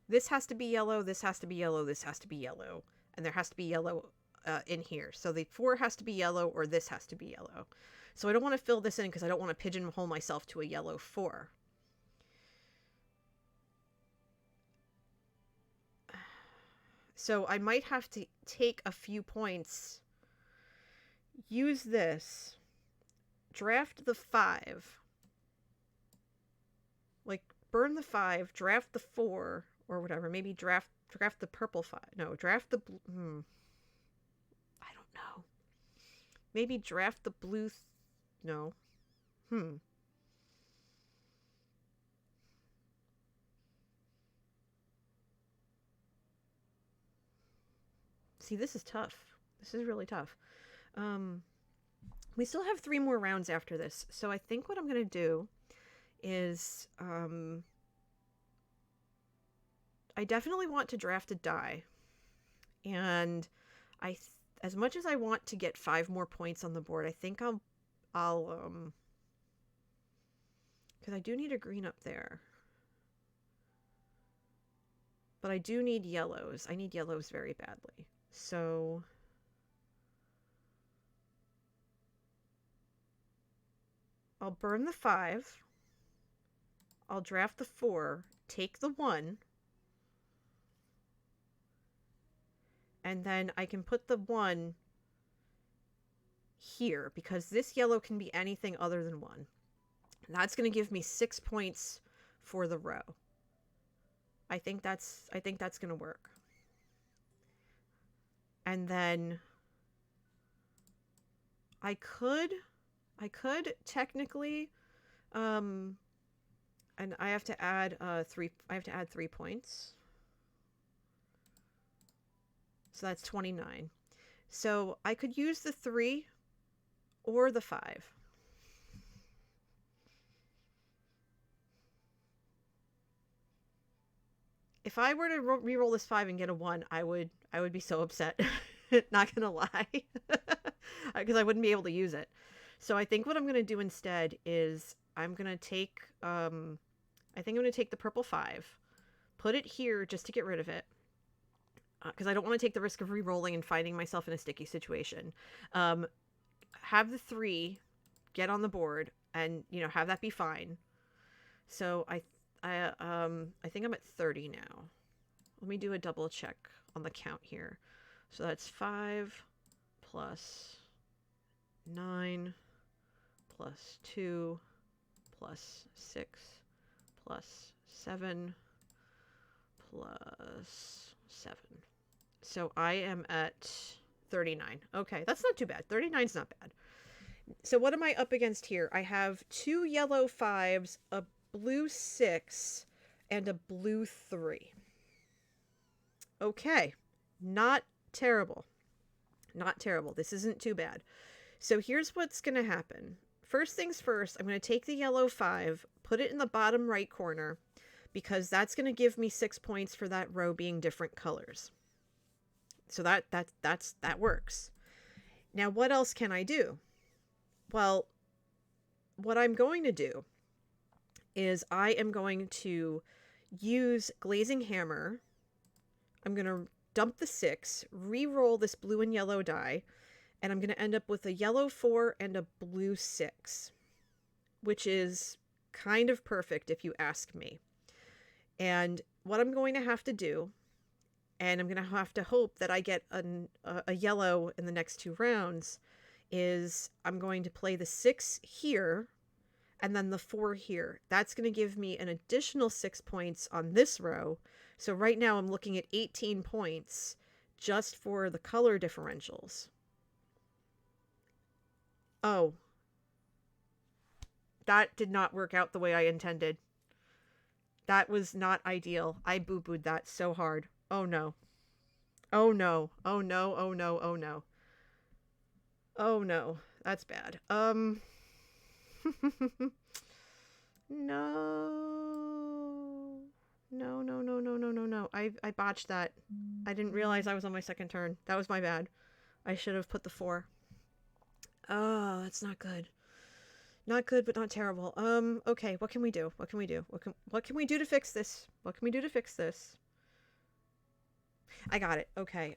This has to be yellow, this has to be yellow, this has to be yellow. And there has to be yellow in here. So the 4 has to be yellow or this has to be yellow. So I don't want to fill this in because I don't want to pigeonhole myself to a yellow 4. So I might have to take a few points, use this, draft the 5, like burn the 5, draft the 4, or whatever, maybe draft the purple 5, no, draft the, I don't know, maybe draft the blue, no, See, this is tough. This is really tough. We still have 3 more rounds after this. So I think what I'm going to do is I definitely want to draft a die. And as much as I want to get 5 more points on the board, I think I'll because I do need a green up there. But I do need yellows. I need yellows very badly. So I'll burn the 5. I'll draft the 4, take the 1, and then I can put the 1 here because this yellow can be anything other than 1. And that's going to give me 6 points for the row. I think that's going to work. And then I could technically and I have to add 3 points. So that's 29. So I could use the 3 or the 5. If I were to re-roll this 5 and get a 1, I would be so upset. Not gonna lie, because I wouldn't be able to use it. So I think what I'm gonna do instead is I'm gonna take I think I'm gonna take the purple 5, put it here just to get rid of it, because I don't want to take the risk of re-rolling and finding myself in a sticky situation. Have the 3 get on the board, and have that be fine. So I think I'm at 30 now. Let me do a double check on the count here. So that's 5 plus 9 plus 2 plus 6 plus 7 plus 7. So I am at 39. Okay, that's not too bad. 39's not bad. So what am I up against here? I have 2 yellow 5s, a blue 6, and a blue 3. Okay, not terrible. Not terrible. This isn't too bad. So here's what's going to happen. First things first, I'm going to take the yellow 5, put it in the bottom right corner, because that's going to give me 6 points for that row being different colors. So that works. Now, what else can I do? Well, what I'm going to do is I am going to use Glazing Hammer. I'm going to dump the 6, re-roll this blue and yellow die, and I'm going to end up with a yellow 4 and a blue 6, which is kind of perfect if you ask me. And what I'm going to have to do, and I'm going to have to hope that I get a yellow in the next 2 rounds, is I'm going to play the 6 here and then the 4 here. That's going to give me an additional 6 points on this row. So right now I'm looking at 18 points just for the color differentials. Oh, that did not work out the way I intended. That was not ideal. I boo-booed that so hard. Oh no. Oh no. Oh no. Oh no. Oh no. Oh no. That's bad. No. No. I botched that. I didn't realize I was on my second turn. That was my bad. I should have put the 4. Oh, that's not good. Not good, but not terrible. Okay, what can we do? What can we do? What can we do to fix this? What can we do to fix this? I got it. Okay.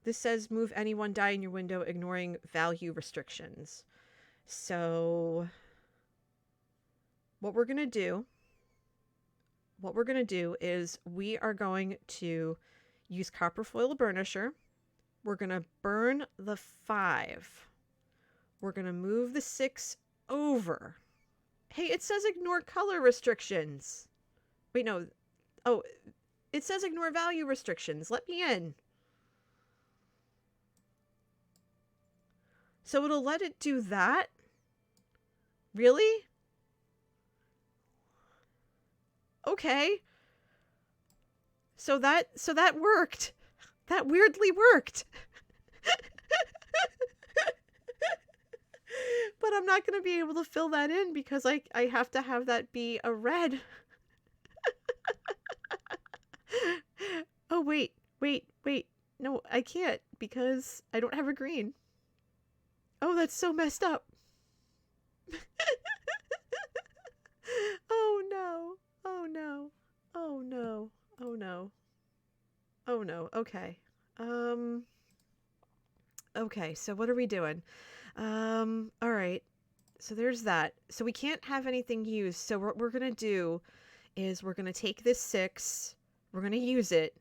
This says move any one die in your window, ignoring value restrictions. So what we're going to do is we are going to use copper foil burnisher. We're going to burn the 5. We're going to move the 6 over. Hey, it says ignore color restrictions. Wait, no. Oh, it says ignore value restrictions. Let me in. So it'll let it do that? Really? Okay. So that worked. That weirdly worked. But I'm not going to be able to fill that in because I have to have that be a red. Oh, wait. No, I can't because I don't have a green. Oh, that's so messed up. Oh, no. Oh, no. Oh, no. Oh, no. Oh, no. Okay. Okay, so what are we doing? All right. So there's that. So we can't have anything used. So what we're going to do is we're going to take this 6, we're going to use it,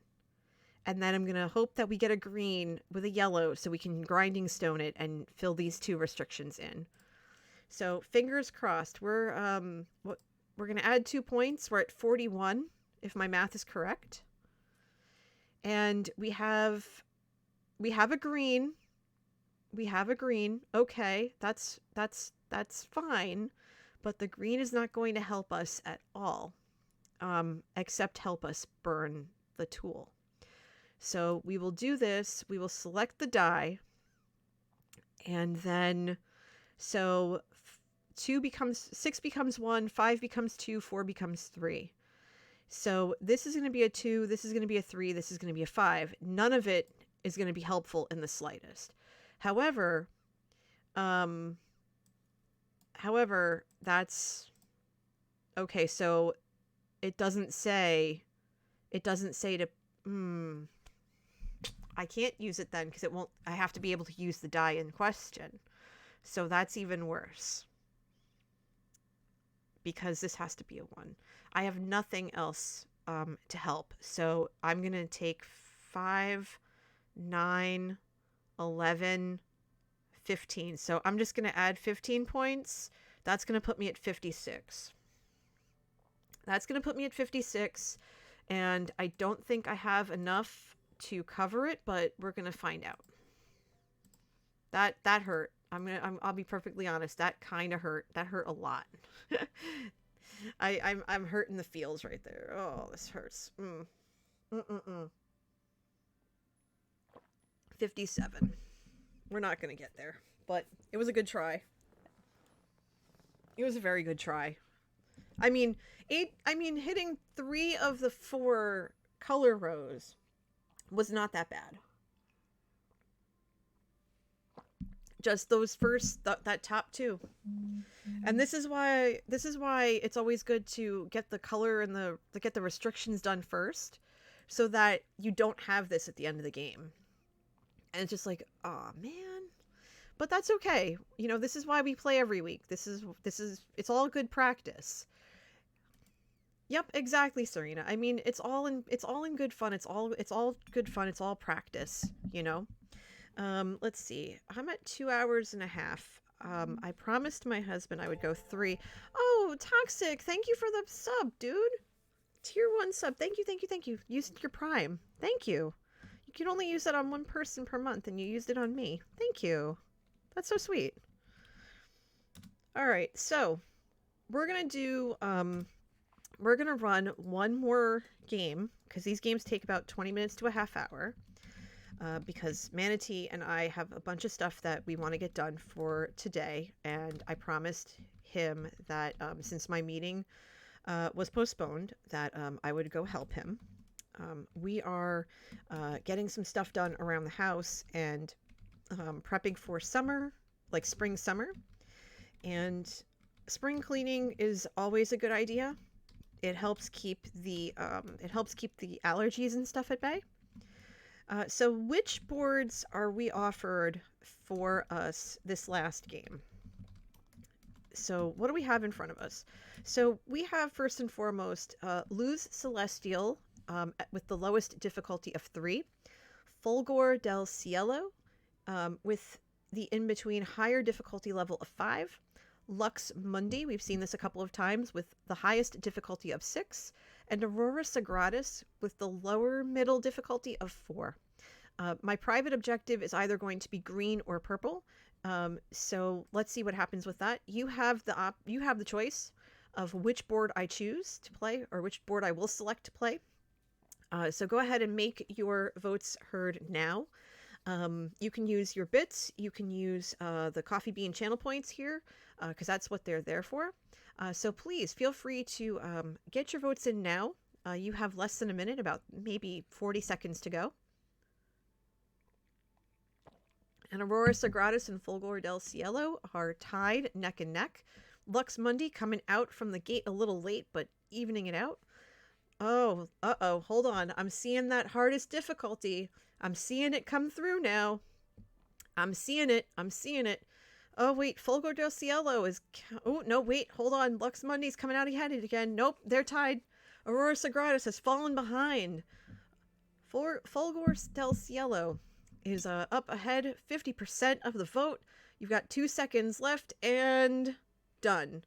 and then I'm going to hope that we get a green with a yellow so we can grinding stone it and fill these 2 restrictions in. So fingers crossed. We're going to add 2 points. We're at 41 if my math is correct. And we have a green. We have a green. Okay, that's fine, but the green is not going to help us at all, except help us burn the tool. So we will do this. We will select the die, and then so 6 becomes 1, 5 becomes 2, 4 becomes 3. So this is going to be a 2. This is going to be a 3. This is going to be a 5. None of it is going to be helpful in the slightest. However, that's okay. So it doesn't say to, I can't use it then because it won't, I have to be able to use the die in question. So that's even worse because this has to be a 1. I have nothing else, to help. So I'm going to take 5, 9, 11, 15. So I'm just going to add 15 points. That's going to put me at 56. That's going to put me at 56. And I don't think I have enough to cover it, but we're going to find out. That hurt. I'll be perfectly honest. That kind of hurt. That hurt a lot. I'm hurting the feels right there. Oh, this hurts. 57. We're not going to get there, but it was a good try. It was a very good try. I mean, hitting 3 of the 4 color rows was not that bad. Just those first, that top 2. And this is why it's always good to get the color and get the restrictions done first so that you don't have this at the end of the game. And it's just like, oh man. But that's okay. You know, this is why we play every week. It's all good practice. Yep, exactly, Serena. I mean, it's all in good fun. It's all good fun. It's all practice, you know? Let's see. I'm at 2 hours and a half. I promised my husband I would go 3. Oh, Toxic, thank you for the sub, dude. Tier 1 sub. Thank you. Used your Prime. Thank you. You can only use it on 1 person per month, and you used it on me. Thank you. That's so sweet. All right, so we're gonna run one more game because these games take about 20 minutes to a half hour. Because Manatee and I have a bunch of stuff that we want to get done for today, and I promised him that since my meeting was postponed, that I would go help him. We are getting some stuff done around the house and prepping for summer, like spring, summer. And spring cleaning is always a good idea. It helps keep the allergies and stuff at bay. So which boards are we offered for us this last game? So what do we have in front of us? So we have, first and foremost, Luz Celestial with the lowest difficulty of 3, Fulgor del Cielo with the in-between higher difficulty level of 5, Lux Mundi, we've seen this a couple of times, with the highest difficulty of 6, and Aurora Sagradas with the lower middle difficulty of 4. My private objective is either going to be green or purple, so let's see what happens with that. You have the choice of which board I choose to play, or which board I will select to play. So go ahead and make your votes heard now. You can use your bits, you can use the coffee bean channel points here, because that's what they're there for. So please feel free to get your votes in now. You have less than a minute, about maybe 40 seconds to go. And Aurora Sagradas and Fulgor del Cielo are tied neck and neck. Lux Mundi coming out from the gate a little late, but evening it out. Oh, hold on. I'm seeing that hardest difficulty. I'm seeing it come through now. I'm seeing it. Oh, wait, Fulgor del Cielo is... Oh, no, wait, hold on. Lux Mundi's coming out ahead again. Nope, they're tied. Aurora Sagradas has fallen behind. Fulgor del Cielo is up ahead, 50% of the vote. You've got 2 seconds left, and done.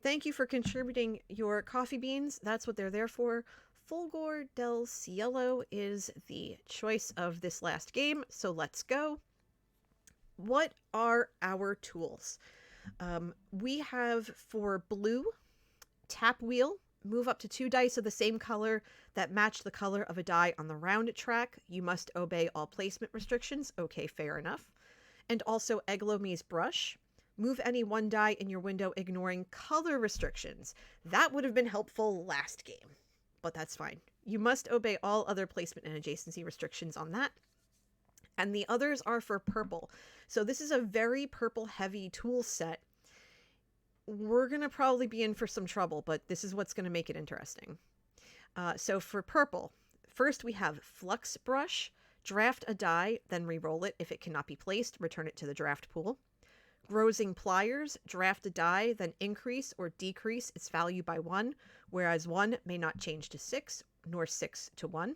Thank you for contributing your coffee beans. That's what they're there for. Fulgor del Cielo is the choice of this last game, so let's go. What are our tools? We have for blue, tap wheel, move up to 2 dice of the same color that match the color of a die on the round track. You must obey all placement restrictions. Okay, fair enough. And also Eglome's brush. Move any 1 die in your window ignoring color restrictions. That would have been helpful last game, but that's fine. You must obey all other placement and adjacency restrictions on that. And the others are for purple. So this is a very purple heavy tool set. We're going to probably be in for some trouble, but this is what's going to make it interesting. So for purple, first we have Flux Brush. Draft a die, then re-roll it. If it cannot be placed, return it to the draft pool. Grozing Pliers. Draft a die, then increase or decrease its value by 1, whereas 1 may not change to 6, nor 6 to 1.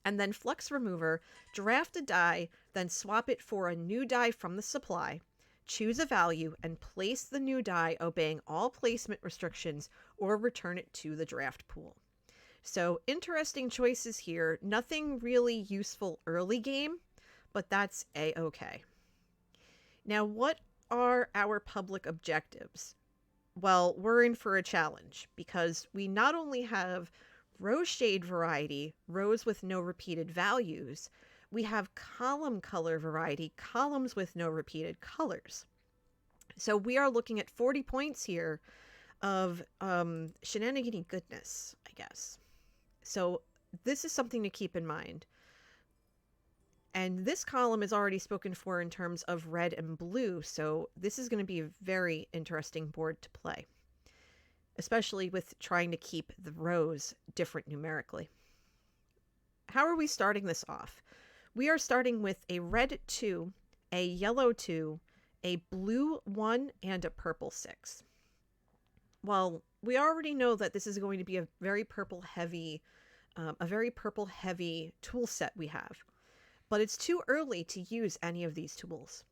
And then Flux Remover. Draft a die, then swap it for a new die from the supply. Choose a value and place the new die obeying all placement restrictions, or return it to the draft pool. So interesting choices here. Nothing really useful early game, but that's a-okay. Now, what are our public objectives? Well, we're in for a challenge because we not only have row shade variety, rows with no repeated values, we have column color variety, columns with no repeated colors. So we are looking at 40 points here of shenanigan goodness, I guess. So this is something to keep in mind. And this column is already spoken for in terms of red and blue, so this is going to be a very interesting board to play, especially with trying to keep the rows different numerically. How are we starting this off? We are starting with a red 2, a yellow 2, a blue 1, and a purple 6. Well, we already know that this is going to be a very purple heavy tool set we have. But it's too early to use any of these tools.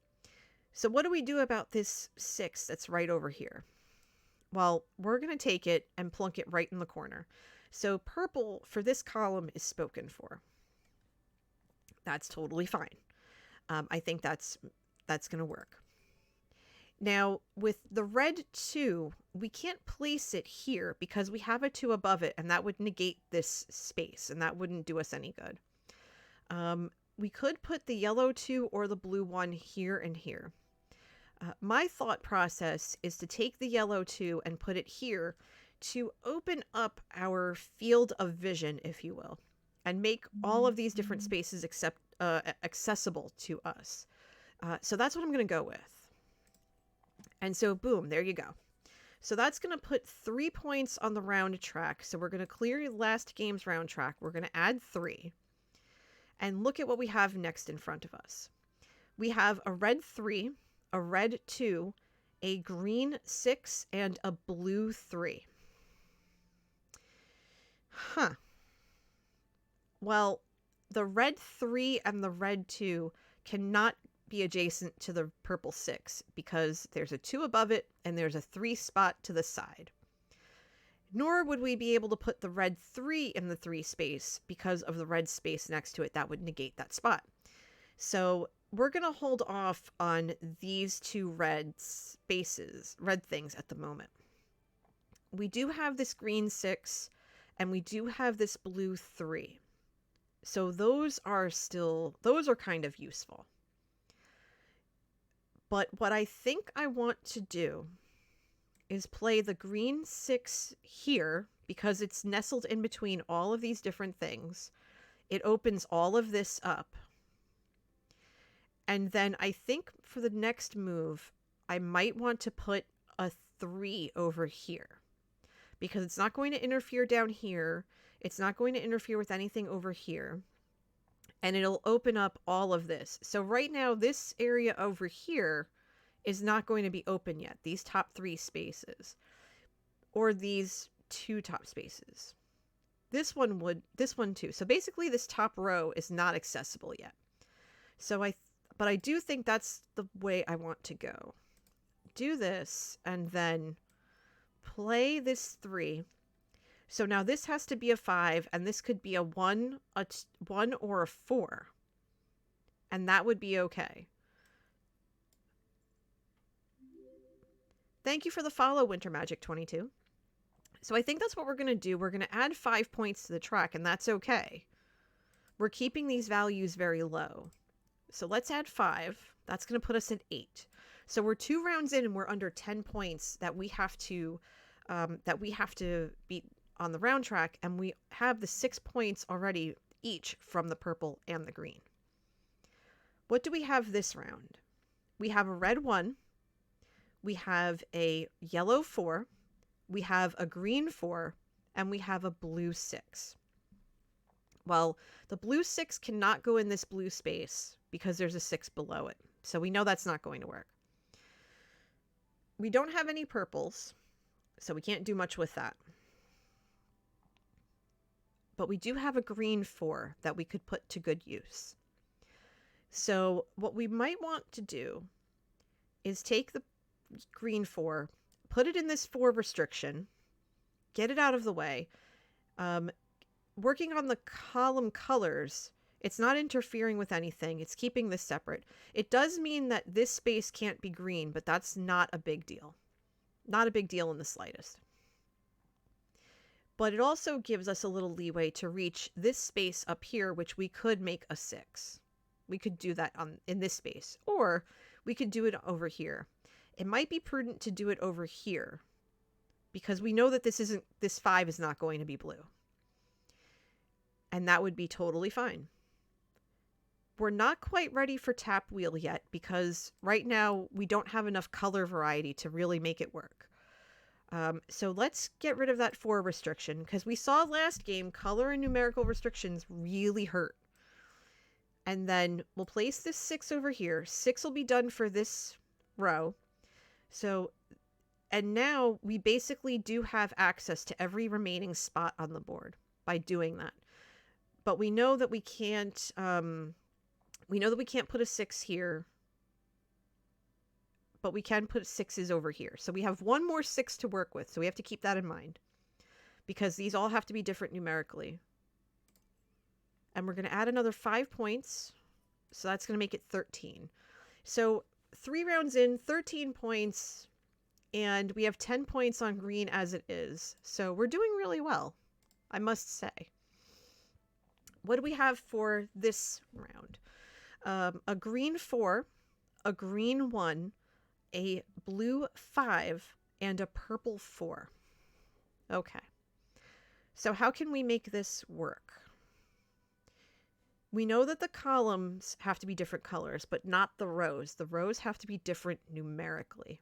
So what do we do about this 6 that's right over here? Well, we're going to take it and plunk it right in the corner. So purple for this column is spoken for. That's totally fine. I think that's going to work. Now, with the red 2, we can't place it here because we have a 2 above it, and that would negate this space, and that wouldn't do us any good. We could put the yellow 2 or the blue 1 here and here. My thought process is to take the yellow 2 and put it here to open up our field of vision, if you will, and make all of these different spaces accessible to us. So that's what I'm going to go with. And so, boom, there you go. So that's going to put 3 points on the round track. So we're going to clear last game's round track. We're going to add 3. And look at what we have next in front of us. We have a red 3, a red 2, a green 6, and a blue 3. Huh. Well, the red 3 and the red 2 cannot be adjacent to the purple 6 because there's a 2 above it and there's a 3 spot to the side. Nor would we be able to put the red 3 in the 3 space because of the red space next to it. That would negate that spot. So we're going to hold off on these 2 red spaces, red things at the moment. We do have this green 6 and we do have this blue 3. So those are kind of useful. But what I think I want to do is play the green 6 here because it's nestled in between all of these different things. It opens all of this up. And then I think for the next move, I might want to put a 3 over here because it's not going to interfere down here. It's not going to interfere with anything over here. And it'll open up all of this. So right now, this area over here is not going to be open yet. These top 3 spaces. Or these 2 top spaces. This one too. So basically this top row is not accessible yet. But I do think that's the way I want to go. Do this and then play this 3. So now this has to be a 5, and this could be a 1 or a 4. And that would be okay. Thank you for the follow, Winter Magic 22. So I think that's what we're going to do. We're going to add 5 points to the track, and that's okay. We're keeping these values very low. So let's add 5. That's going to put us at 8. So we're 2 rounds in, and we're under 10 points that we have to beat on the round track, and we have the 6 points already each from the purple and the green. What do we have this round? We have a red 1, we have a yellow 4, we have a green 4, and we have a blue 6. Well, the blue 6 cannot go in this blue space because there's a 6 below it. So we know that's not going to work. We don't have any purples, so we can't do much with that. But we do have a green 4 that we could put to good use. So what we might want to do is take the green 4, put it in this 4 restriction, get it out of the way. Working on the column colors, it's not interfering with anything. It's keeping this separate. It does mean that this space can't be green, but that's not a big deal. Not a big deal in the slightest. But it also gives us a little leeway to reach this space up here, which we could make a 6. We could do that in this space, or we could do it over here. It might be prudent to do it over here because we know that this 5 is not going to be blue. And that would be totally fine. We're not quite ready for tap wheel yet because right now we don't have enough color variety to really make it work. So let's get rid of that 4 restriction because we saw last game color and numerical restrictions really hurt. And then we'll place this 6 over here. 6 will be done for this row. So, and now we basically do have access to every remaining spot on the board by doing that. But we know that we can't put a 6 here, but we can put 6s over here. So we have one more 6 to work with. So we have to keep that in mind because these all have to be different numerically. And we're going to add another 5 points. So that's going to make it 13. So 3 rounds in, 13 points, and we have 10 points on green as it is. So we're doing really well, I must say. What do we have for this round? A green 4, a green 1, a blue 5, and a purple 4. Okay. So how can we make this work? We know that the columns have to be different colors, but not the rows. The rows have to be different numerically.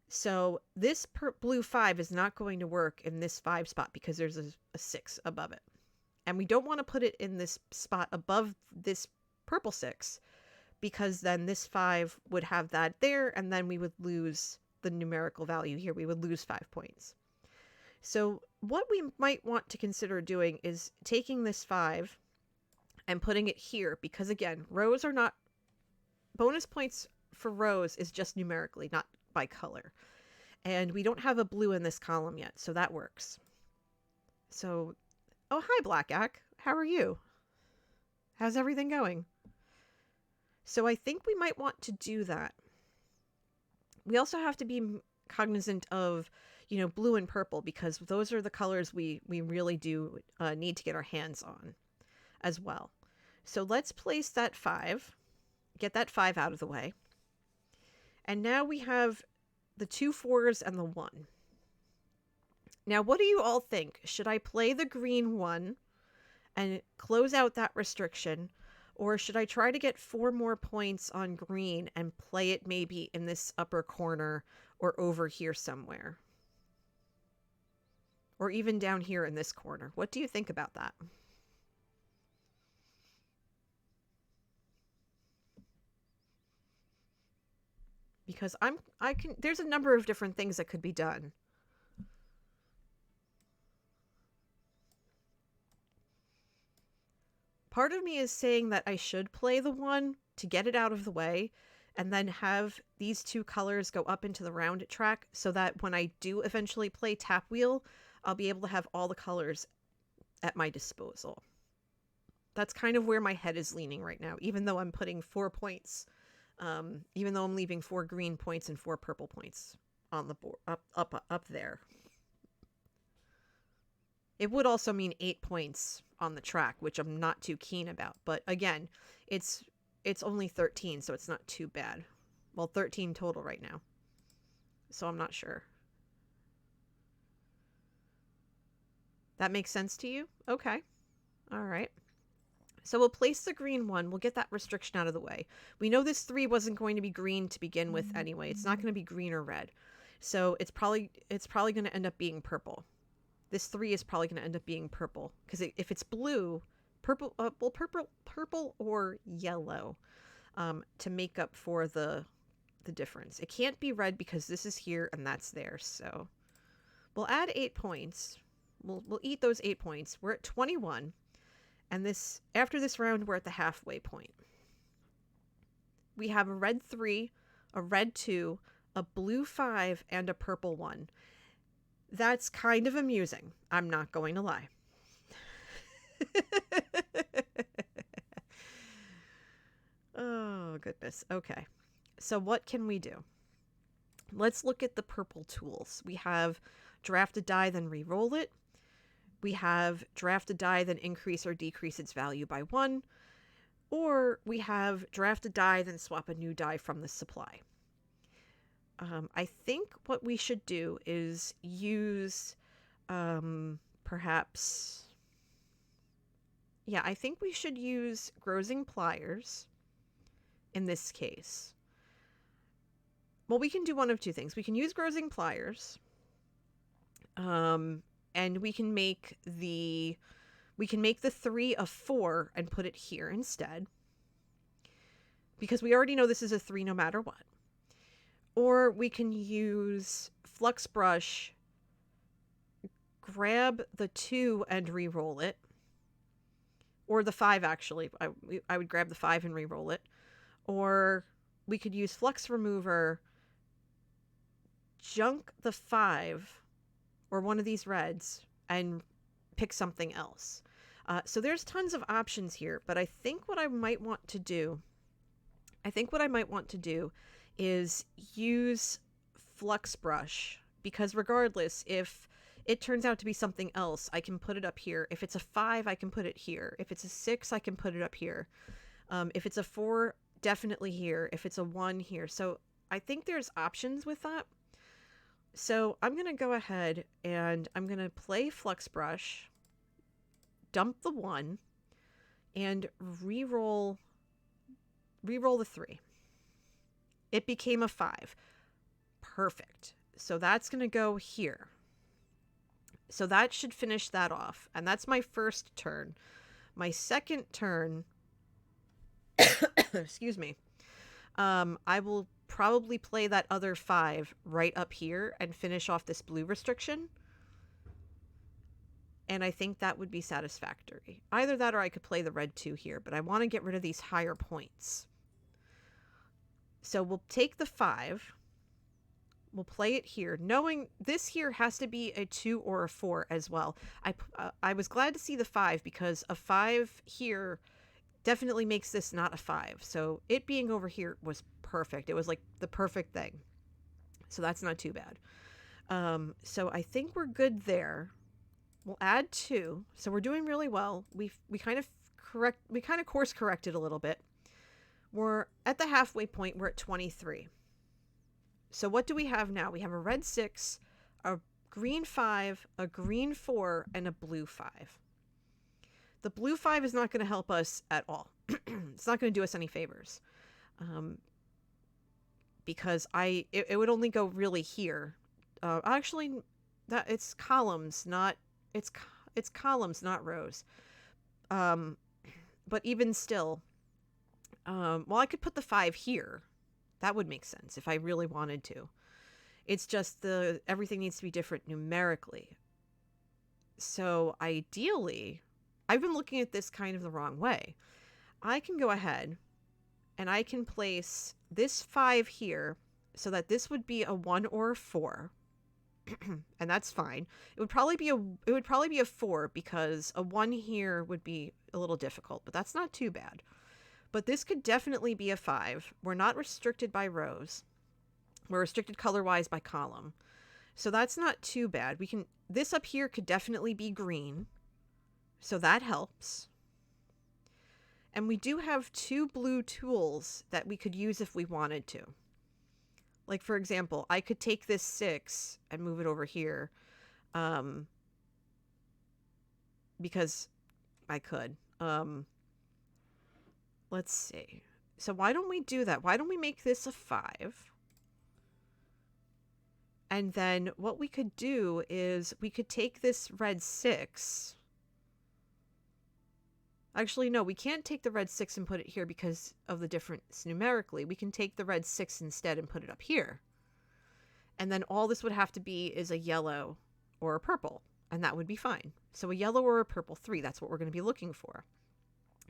So this blue 5 is not going to work in this 5 spot because there's a 6 above it. And we don't want to put it in this spot above this purple 6 because then this 5 would have that there, and then we would lose the numerical value here. We would lose 5 points. So what we might want to consider doing is taking this 5 and putting it here, because again, rows are not, bonus points for rows is just numerically, not by color. And we don't have a blue in this column yet, so that works. So, oh, hi, Blackack. How are you? How's everything going? So I think we might want to do that. We also have to be cognizant of, you know, blue and purple, because those are the colors we really do need to get our hands on as well. So let's place that 5, get that 5 out of the way. And now we have the 2 4s and the 1. Now, what do you all think? Should I play the green 1 and close out that restriction? Or should I try to get 4 more points on green and play it maybe in this upper corner or over here somewhere? Or even down here in this corner? What do you think about that? Because there's a number of different things that could be done. Part of me is saying that I should play the 1 to get it out of the way and then have these 2 colors go up into the round track so that when I do eventually play Tap Wheel, I'll be able to have all the colors at my disposal. That's kind of where my head is leaning right now, even though I'm putting 4 points, even though I'm leaving 4 green points and 4 purple points on the board, up there. It would also mean 8 points on the track, which I'm not too keen about. But again, it's only 13, so it's not too bad. Well, 13 total right now. So I'm not sure. That makes sense to you? Okay. All right. So we'll place the green 1. We'll get that restriction out of the way. We know this 3 wasn't going to be green to begin with anyway. It's not going to be green or red. So it's probably going to end up being purple. This 3 is probably going to end up being purple, because if it's blue, purple or yellow, to make up for the difference. It can't be red because this is here and that's there. So we'll add 8 points. We'll eat those 8 points. We're at 21, and after this round we're at the halfway point. We have a red 3, a red 2, a blue 5, and a purple 1. That's kind of amusing. I'm not going to lie. Oh, goodness. Okay. So what can we do? Let's look at the purple tools. We have draft a die, then re-roll it. We have draft a die, then increase or decrease its value by 1. Or we have draft a die, then swap a new die from the supply. I think what we should do is use, perhaps, yeah, I think we should use Grozing Pliers in this case. Well, we can do one of two things. We can use Grozing Pliers, and we can make the 3 a 4 and put it here instead, because we already know this is a 3 no matter what. Or we can use Flux Brush, grab the 2 and re-roll it. Or the 5, actually. I would grab the 5 and re-roll it. Or we could use Flux Remover, junk the 5, or one of these reds, and pick something else. So there's tons of options here, but I think what I might want to do is use Flux Brush, because regardless, if it turns out to be something else, I can put it up here. If it's a 5, I can put it here. If it's a 6, I can put it up here. If it's a 4, definitely here. If it's a 1, here. So I think there's options with that. So I'm going to go ahead and I'm going to play Flux Brush, dump the 1, and re-roll the 3. It became a 5. Perfect. So that's going to go here. So that should finish that off. And that's my first turn. My second turn, excuse me, I will probably play that other 5 right up here and finish off this blue restriction. And I think that would be satisfactory. Either that or I could play the red 2 here, but I want to get rid of these higher points. So we'll take the 5. We'll play it here, knowing this here has to be a 2 or a 4 as well. I was glad to see the 5 because a 5 here definitely makes this not a 5. So it being over here was perfect. It was like the perfect thing. So that's not too bad. So I think we're good there. We'll add 2. So we're doing really well. We kind of course corrected a little bit. We're at the halfway point. We're at 23. So what do we have now? We have a red 6, a green 5, a green 4, and a blue 5. The blue 5 is not going to help us at all. It's not going to do us any favors. Because it would only go really here. Actually, it's columns, not it's columns, not rows. But even still, well, I could put the 5 here. That would make sense if I really wanted to. It's just everything needs to be different numerically. So ideally, I've been looking at this kind of the wrong way. I can go ahead and I can place this 5 here so that this would be a 1 or a 4. And that's fine. It would probably be a 4 because a 1 here would be a little difficult, but that's not too bad. But this could definitely be a 5. We're not restricted by rows. We're restricted color-wise by column. So that's not too bad. This up here could definitely be green. So that helps. And we do have 2 blue tools that we could use if we wanted to. Like, for example, I could take this 6 and move it over here. Because I could. Let's see. So why don't we do that? Why don't we make this a 5? And then what we could do is we could take this red 6. Actually, no, we can't take the red 6 and put it here because of the difference numerically. We can take the red 6 instead and put it up here. And then all this would have to be is a yellow or a purple, and that would be fine. So a yellow or a purple 3, that's what we're going to be looking for.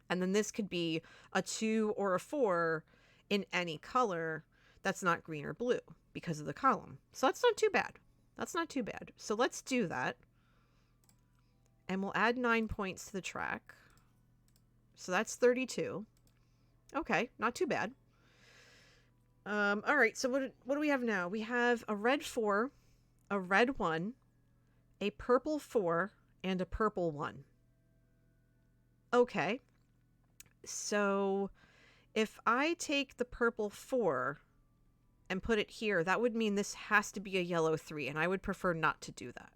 And then this could be a 2 or a 4 in any color that's not green or blue because of the column. So that's not too bad. That's not too bad. So let's do that. And we'll add 9 points to the track. So that's 32. Okay, not too bad. All right, so what do we have now? We have a red 4, a red 1, a purple 4, and a purple 1. Okay. So if I take the purple 4 and put it here, that would mean this has to be a yellow 3, and I would prefer not to do that.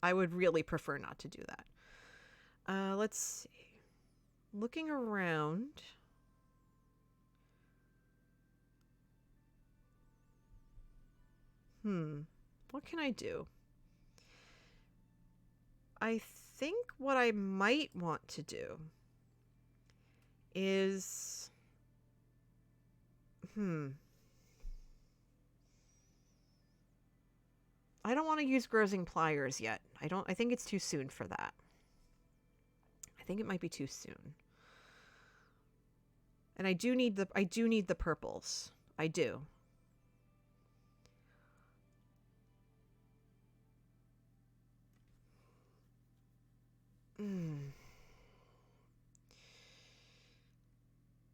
I would really prefer not to do that. Let's see. Looking around. What can I do? I think what I might want to do is I don't want to use grazing pliers yet. I think it's too soon for that. I think it might be too soon. And I do need the purples. I do.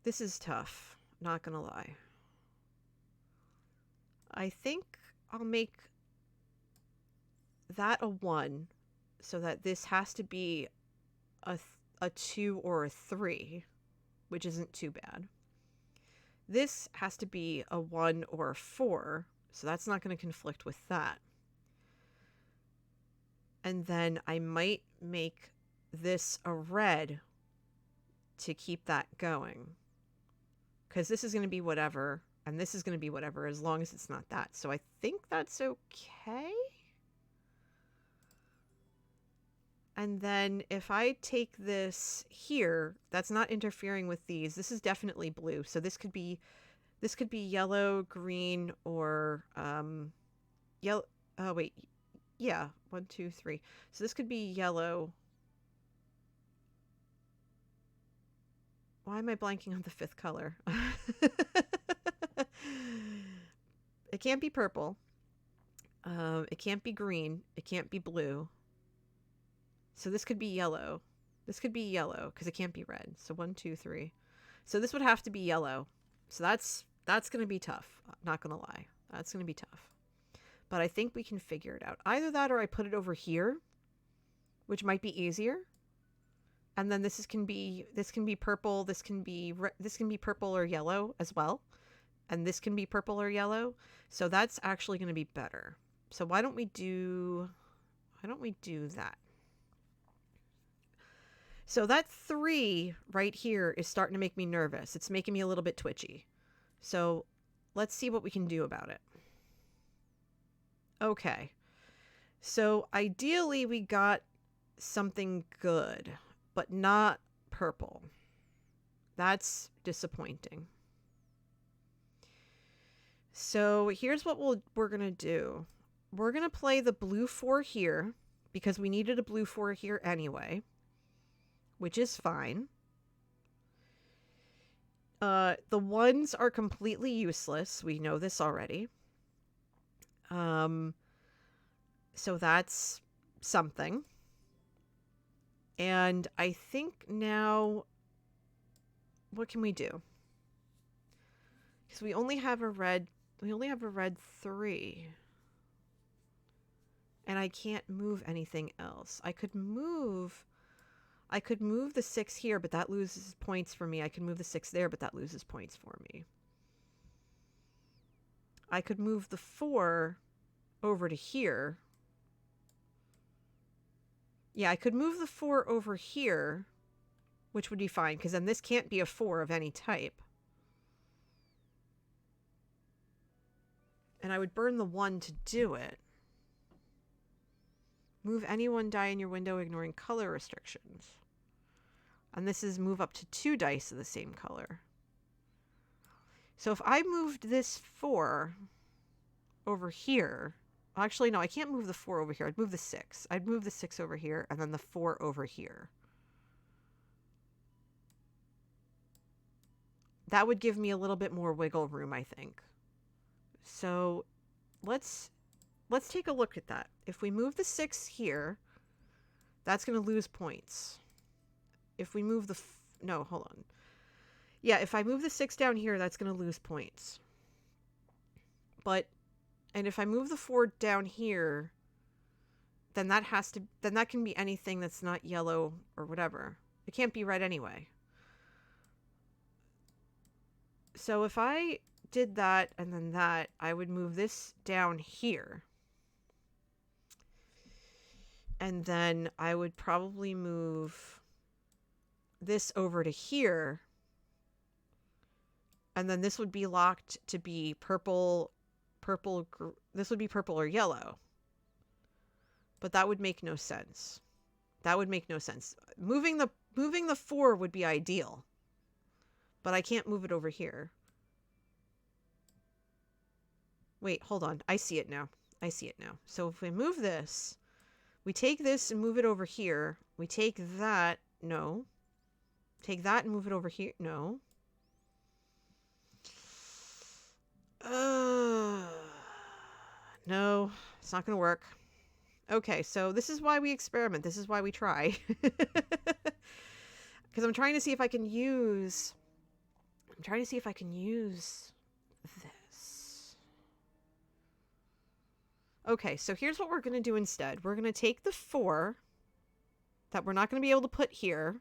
This is tough, not gonna lie. I think I'll make that a 1 so that this has to be a 2 or a 3, which isn't too bad. This has to be a 1 or a 4, so that's not going to conflict with that. And then I might make this a red to keep that going. Because this is going to be whatever. And this is going to be whatever, as long as it's not that. So I think that's okay. And then if I take this here, that's not interfering with these. This is definitely blue. So this could be yellow, green, or yellow. Oh, wait. Yeah. 1, 2, 3. So this could be yellow. Why am I blanking on the 5th color? It can't be purple. It can't be green. It can't be blue. So this could be yellow. This could be yellow because it can't be red. So 1, 2, 3. So this would have to be yellow. So that's going to be tough. Not going to lie. That's going to be tough. But I think we can figure it out. Either that or I put it over here, which might be easier. And then this can be purple. This can be purple or yellow as well. And this can be purple or yellow. So that's actually going to be better. So why don't we do that? So that 3 right here is starting to make me nervous. It's making me a little bit twitchy. So let's see what we can do about it. Okay. So ideally we got something good, but not purple. That's disappointing. So here's what we're going to do. We're going to play the blue 4 here because we needed a blue 4 here anyway, which is fine. The 1s are completely useless. We know this already. So that's something. And I think now, what can we do? Because we only have a red 3. And I can't move anything else. I could move the 6 here, but that loses points for me. I could move the 6 there, but that loses points for me. I could move the 4 over to here. Yeah, I could move the 4 over here, which would be fine, because then this can't be a 4 of any type. And I would burn the 1 to do it. Move any 1 die in your window, ignoring color restrictions. And this is move up to 2 dice of the same color. So if I moved this 4 over here... Actually, no, I can't move the 4 over here. I'd move the 6. I'd move the 6 over here, and then the 4 over here. That would give me a little bit more wiggle room, I think. So let's take a look at that. If we move the 6 here, that's going to lose points. If we move the... No, hold on. Yeah, if I move the 6 down here, that's going to lose points. And if I move the 4 down here, then that can be anything that's not yellow or whatever. It can't be red anyway. So if I did that and then that, I would move this down here. And then I would probably move this over to here. And then this would be locked to be purple. This would be purple or yellow. But that would make no sense. That would make no sense. Moving the 4 would be ideal. But I can't move it over here. Wait, hold on. I see it now. So if we move this, we take this and move it over here. We take that. No. Take that and move it over here. No. No, it's not going to work. Okay, so this is why we experiment. This is why we try. Because I'm trying to see if I can use... this. Okay, so here's what we're going to do instead. We're going to take the 4 that we're not going to be able to put here.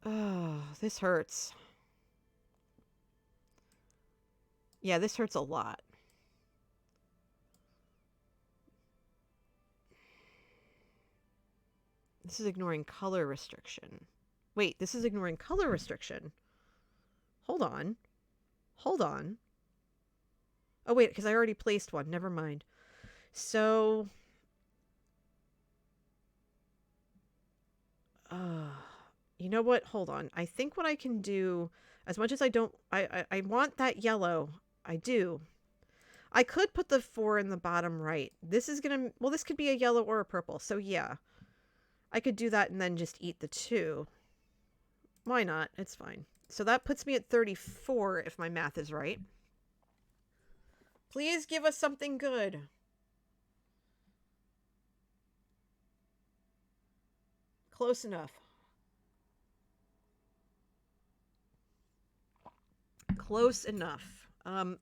Oh, this hurts. Yeah, this hurts a lot. This is ignoring color restriction. Wait, this is ignoring color restriction. Hold on. Hold on. Oh, wait, because I already placed one. Never mind. So... you know what? Hold on. I think what I can do, as much as I don't... I want that yellow. I do. I could put the 4 in the bottom right. This is going to... Well, this could be a yellow or a purple. So, yeah. I could do that and then just eat the 2. Why not? It's fine. So that puts me at 34 if my math is right. Please give us something good. Close enough. Close enough.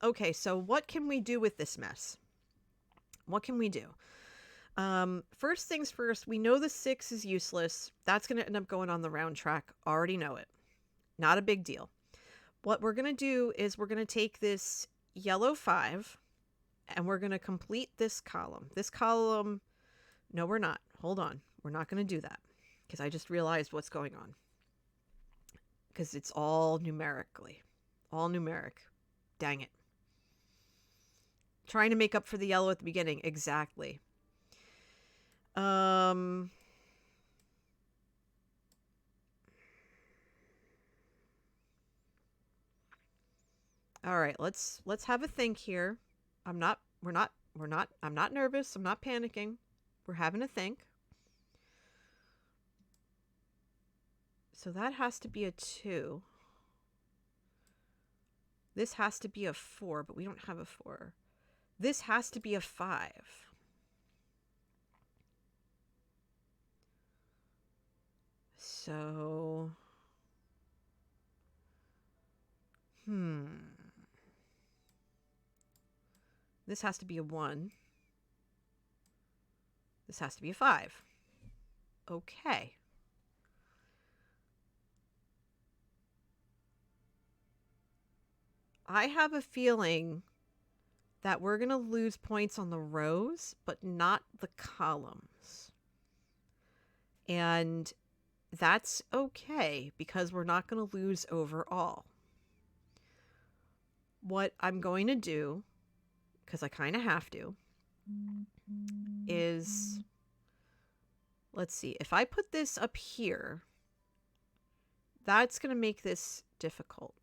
Okay, so what can we do with this mess? What can we do? First things first, we know the 6 is useless. That's going to end up going on the round track. Already know it. Not a big deal. What we're going to do is we're going to take this yellow 5 and we're going to complete this column. This column, no, we're not. Hold on. We're not going to do that because I just realized what's going on. Because it's all numerically. All numeric. Dang it. Trying to make up for the yellow at the beginning. Exactly. All right, let's have a think here. I'm not nervous. I'm not panicking. We're having a think. So that has to be a 2. This has to be a 4, but we don't have a 4. This has to be a 5. So, this has to be a 1. This has to be a 5. Okay. I have a feeling that we're going to lose points on the rows, but not the columns. And that's okay because we're not going to lose overall. What I'm going to do, because I kind of have to, is, let's see, if I put this up here, that's going to make this difficult.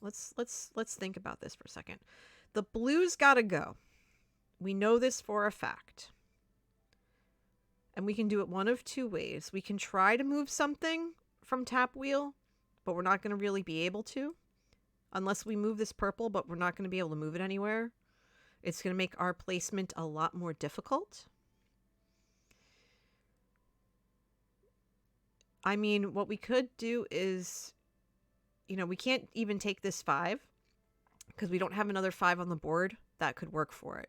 Let's think about this for a second. The blue's got to go. We know this for a fact. And we can do it one of 2 ways. We can try to move something from tap wheel, but we're not going to really be able to. Unless we move this purple, but we're not going to be able to move it anywhere. It's going to make our placement a lot more difficult. I mean, what we could do is, you know, we can't even take this 5 because we don't have another 5 on the board that could work for it.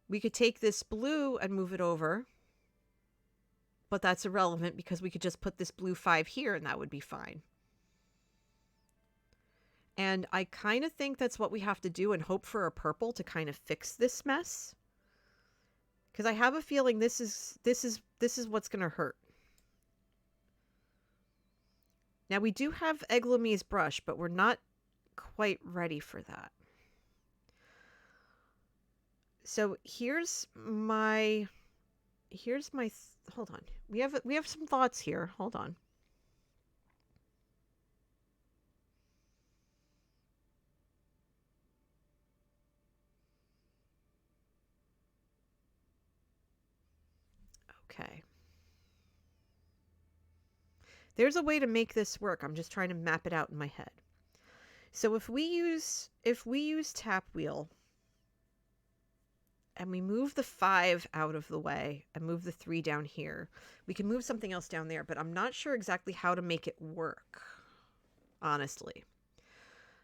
We could take this blue and move it over, but that's irrelevant because we could just put this blue 5 here and that would be fine. And I kind of think that's what we have to do and hope for a purple to kind of fix this mess. Because I have a feeling this is what's going to hurt. Now we do have Eglamee's brush, but we're not quite ready for that. So here's my hold on. We have some thoughts here. Hold on. Okay. There's a way to make this work. I'm just trying to map it out in my head. So if we use tap wheel and we move the 5 out of the way and move the 3 down here, we can move something else down there, but I'm not sure exactly how to make it work, honestly.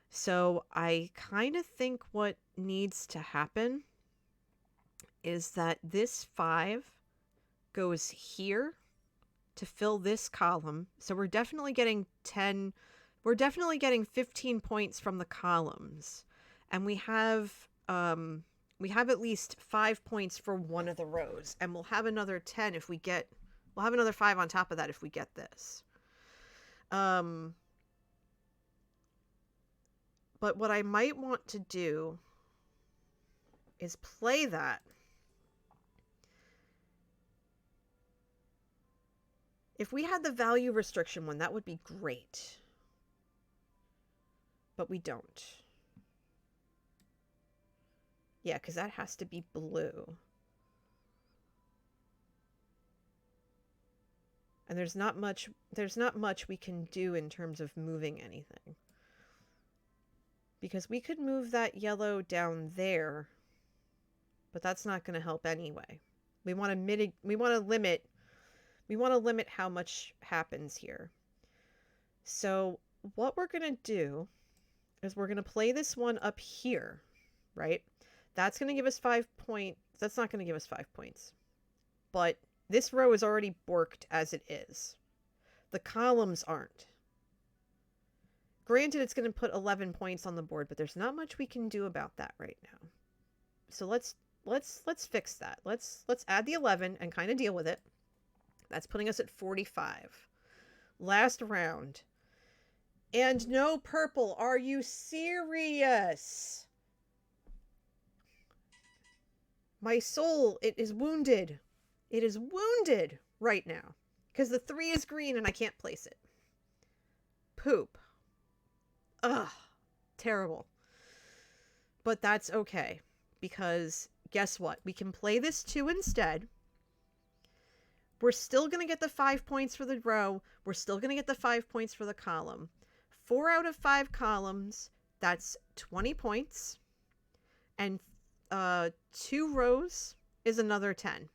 So I kind of think what needs to happen is that this 5 goes here to fill this column. So we're definitely getting 10, we're definitely getting 15 points from the columns. And we have we have at least 5 points for one of the rows, and we'll have another 10 if we get, we'll have another 5 on top of that if we get this. But what I might want to do is play that. If we had the value restriction one, that would be great. But we don't. Yeah, because that has to be blue. And there's not much we can do in terms of moving anything. Because we could move that yellow down there, but that's not going to help anyway. We want to limit how much happens here. So what we're going to do is we're going to play this one up here, right? That's going to give us 5 points. That's not going to give us 5 points. But this row is already borked as it is. The columns aren't. Granted, it's going to put 11 points on the board, but there's not much we can do about that right now. So let's fix that. Let's add the 11 and kind of deal with it. That's putting us at 45. Last round. And no purple. Are you serious? My soul, it is wounded. It is wounded right now. Because the 3 is green and I can't place it. Poop. Ugh. Terrible. But that's okay. Because guess what? We can play this 2 instead. We're still going to get the 5 points for the row. We're still going to get the 5 points for the column. 4 out of 5 columns, that's 20 points. And 2 rows is another 10.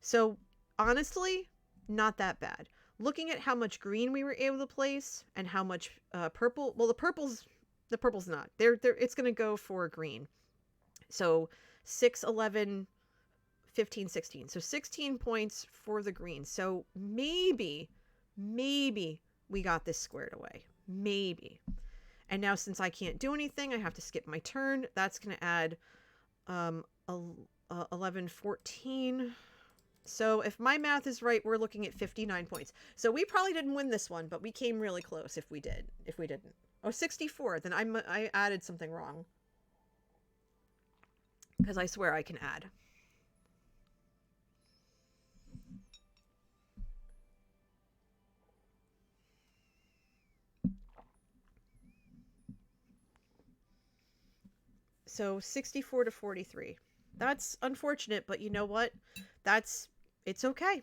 So honestly, not that bad. Looking at how much green we were able to place and how much purple, well, the purple's not. It's going to go for green. So 6, 11, 15, 16. So 16 points for the green. So maybe we got this squared away. Maybe. And now since I can't do anything, I have to skip my turn. That's going to add 11, 14. So if my math is right, we're looking at 59 points. So we probably didn't win this one, but we came really close if we did. If we didn't. Oh, 64. Then I added something wrong. Because I swear I can add. So 64 to 43. That's unfortunate, but you know what? It's okay.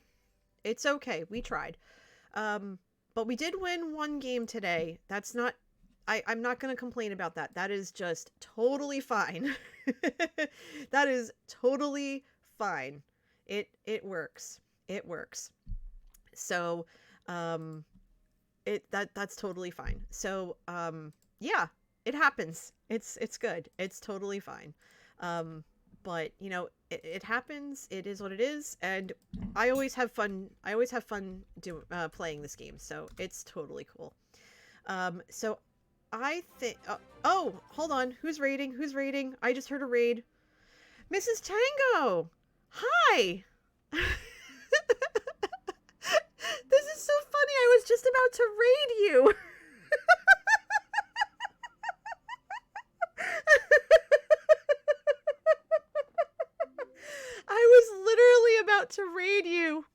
It's okay. We tried. But we did win one game today. That's not, I'm not going to complain about that. That is just totally fine. That is totally fine. It works. It works. So, that's totally fine. So, yeah, it happens. It's good. It's totally fine. But you know, it happens. It is what it is, and I always have fun. Playing this game, so it's totally cool. So I think. Oh, hold on. Who's raiding? Who's raiding? I just heard a raid. Mrs. Tango. Hi. This is so funny. I was just about to raid you. I was literally about to raid you.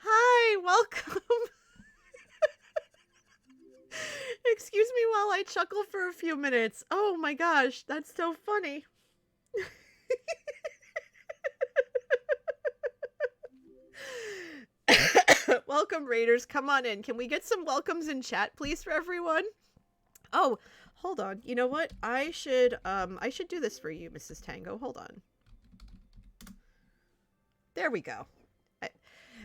Hi, welcome. Excuse me while I chuckle for a few minutes. Oh my gosh, that's so funny. Welcome, raiders. Come on in. Can we get some welcomes in chat, please, for everyone? Oh, hold on. You know what? I should do this for you, Mrs. Tango. Hold on. There we go.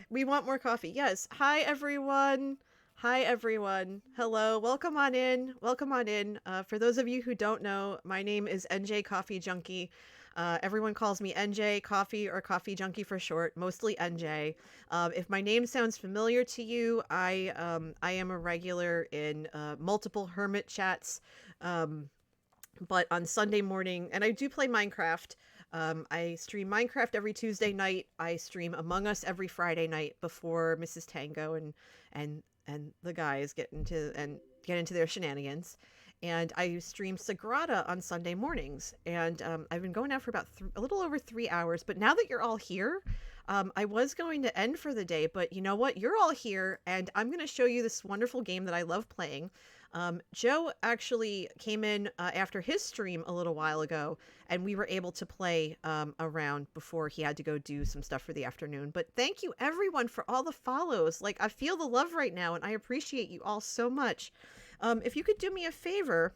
We want more coffee. Yes. Hi, everyone. Hi, everyone. Hello. Welcome on in. Welcome on in. For those of you who don't know, my name is NJ Coffee Junkie. Everyone calls me NJ Coffee or Coffee Junkie for short, mostly NJ. If my name sounds familiar to you, I am a regular in multiple hermit chats. But on Sunday morning, and I do play Minecraft. I stream Minecraft every Tuesday night. I stream Among Us every Friday night before Mrs. Tango and the guys get into their shenanigans. And I stream Sagrada on Sunday mornings. And I've been going now for about a little over 3 hours. But now that you're all here, I was going to end for the day. But you know what? You're all here, and I'm going to show you this wonderful game that I love playing. Joe actually came in after his stream a little while ago, and we were able to play around before he had to go do some stuff for the afternoon. But thank you, everyone, for all the follows. Like, I feel the love right now, and I appreciate you all so much. If you could do me a favor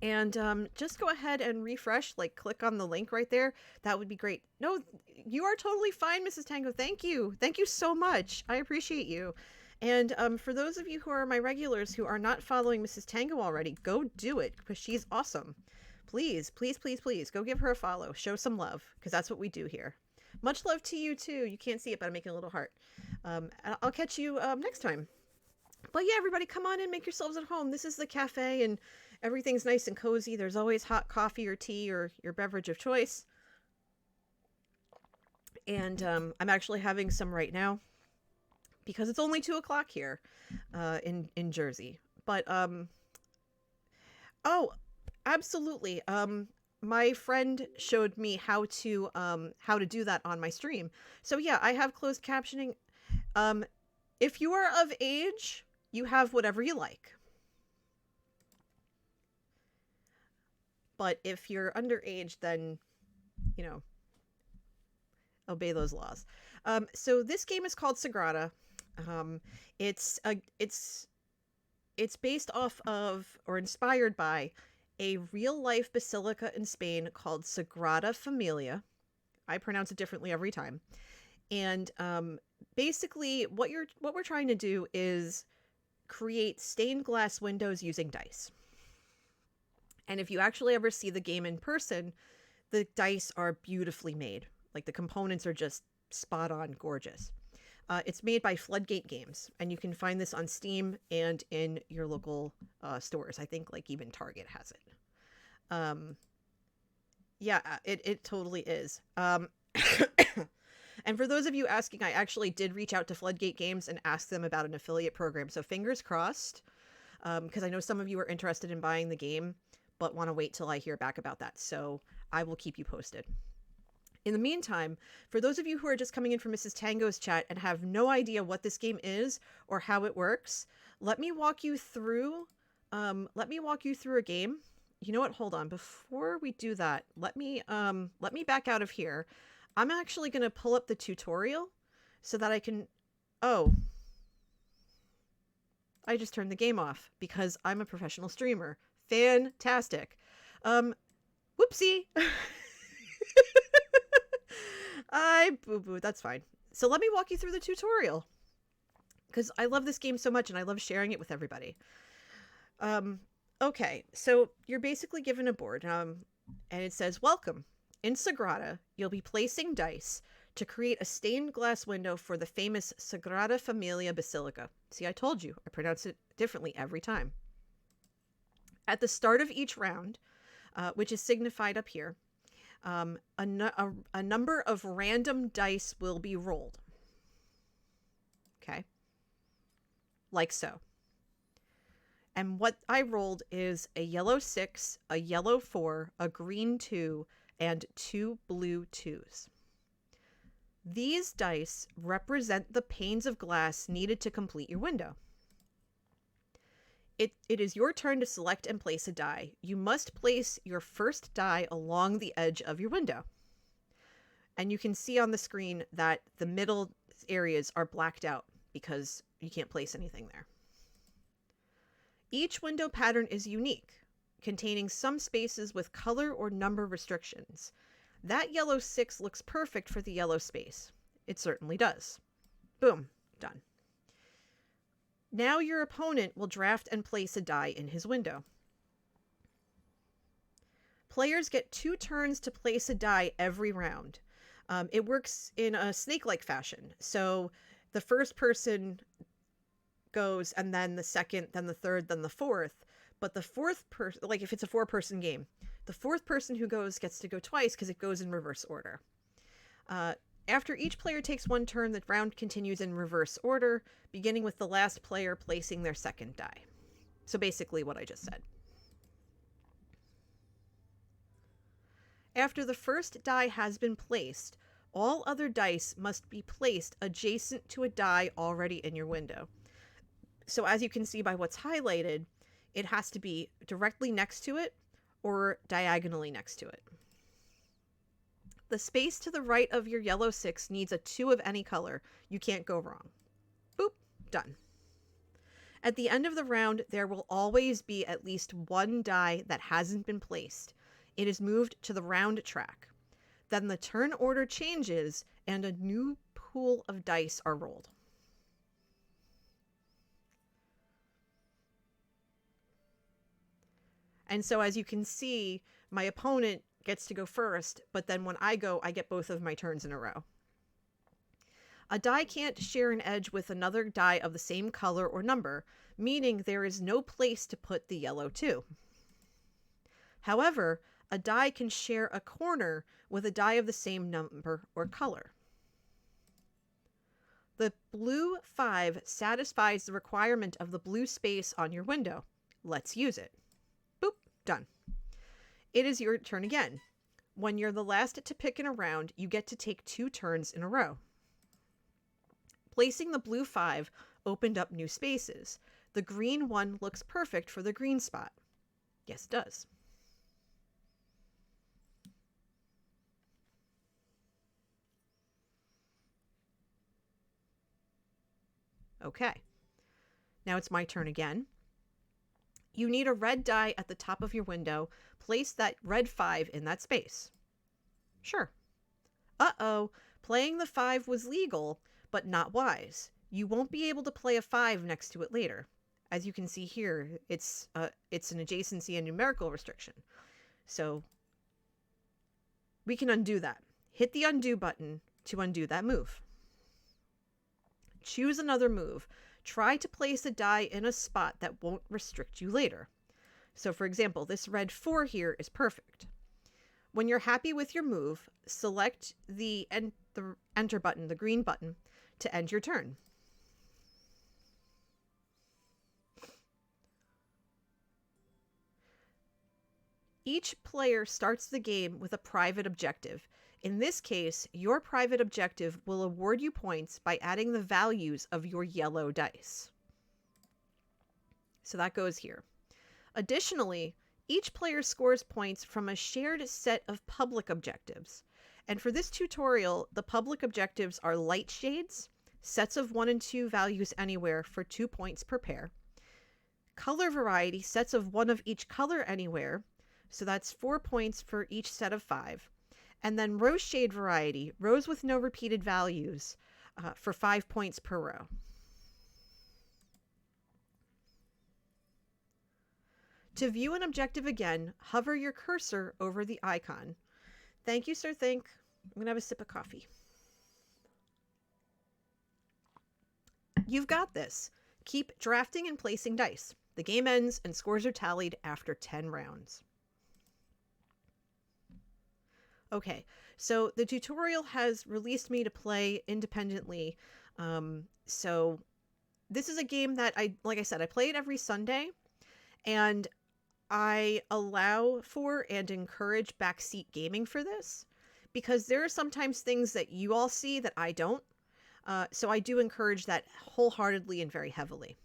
and just go ahead and refresh, like click on the link right there, that would be great. No, you are totally fine, Mrs. Tango. Thank you. Thank you so much. I appreciate you. And for those of you who are my regulars who are not following Mrs. Tango already, go do it because she's awesome. Please, please, please, please go give her a follow. Show some love because that's what we do here. Much love to you too. You can't see it, but I'm making a little heart. I'll catch you next time. But yeah, everybody come on in, make yourselves at home. This is the cafe and everything's nice and cozy. There's always hot coffee or tea or your beverage of choice. And I'm actually having some right now, because it's only 2:00 here in Jersey. But oh, absolutely. My friend showed me how to do that on my stream. So yeah, I have closed captioning. If you are of age, you have whatever you like. But if you're underage, then, you know, obey those laws. So this game is called Sagrada. It's based off of or inspired by a real life basilica in Spain called Sagrada Familia. I pronounce it differently every time. And basically what we're trying to do is create stained glass windows using dice. And if you actually ever see the game in person, the dice are beautifully made. Like the components are just spot on gorgeous. It's made by Floodgate Games, and you can find this on Steam and in your local stores. I think like even Target has it. Yeah, it totally is. And for those of you asking, I actually did reach out to Floodgate Games and ask them about an affiliate program. So fingers crossed, because I know some of you are interested in buying the game, but want to wait till I hear back about that. So I will keep you posted. In the meantime, for those of you who are just coming in from Mrs. Tango's chat and have no idea what this game is or how it works, let me walk you through a game. You know what? Hold on. Before we do that, let me back out of here. I'm actually going to pull up the tutorial so that I can... Oh. I just turned the game off because I'm a professional streamer. Fantastic. Whoopsie. I boo-boo. That's fine. So let me walk you through the tutorial because I love this game so much and I love sharing it with everybody. Okay, so you're basically given a board and it says, welcome. In Sagrada, you'll be placing dice to create a stained glass window for the famous Sagrada Familia Basilica. See, I told you, I pronounce it differently every time. At the start of each round, which is signified up here, a number of random dice will be rolled. Okay. Like so. And what I rolled is a yellow 6, a yellow 4, a green 2, and 2 blue 2s. These dice represent the panes of glass needed to complete your window. It is your turn to select and place a die. You must place your first die along the edge of your window. And you can see on the screen that the middle areas are blacked out because you can't place anything there. Each window pattern is unique, containing some spaces with color or number restrictions. That yellow 6 looks perfect for the yellow space. It certainly does. Boom, done. Now your opponent will draft and place a die in his window. Players get 2 turns to place a die every round. It works in a snake-like fashion. So the first person goes, and then the second, then the third, then the fourth. But the fourth person, like if it's a 4-person game, the fourth person who goes gets to go twice because it goes in reverse order. After each player takes one turn, the round continues in reverse order, beginning with the last player placing their second die. So basically what I just said. After the first die has been placed, all other dice must be placed adjacent to a die already in your window. So as you can see by what's highlighted, it has to be directly next to it or diagonally next to it. The space to the right of your yellow 6 needs a 2 of any color. You can't go wrong. Boop, done. At the end of the round, there will always be at least one die that hasn't been placed. It is moved to the round track. Then the turn order changes and a new pool of dice are rolled. And so as you can see, my opponent gets to go first, but then when I go, I get both of my turns in a row. A die can't share an edge with another die of the same color or number, meaning there is no place to put the yellow 2. However, a die can share a corner with a die of the same number or color. The blue 5 satisfies the requirement of the blue space on your window. Let's use it. Boop, done. It is your turn again. When you're the last to pick in a round, you get to take 2 turns in a row. Placing the blue 5 opened up new spaces. The green 1 looks perfect for the green spot. Yes, it does. Okay. Now it's my turn again. You need a red die at the top of your window. Place that red 5 in that space. Sure. Uh-oh, playing the 5 was legal, but not wise. You won't be able to play a 5 next to it later. As you can see here, it's an adjacency and numerical restriction. So we can undo that. Hit the undo button to undo that move. Choose another move. Try to place a die in a spot that won't restrict you later. So for example, this red 4 here is perfect. When you're happy with your move, select the enter button, the green button, to end your turn. Each player starts the game with a private objective. In this case, your private objective will award you points by adding the values of your yellow dice. So that goes here. Additionally, each player scores points from a shared set of public objectives. And for this tutorial, the public objectives are light shades, sets of 1 and 2 values anywhere for 2 points per pair, color variety, sets of 1 of each color anywhere, so that's 4 points for each set of 5, and then row shade variety, rows with no repeated values, for 5 points per row. To view an objective again, hover your cursor over the icon. Thank you, sir. I'm going to have a sip of coffee. You've got this. Keep drafting and placing dice. The game ends and scores are tallied after 10 rounds. Okay, so the tutorial has released me to play independently. So this is a game that like I said, I play it every Sunday, and I allow for and encourage backseat gaming for this, because there are sometimes things that you all see that I don't. So I do encourage that wholeheartedly and very heavily.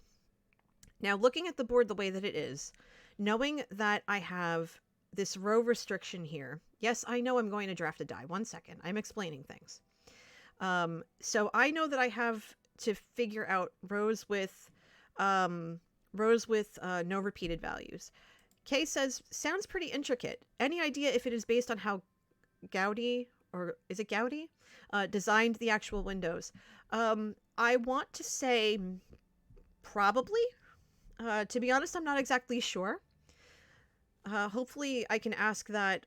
Now, looking at the board the way that it is, knowing that I have this row restriction here. Yes, I know I'm going to draft a die. 1 second. I'm explaining things. So I know that I have to figure out rows with no repeated values. Kay says, sounds pretty intricate. Any idea if it is based on how Gaudi, or is it Gaudi, designed the actual windows? I want to say probably. To be honest, I'm not exactly sure. Hopefully I can ask that.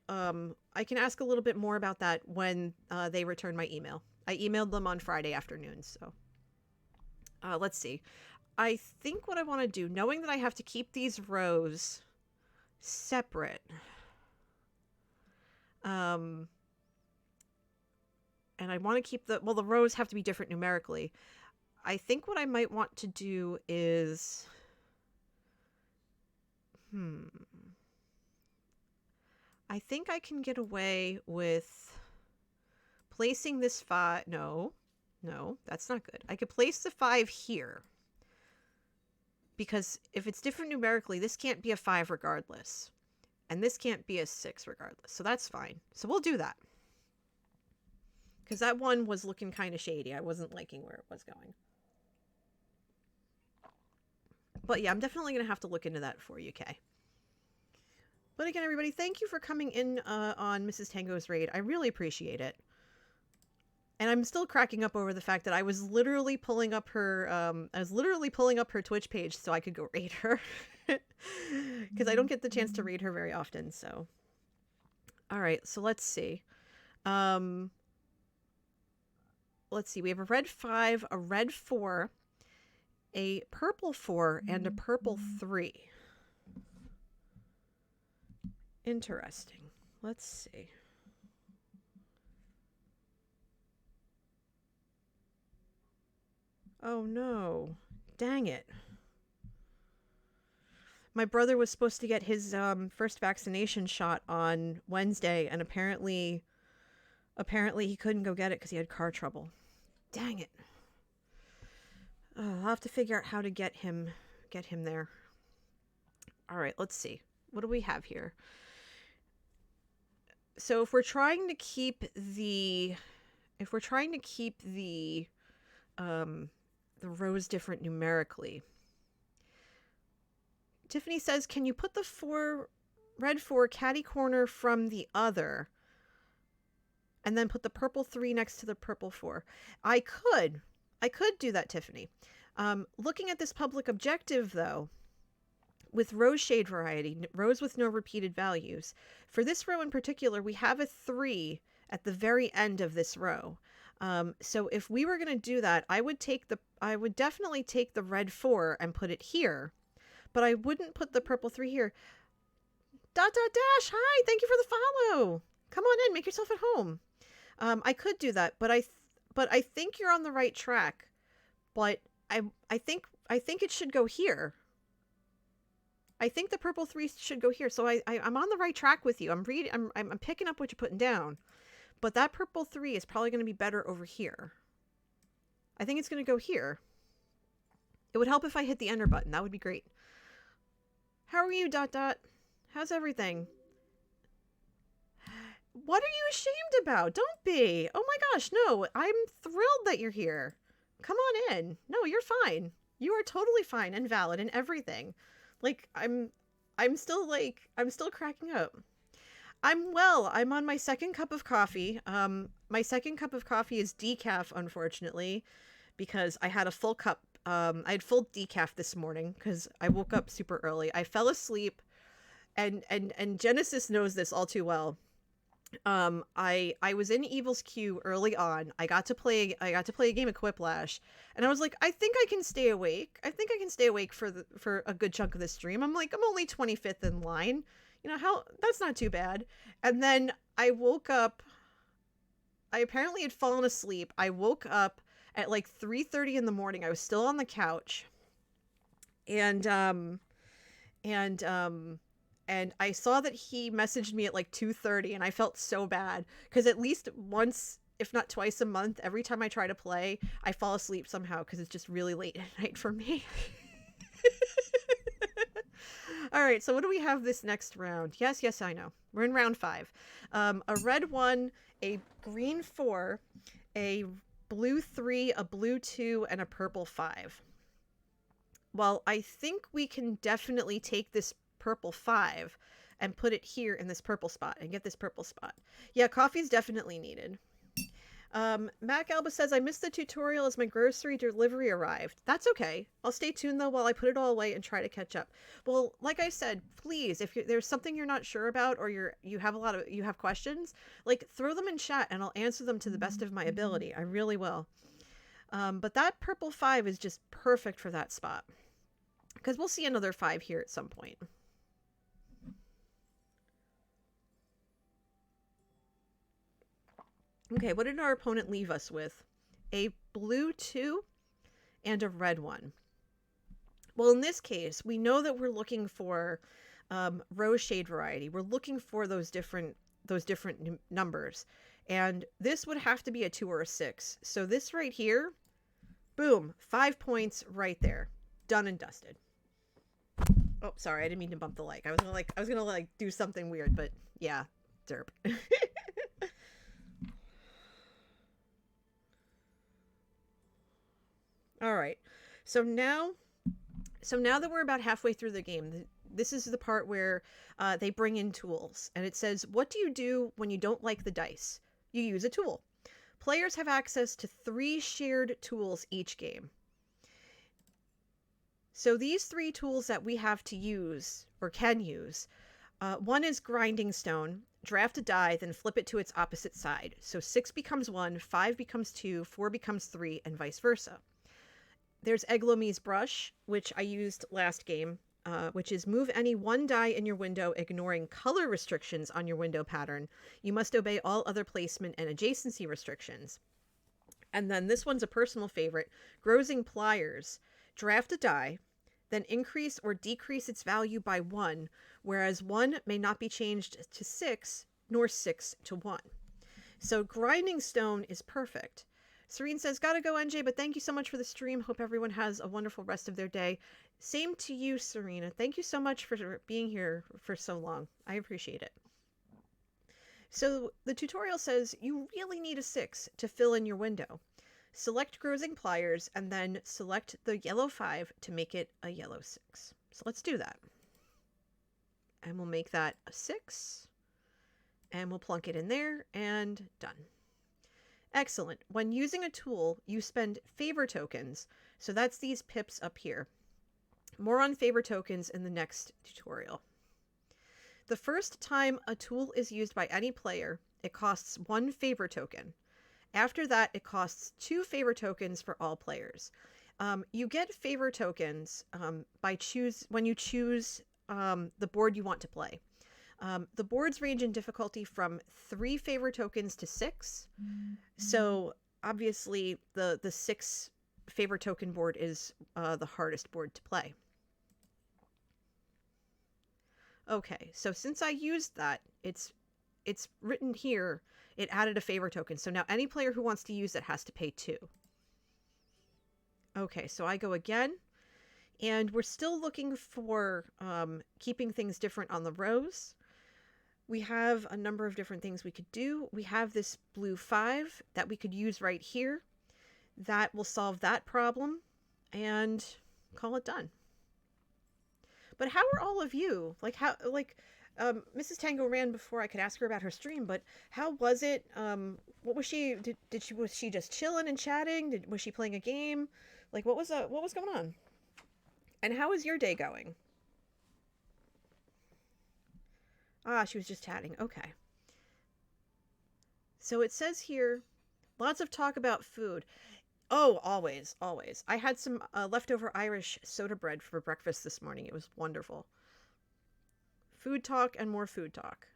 I can ask a little bit more about that when they return my email. I emailed them on Friday afternoon, so let's see. I think what I want to do, knowing that I have to keep these rows separate, and I want to keep the rows have to be different numerically. I think what I might want to do is, I think I can get away with placing this 5. No, that's not good. I could place the 5 here. Because if it's different numerically, this can't be a 5 regardless. And this can't be a 6 regardless. So that's fine. So we'll do that. Because that one was looking kind of shady. I wasn't liking where it was going. But yeah, I'm definitely going to have to look into that for you, Kay. But again, everybody, thank you for coming in on Mrs. Tango's raid. I really appreciate it. And I'm still cracking up over the fact that I was literally pulling up her Twitch page so I could go raid her. Because I don't get the chance to raid her very often, so. Alright, so let's see. Let's see, we have a red 5, a red 4, a purple 4, and a purple 3. Interesting. Let's see. Oh no. Dang it. My brother was supposed to get his first vaccination shot on Wednesday, and apparently he couldn't go get it because he had car trouble. Dang it. I'll have to figure out how to get him there. All right, let's see. What do we have here? So if we're trying to keep the rows different numerically. Tiffany says, can you put the red 4 catty corner from the other and then put the purple 3 next to the purple 4? I could do that, Tiffany. Looking at this public objective, though, with row shade variety, rows with no repeated values, for this row in particular, we have a 3 at the very end of this row. So if we were going to do that, I would definitely take the red 4 and put it here, but I wouldn't put the purple 3 here. ... Dash, hi, thank you for the follow. Come on in, make yourself at home. I could do that, but I think you're on the right track. But I think it should go here. I think the purple 3 should go here. So I'm on the right track with you. I'm picking up what you're putting down. But that purple 3 is probably going to be better over here. I think it's going to go here. It would help if I hit the enter button. That would be great. How are you, ... How's everything? What are you ashamed about? Don't be. Oh my gosh, no. I'm thrilled that you're here. Come on in. No, you're fine. You are totally fine and valid and everything. Like, I'm still cracking up. I'm well. I'm on my second cup of coffee. My second cup of coffee is decaf, unfortunately, because I had a full cup. I had full decaf this morning because I woke up super early. I fell asleep, and Genesis knows this all too well. I was in Evil's Queue early on. I got to play a game of Quiplash, and I was like, I think I can stay awake. I think I can stay awake for a good chunk of the stream. I'm like, I'm only 25th in line. You know, that's not too bad. And then I woke up. I apparently had fallen asleep. I woke up at like 3:30 in the morning. I was still on the couch. And I saw that he messaged me at like 2:30, and I felt so bad because at least once, if not twice a month, every time I try to play, I fall asleep somehow because it's just really late at night for me. All right, so what do we have this next round? Yes, I know. We're in round 5. A red 1, a green 4, a blue 3, a blue 2, and a purple 5. Well, I think we can definitely take this purple 5 and put it here in this purple spot and get this purple spot. Yeah, coffee's definitely needed. Mac Alba says, I missed the tutorial as my grocery delivery arrived. That's okay. I'll stay tuned though while I put it all away and try to catch up. Well, like I said, please, if there's something you're not sure about or you have questions, like throw them in chat and I'll answer them to the best of my ability. I really will. But that purple 5 is just perfect for that spot. Because we'll see another 5 here at some point. Okay, what did our opponent leave us with? A blue 2 and a red 1. Well, in this case, we know that we're looking for rose shade variety. We're looking for those different numbers. And this would have to be a 2 or a 6. So this right here, boom, 5 points right there. Done and dusted. Oh, sorry, I didn't mean to bump the like. I was gonna do something weird, but yeah, derp. All right. So now that we're about halfway through the game, this is the part where they bring in tools. And it says, what do you do when you don't like the dice? You use a tool. Players have access to 3 shared tools each game. So these 3 tools that we have to use, or can use, one is grinding stone. Draft a die, then flip it to its opposite side. So 6 becomes 1, 5 becomes 2, 4 becomes 3, and vice versa. There's Eglomi's brush, which I used last game, which is move any 1 die in your window, ignoring color restrictions on your window pattern. You must obey all other placement and adjacency restrictions. And then this one's a personal favorite, Grozing Pliers. Draft a die, then increase or decrease its value by 1, whereas 1 may not be changed to 6, nor 6 to 1. So grinding stone is perfect. Serene says, gotta go, NJ, but thank you so much for the stream. Hope everyone has a wonderful rest of their day. Same to you, Serena. Thank you so much for being here for so long. I appreciate it. So the tutorial says you really need a 6 to fill in your window. Select Grozing Pliers and then select the yellow 5 to make it a yellow 6. So let's do that. And we'll make that a 6. And we'll plunk it in there and done. Excellent. When using a tool, you spend favor tokens. So that's these pips up here. More on favor tokens in the next tutorial. The first time a tool is used by any player, it costs 1 favor token. After that, it costs 2 favor tokens for all players. You get favor tokens when you choose the board you want to play. The boards range in difficulty from 3 favor tokens to 6. So obviously the 6 favor token board is the hardest board to play. Okay, so since I used that, it's written here, it added a favor token. So now any player who wants to use it has to pay 2. Okay, so I go again. And we're still looking for keeping things different on the rows. We have a number of different things we could do. We have this blue 5 that we could use right here. That will solve that problem and call it done. But how are all of you? Mrs. Tango ran before I could ask her about her stream, but how was it? What was she? Was she just chilling and chatting? Was she playing a game? What was going on? And how is your day going? Ah, she was just chatting. Okay. So it says here, lots of talk about food. Oh, always, always. I had some leftover Irish soda bread for breakfast this morning. It was wonderful. Food talk and more food talk.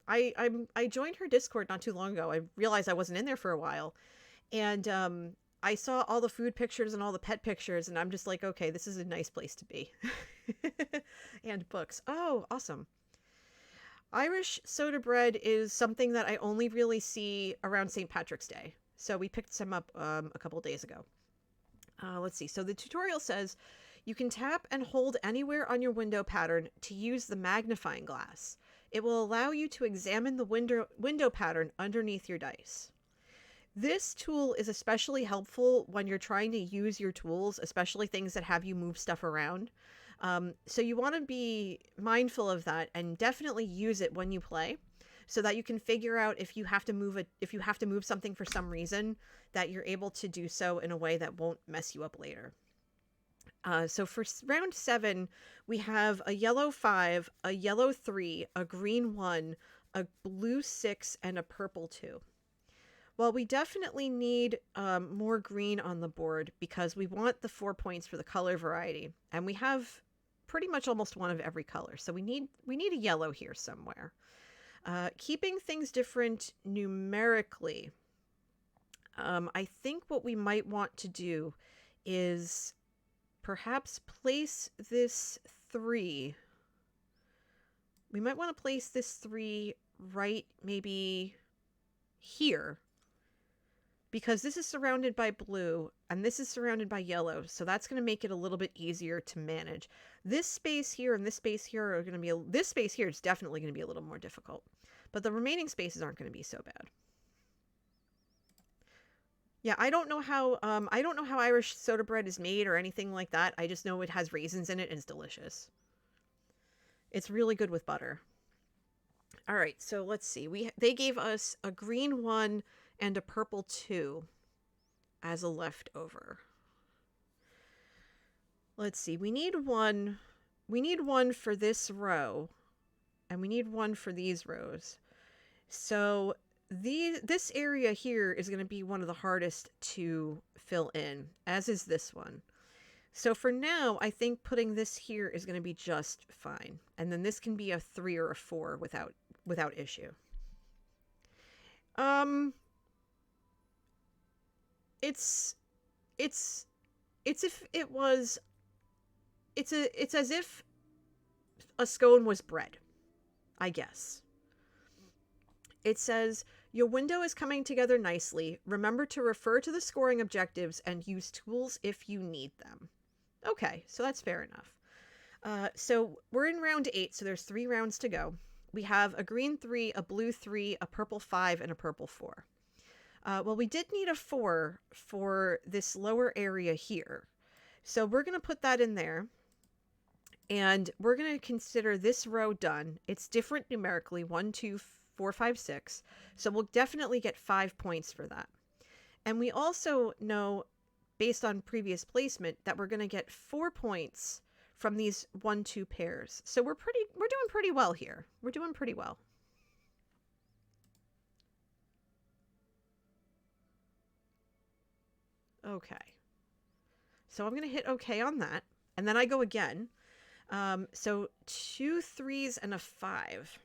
I joined her Discord not too long ago. I realized I wasn't in there for a while. And I saw all the food pictures and all the pet pictures, and I'm just like, okay, this is a nice place to be. And books. Oh, awesome. Irish soda bread is something that I only really see around St. Patrick's Day. So we picked some up a couple days ago. Let's see. So the tutorial says you can tap and hold anywhere on your window pattern to use the magnifying glass. It will allow you to examine the window pattern underneath your dice. This tool is especially helpful when you're trying to use your tools, especially things that have you move stuff around. So you want to be mindful of that and definitely use it when you play so that you can figure out if you have to move something for some reason, that you're able to do so in a way that won't mess you up later. So for round 7, we have a yellow 5, a yellow 3, a green 1, a blue 6, and a purple 2. Well, we definitely need more green on the board because we want the 4 points for the color variety, and we have pretty much almost one of every color. So we need a yellow here somewhere. Keeping things different numerically, I think what we might want to do is perhaps place this 3. We might want to place this 3 right maybe here, because this is surrounded by blue and this is surrounded by yellow, so that's going to make it a little bit easier to manage. This space here and this space here are going to be this space here is definitely going to be a little more difficult, but the remaining spaces aren't going to be so bad. Yeah, I don't know how Irish soda bread is made or anything like that. I just know it has raisins in it and it's delicious. It's really good with butter. All right, so let's see. They gave us a green 1 and a purple 2 as a leftover. Let's see. We need one for this row, and we need 1 for these rows. So this area here is going to be one of the hardest to fill in, as is this one. So for now, I think putting this here is going to be just fine. And then this can be a 3 or a 4 without issue. It's as if a scone was bread, I guess. It says, your window is coming together nicely. Remember to refer to the scoring objectives and use tools if you need them. Okay, so that's fair enough. So we're in round 8, so there's 3 rounds to go. We have a green 3, a blue 3, a purple 5, and a purple 4. Well, we did need a 4 for this lower area here. So we're going to put that in there. And we're going to consider this row done. It's different numerically, 1, 2, 4, 5, 6. So we'll definitely get 5 points for that. And we also know, based on previous placement, that we're going to get 4 points from these 1, 2 pairs. So we're doing pretty well here. We're doing pretty well. Okay. So I'm going to hit OK on that. And then I go again. So 2 3s and a 5.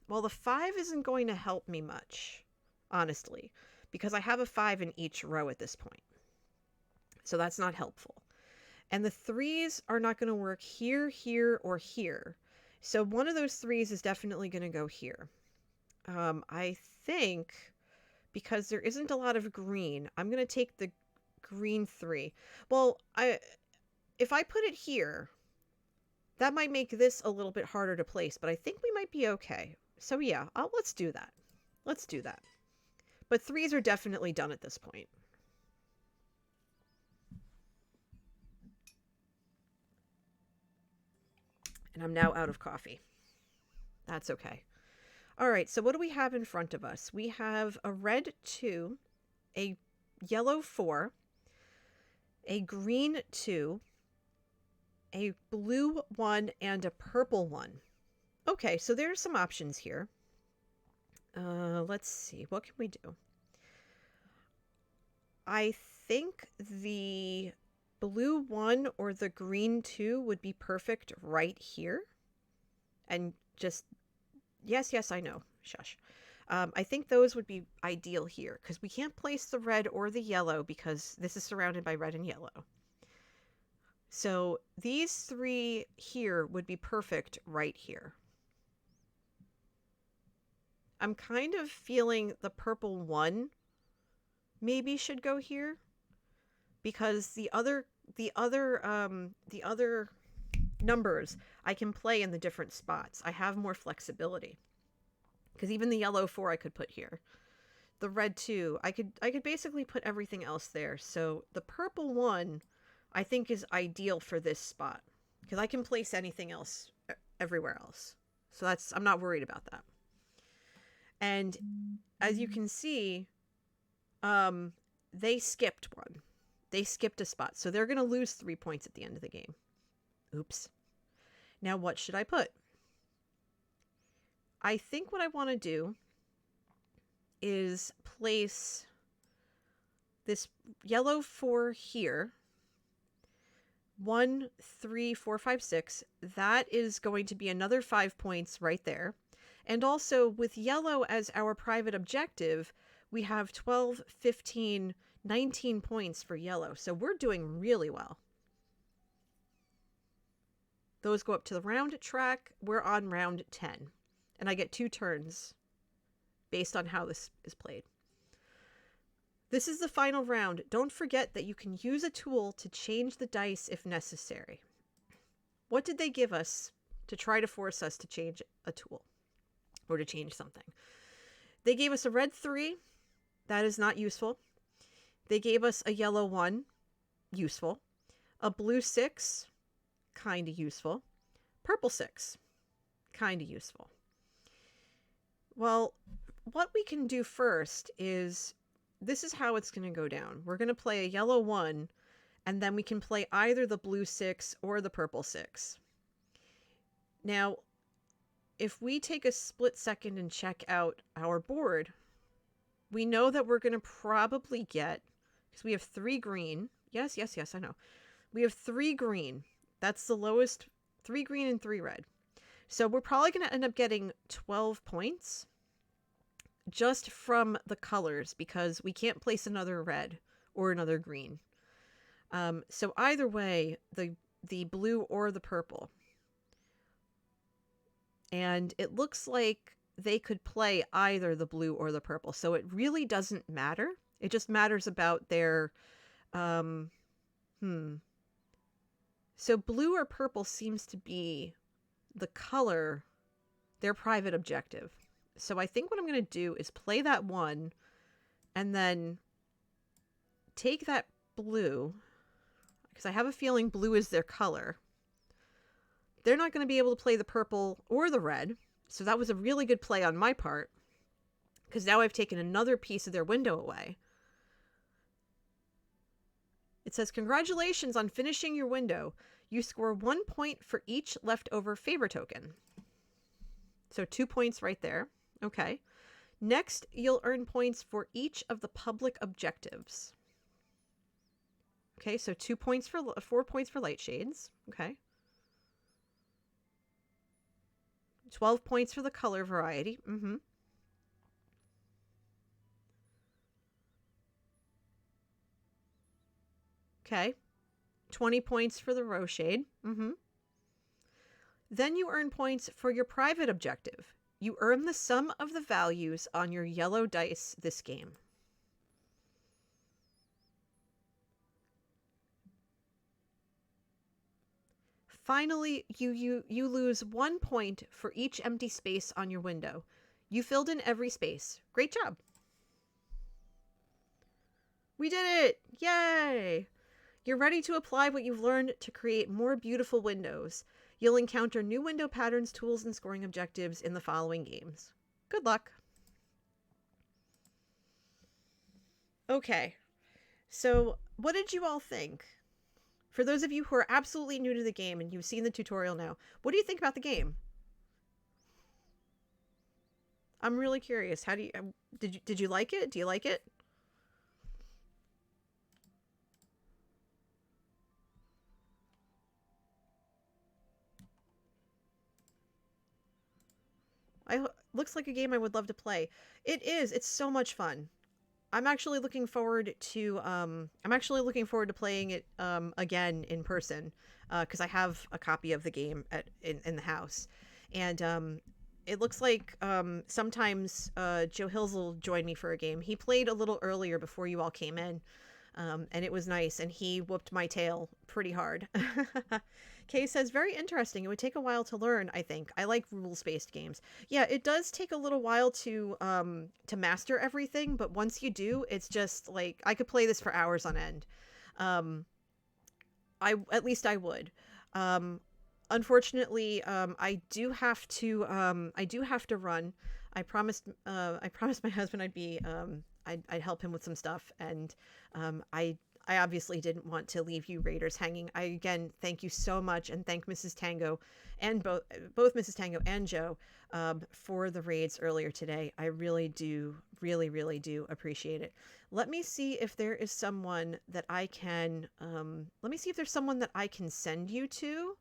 Well, the 5 isn't going to help me much, honestly, because I have a 5 in each row at this point. So that's not helpful. And the 3s are not going to work here, here, or here. So one of those 3s is definitely going to go here. I think because there isn't a lot of green, I'm going to take the green 3. Well, if I put it here, that might make this a little bit harder to place, but I think we might be okay. So yeah, let's do that. Let's do that. But 3s are definitely done at this point. And I'm now out of coffee. That's okay. All right, so what do we have in front of us? We have a red 2, a yellow 4, a green 2, a blue 1, and a purple 1. Okay, so there's some options here. Let's see. What can we do? I think the blue 1 or the green 2 would be perfect right here. And just, yes, I know. Shush. I think those would be ideal here because we can't place the red or the yellow because this is surrounded by red and yellow. So these 3 here would be perfect right here. I'm kind of feeling the purple 1 maybe should go here because the other numbers I can play in the different spots. I have more flexibility because even the yellow 4 I could put here. The red 2, I could basically put everything else there. So the purple 1 I think is ideal for this spot because I can place anything else everywhere else. So I'm not worried about that. And as you can see, they skipped one. They skipped a spot. So they're going to lose 3 points at the end of the game. Oops. Now what should I put? I think what I want to do is place this yellow 4 here. 1, 3, 4, 5, 6. That is going to be another 5 points right there. And also with yellow as our private objective, we have 12, 15, 19 points for yellow. So we're doing really well. Those go up to the round track. We're on round 10. And I get 2 turns based on how this is played. This is the final round. Don't forget that you can use a tool to change the dice if necessary. What did they give us to try to force us to change a tool or to change something? They gave us a red 3. That is not useful. They gave us a yellow 1. Useful. A blue 6. Kind of useful. Purple 6. Kind of useful. Well, what we can do first is, this is how it's going to go down. We're going to play a yellow 1, and then we can play either the blue 6 or the purple 6. Now, if we take a split second and check out our board, we know that we're going to probably get, because we have 3 green. Yes, I know. We have 3 green. That's the lowest, 3 green and 3 red. So we're probably going to end up getting 12 points just from the colors, because we can't place another red or another green. So either way, the blue or the purple. And it looks like they could play either the blue or the purple. So it really doesn't matter. It just matters about their, So blue or purple seems to be the color, their private objective. So I think what I'm going to do is play that 1 and then take that blue, because I have a feeling blue is their color. They're not going to be able to play the purple or the red. So that was a really good play on my part, because now I've taken another piece of their window away. It says, congratulations on finishing your window. You score 1 point for each leftover favor token. So 2 points right there. Okay. Next, you'll earn points for each of the public objectives. Okay, so 4 points for light shades. Okay. 12 points for the color variety. Okay. 20 points for the row shade. Then you earn points for your private objective. You earn the sum of the values on your yellow dice this game. Finally, you lose 1 point for each empty space on your window. You filled in every space. Great job. We did it! Yay! You're ready to apply what you've learned to create more beautiful windows. You'll encounter new window patterns, tools, and scoring objectives in the following games. Good luck. Okay, so what did you all think? For those of you who are absolutely new to the game and you've seen the tutorial now, what do you think about the game? I'm really curious. How do you did you like it? Do you like it? Looks like a game I would love to play. It is. It's so much fun. I'm actually looking forward to playing it again in person, because I have a copy of the game in the house, and it looks like sometimes Joe Hills will join me for a game. He played a little earlier before you all came in, and it was nice, and he whooped my tail pretty hard. Kay says, very interesting. It would take a while to learn, I think. I like rules-based games. Yeah, it does take a little while to master everything, but once you do, it's just like, I could play this for hours on end. At least I would. Unfortunately, I do have to run. I promised my husband I'd help him with some stuff, and I obviously didn't want to leave you Raiders hanging. I again thank you so much, and thank Mrs. Tango and both Mrs. Tango and Joe for the raids earlier today. I really do, really do appreciate it. Let me see if there is someone that I can. Let me see if there's someone that I can send you to.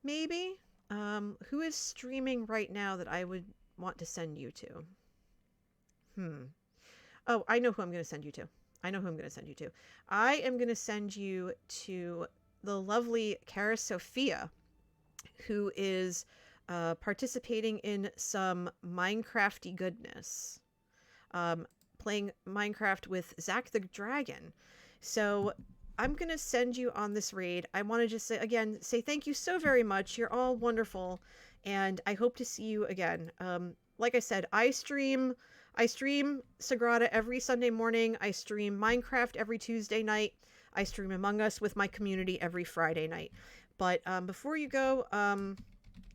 Maybe. Who is streaming right now that I would want to send you to? Oh, I know who I'm going to send you to. I am going to send you to the lovely Cara Sophia, who is participating in some Minecrafty goodness. Playing Minecraft with Zach the Dragon. So I'm going to send you on this raid. I want to just say thank you so very much. You're all wonderful. And I hope to see you again. Like I said, I stream Sagrada every Sunday morning. I stream Minecraft every Tuesday night. I stream Among Us with my community every Friday night. But before you go,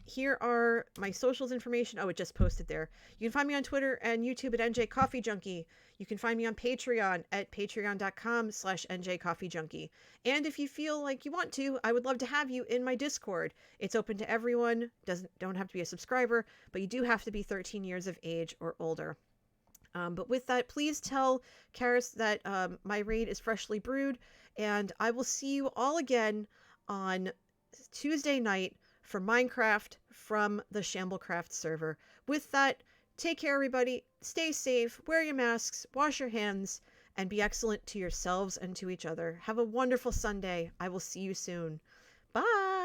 here are my socials information. Oh, it just posted there. You can find me on Twitter and YouTube at NJ Coffee Junkie. You can find me on Patreon at patreon.com/NJ Coffee Junkie. And if you feel like you want to, I would love to have you in my Discord. It's open to everyone. Don't have to be a subscriber, but you do have to be 13 years of age or older. But with that, please tell Karis that my raid is freshly brewed, and I will see you all again on Tuesday night for Minecraft from the Shamblecraft server. With that, take care, everybody. Stay safe, wear your masks, wash your hands, and be excellent to yourselves and to each other. Have a wonderful Sunday. I will see you soon. Bye!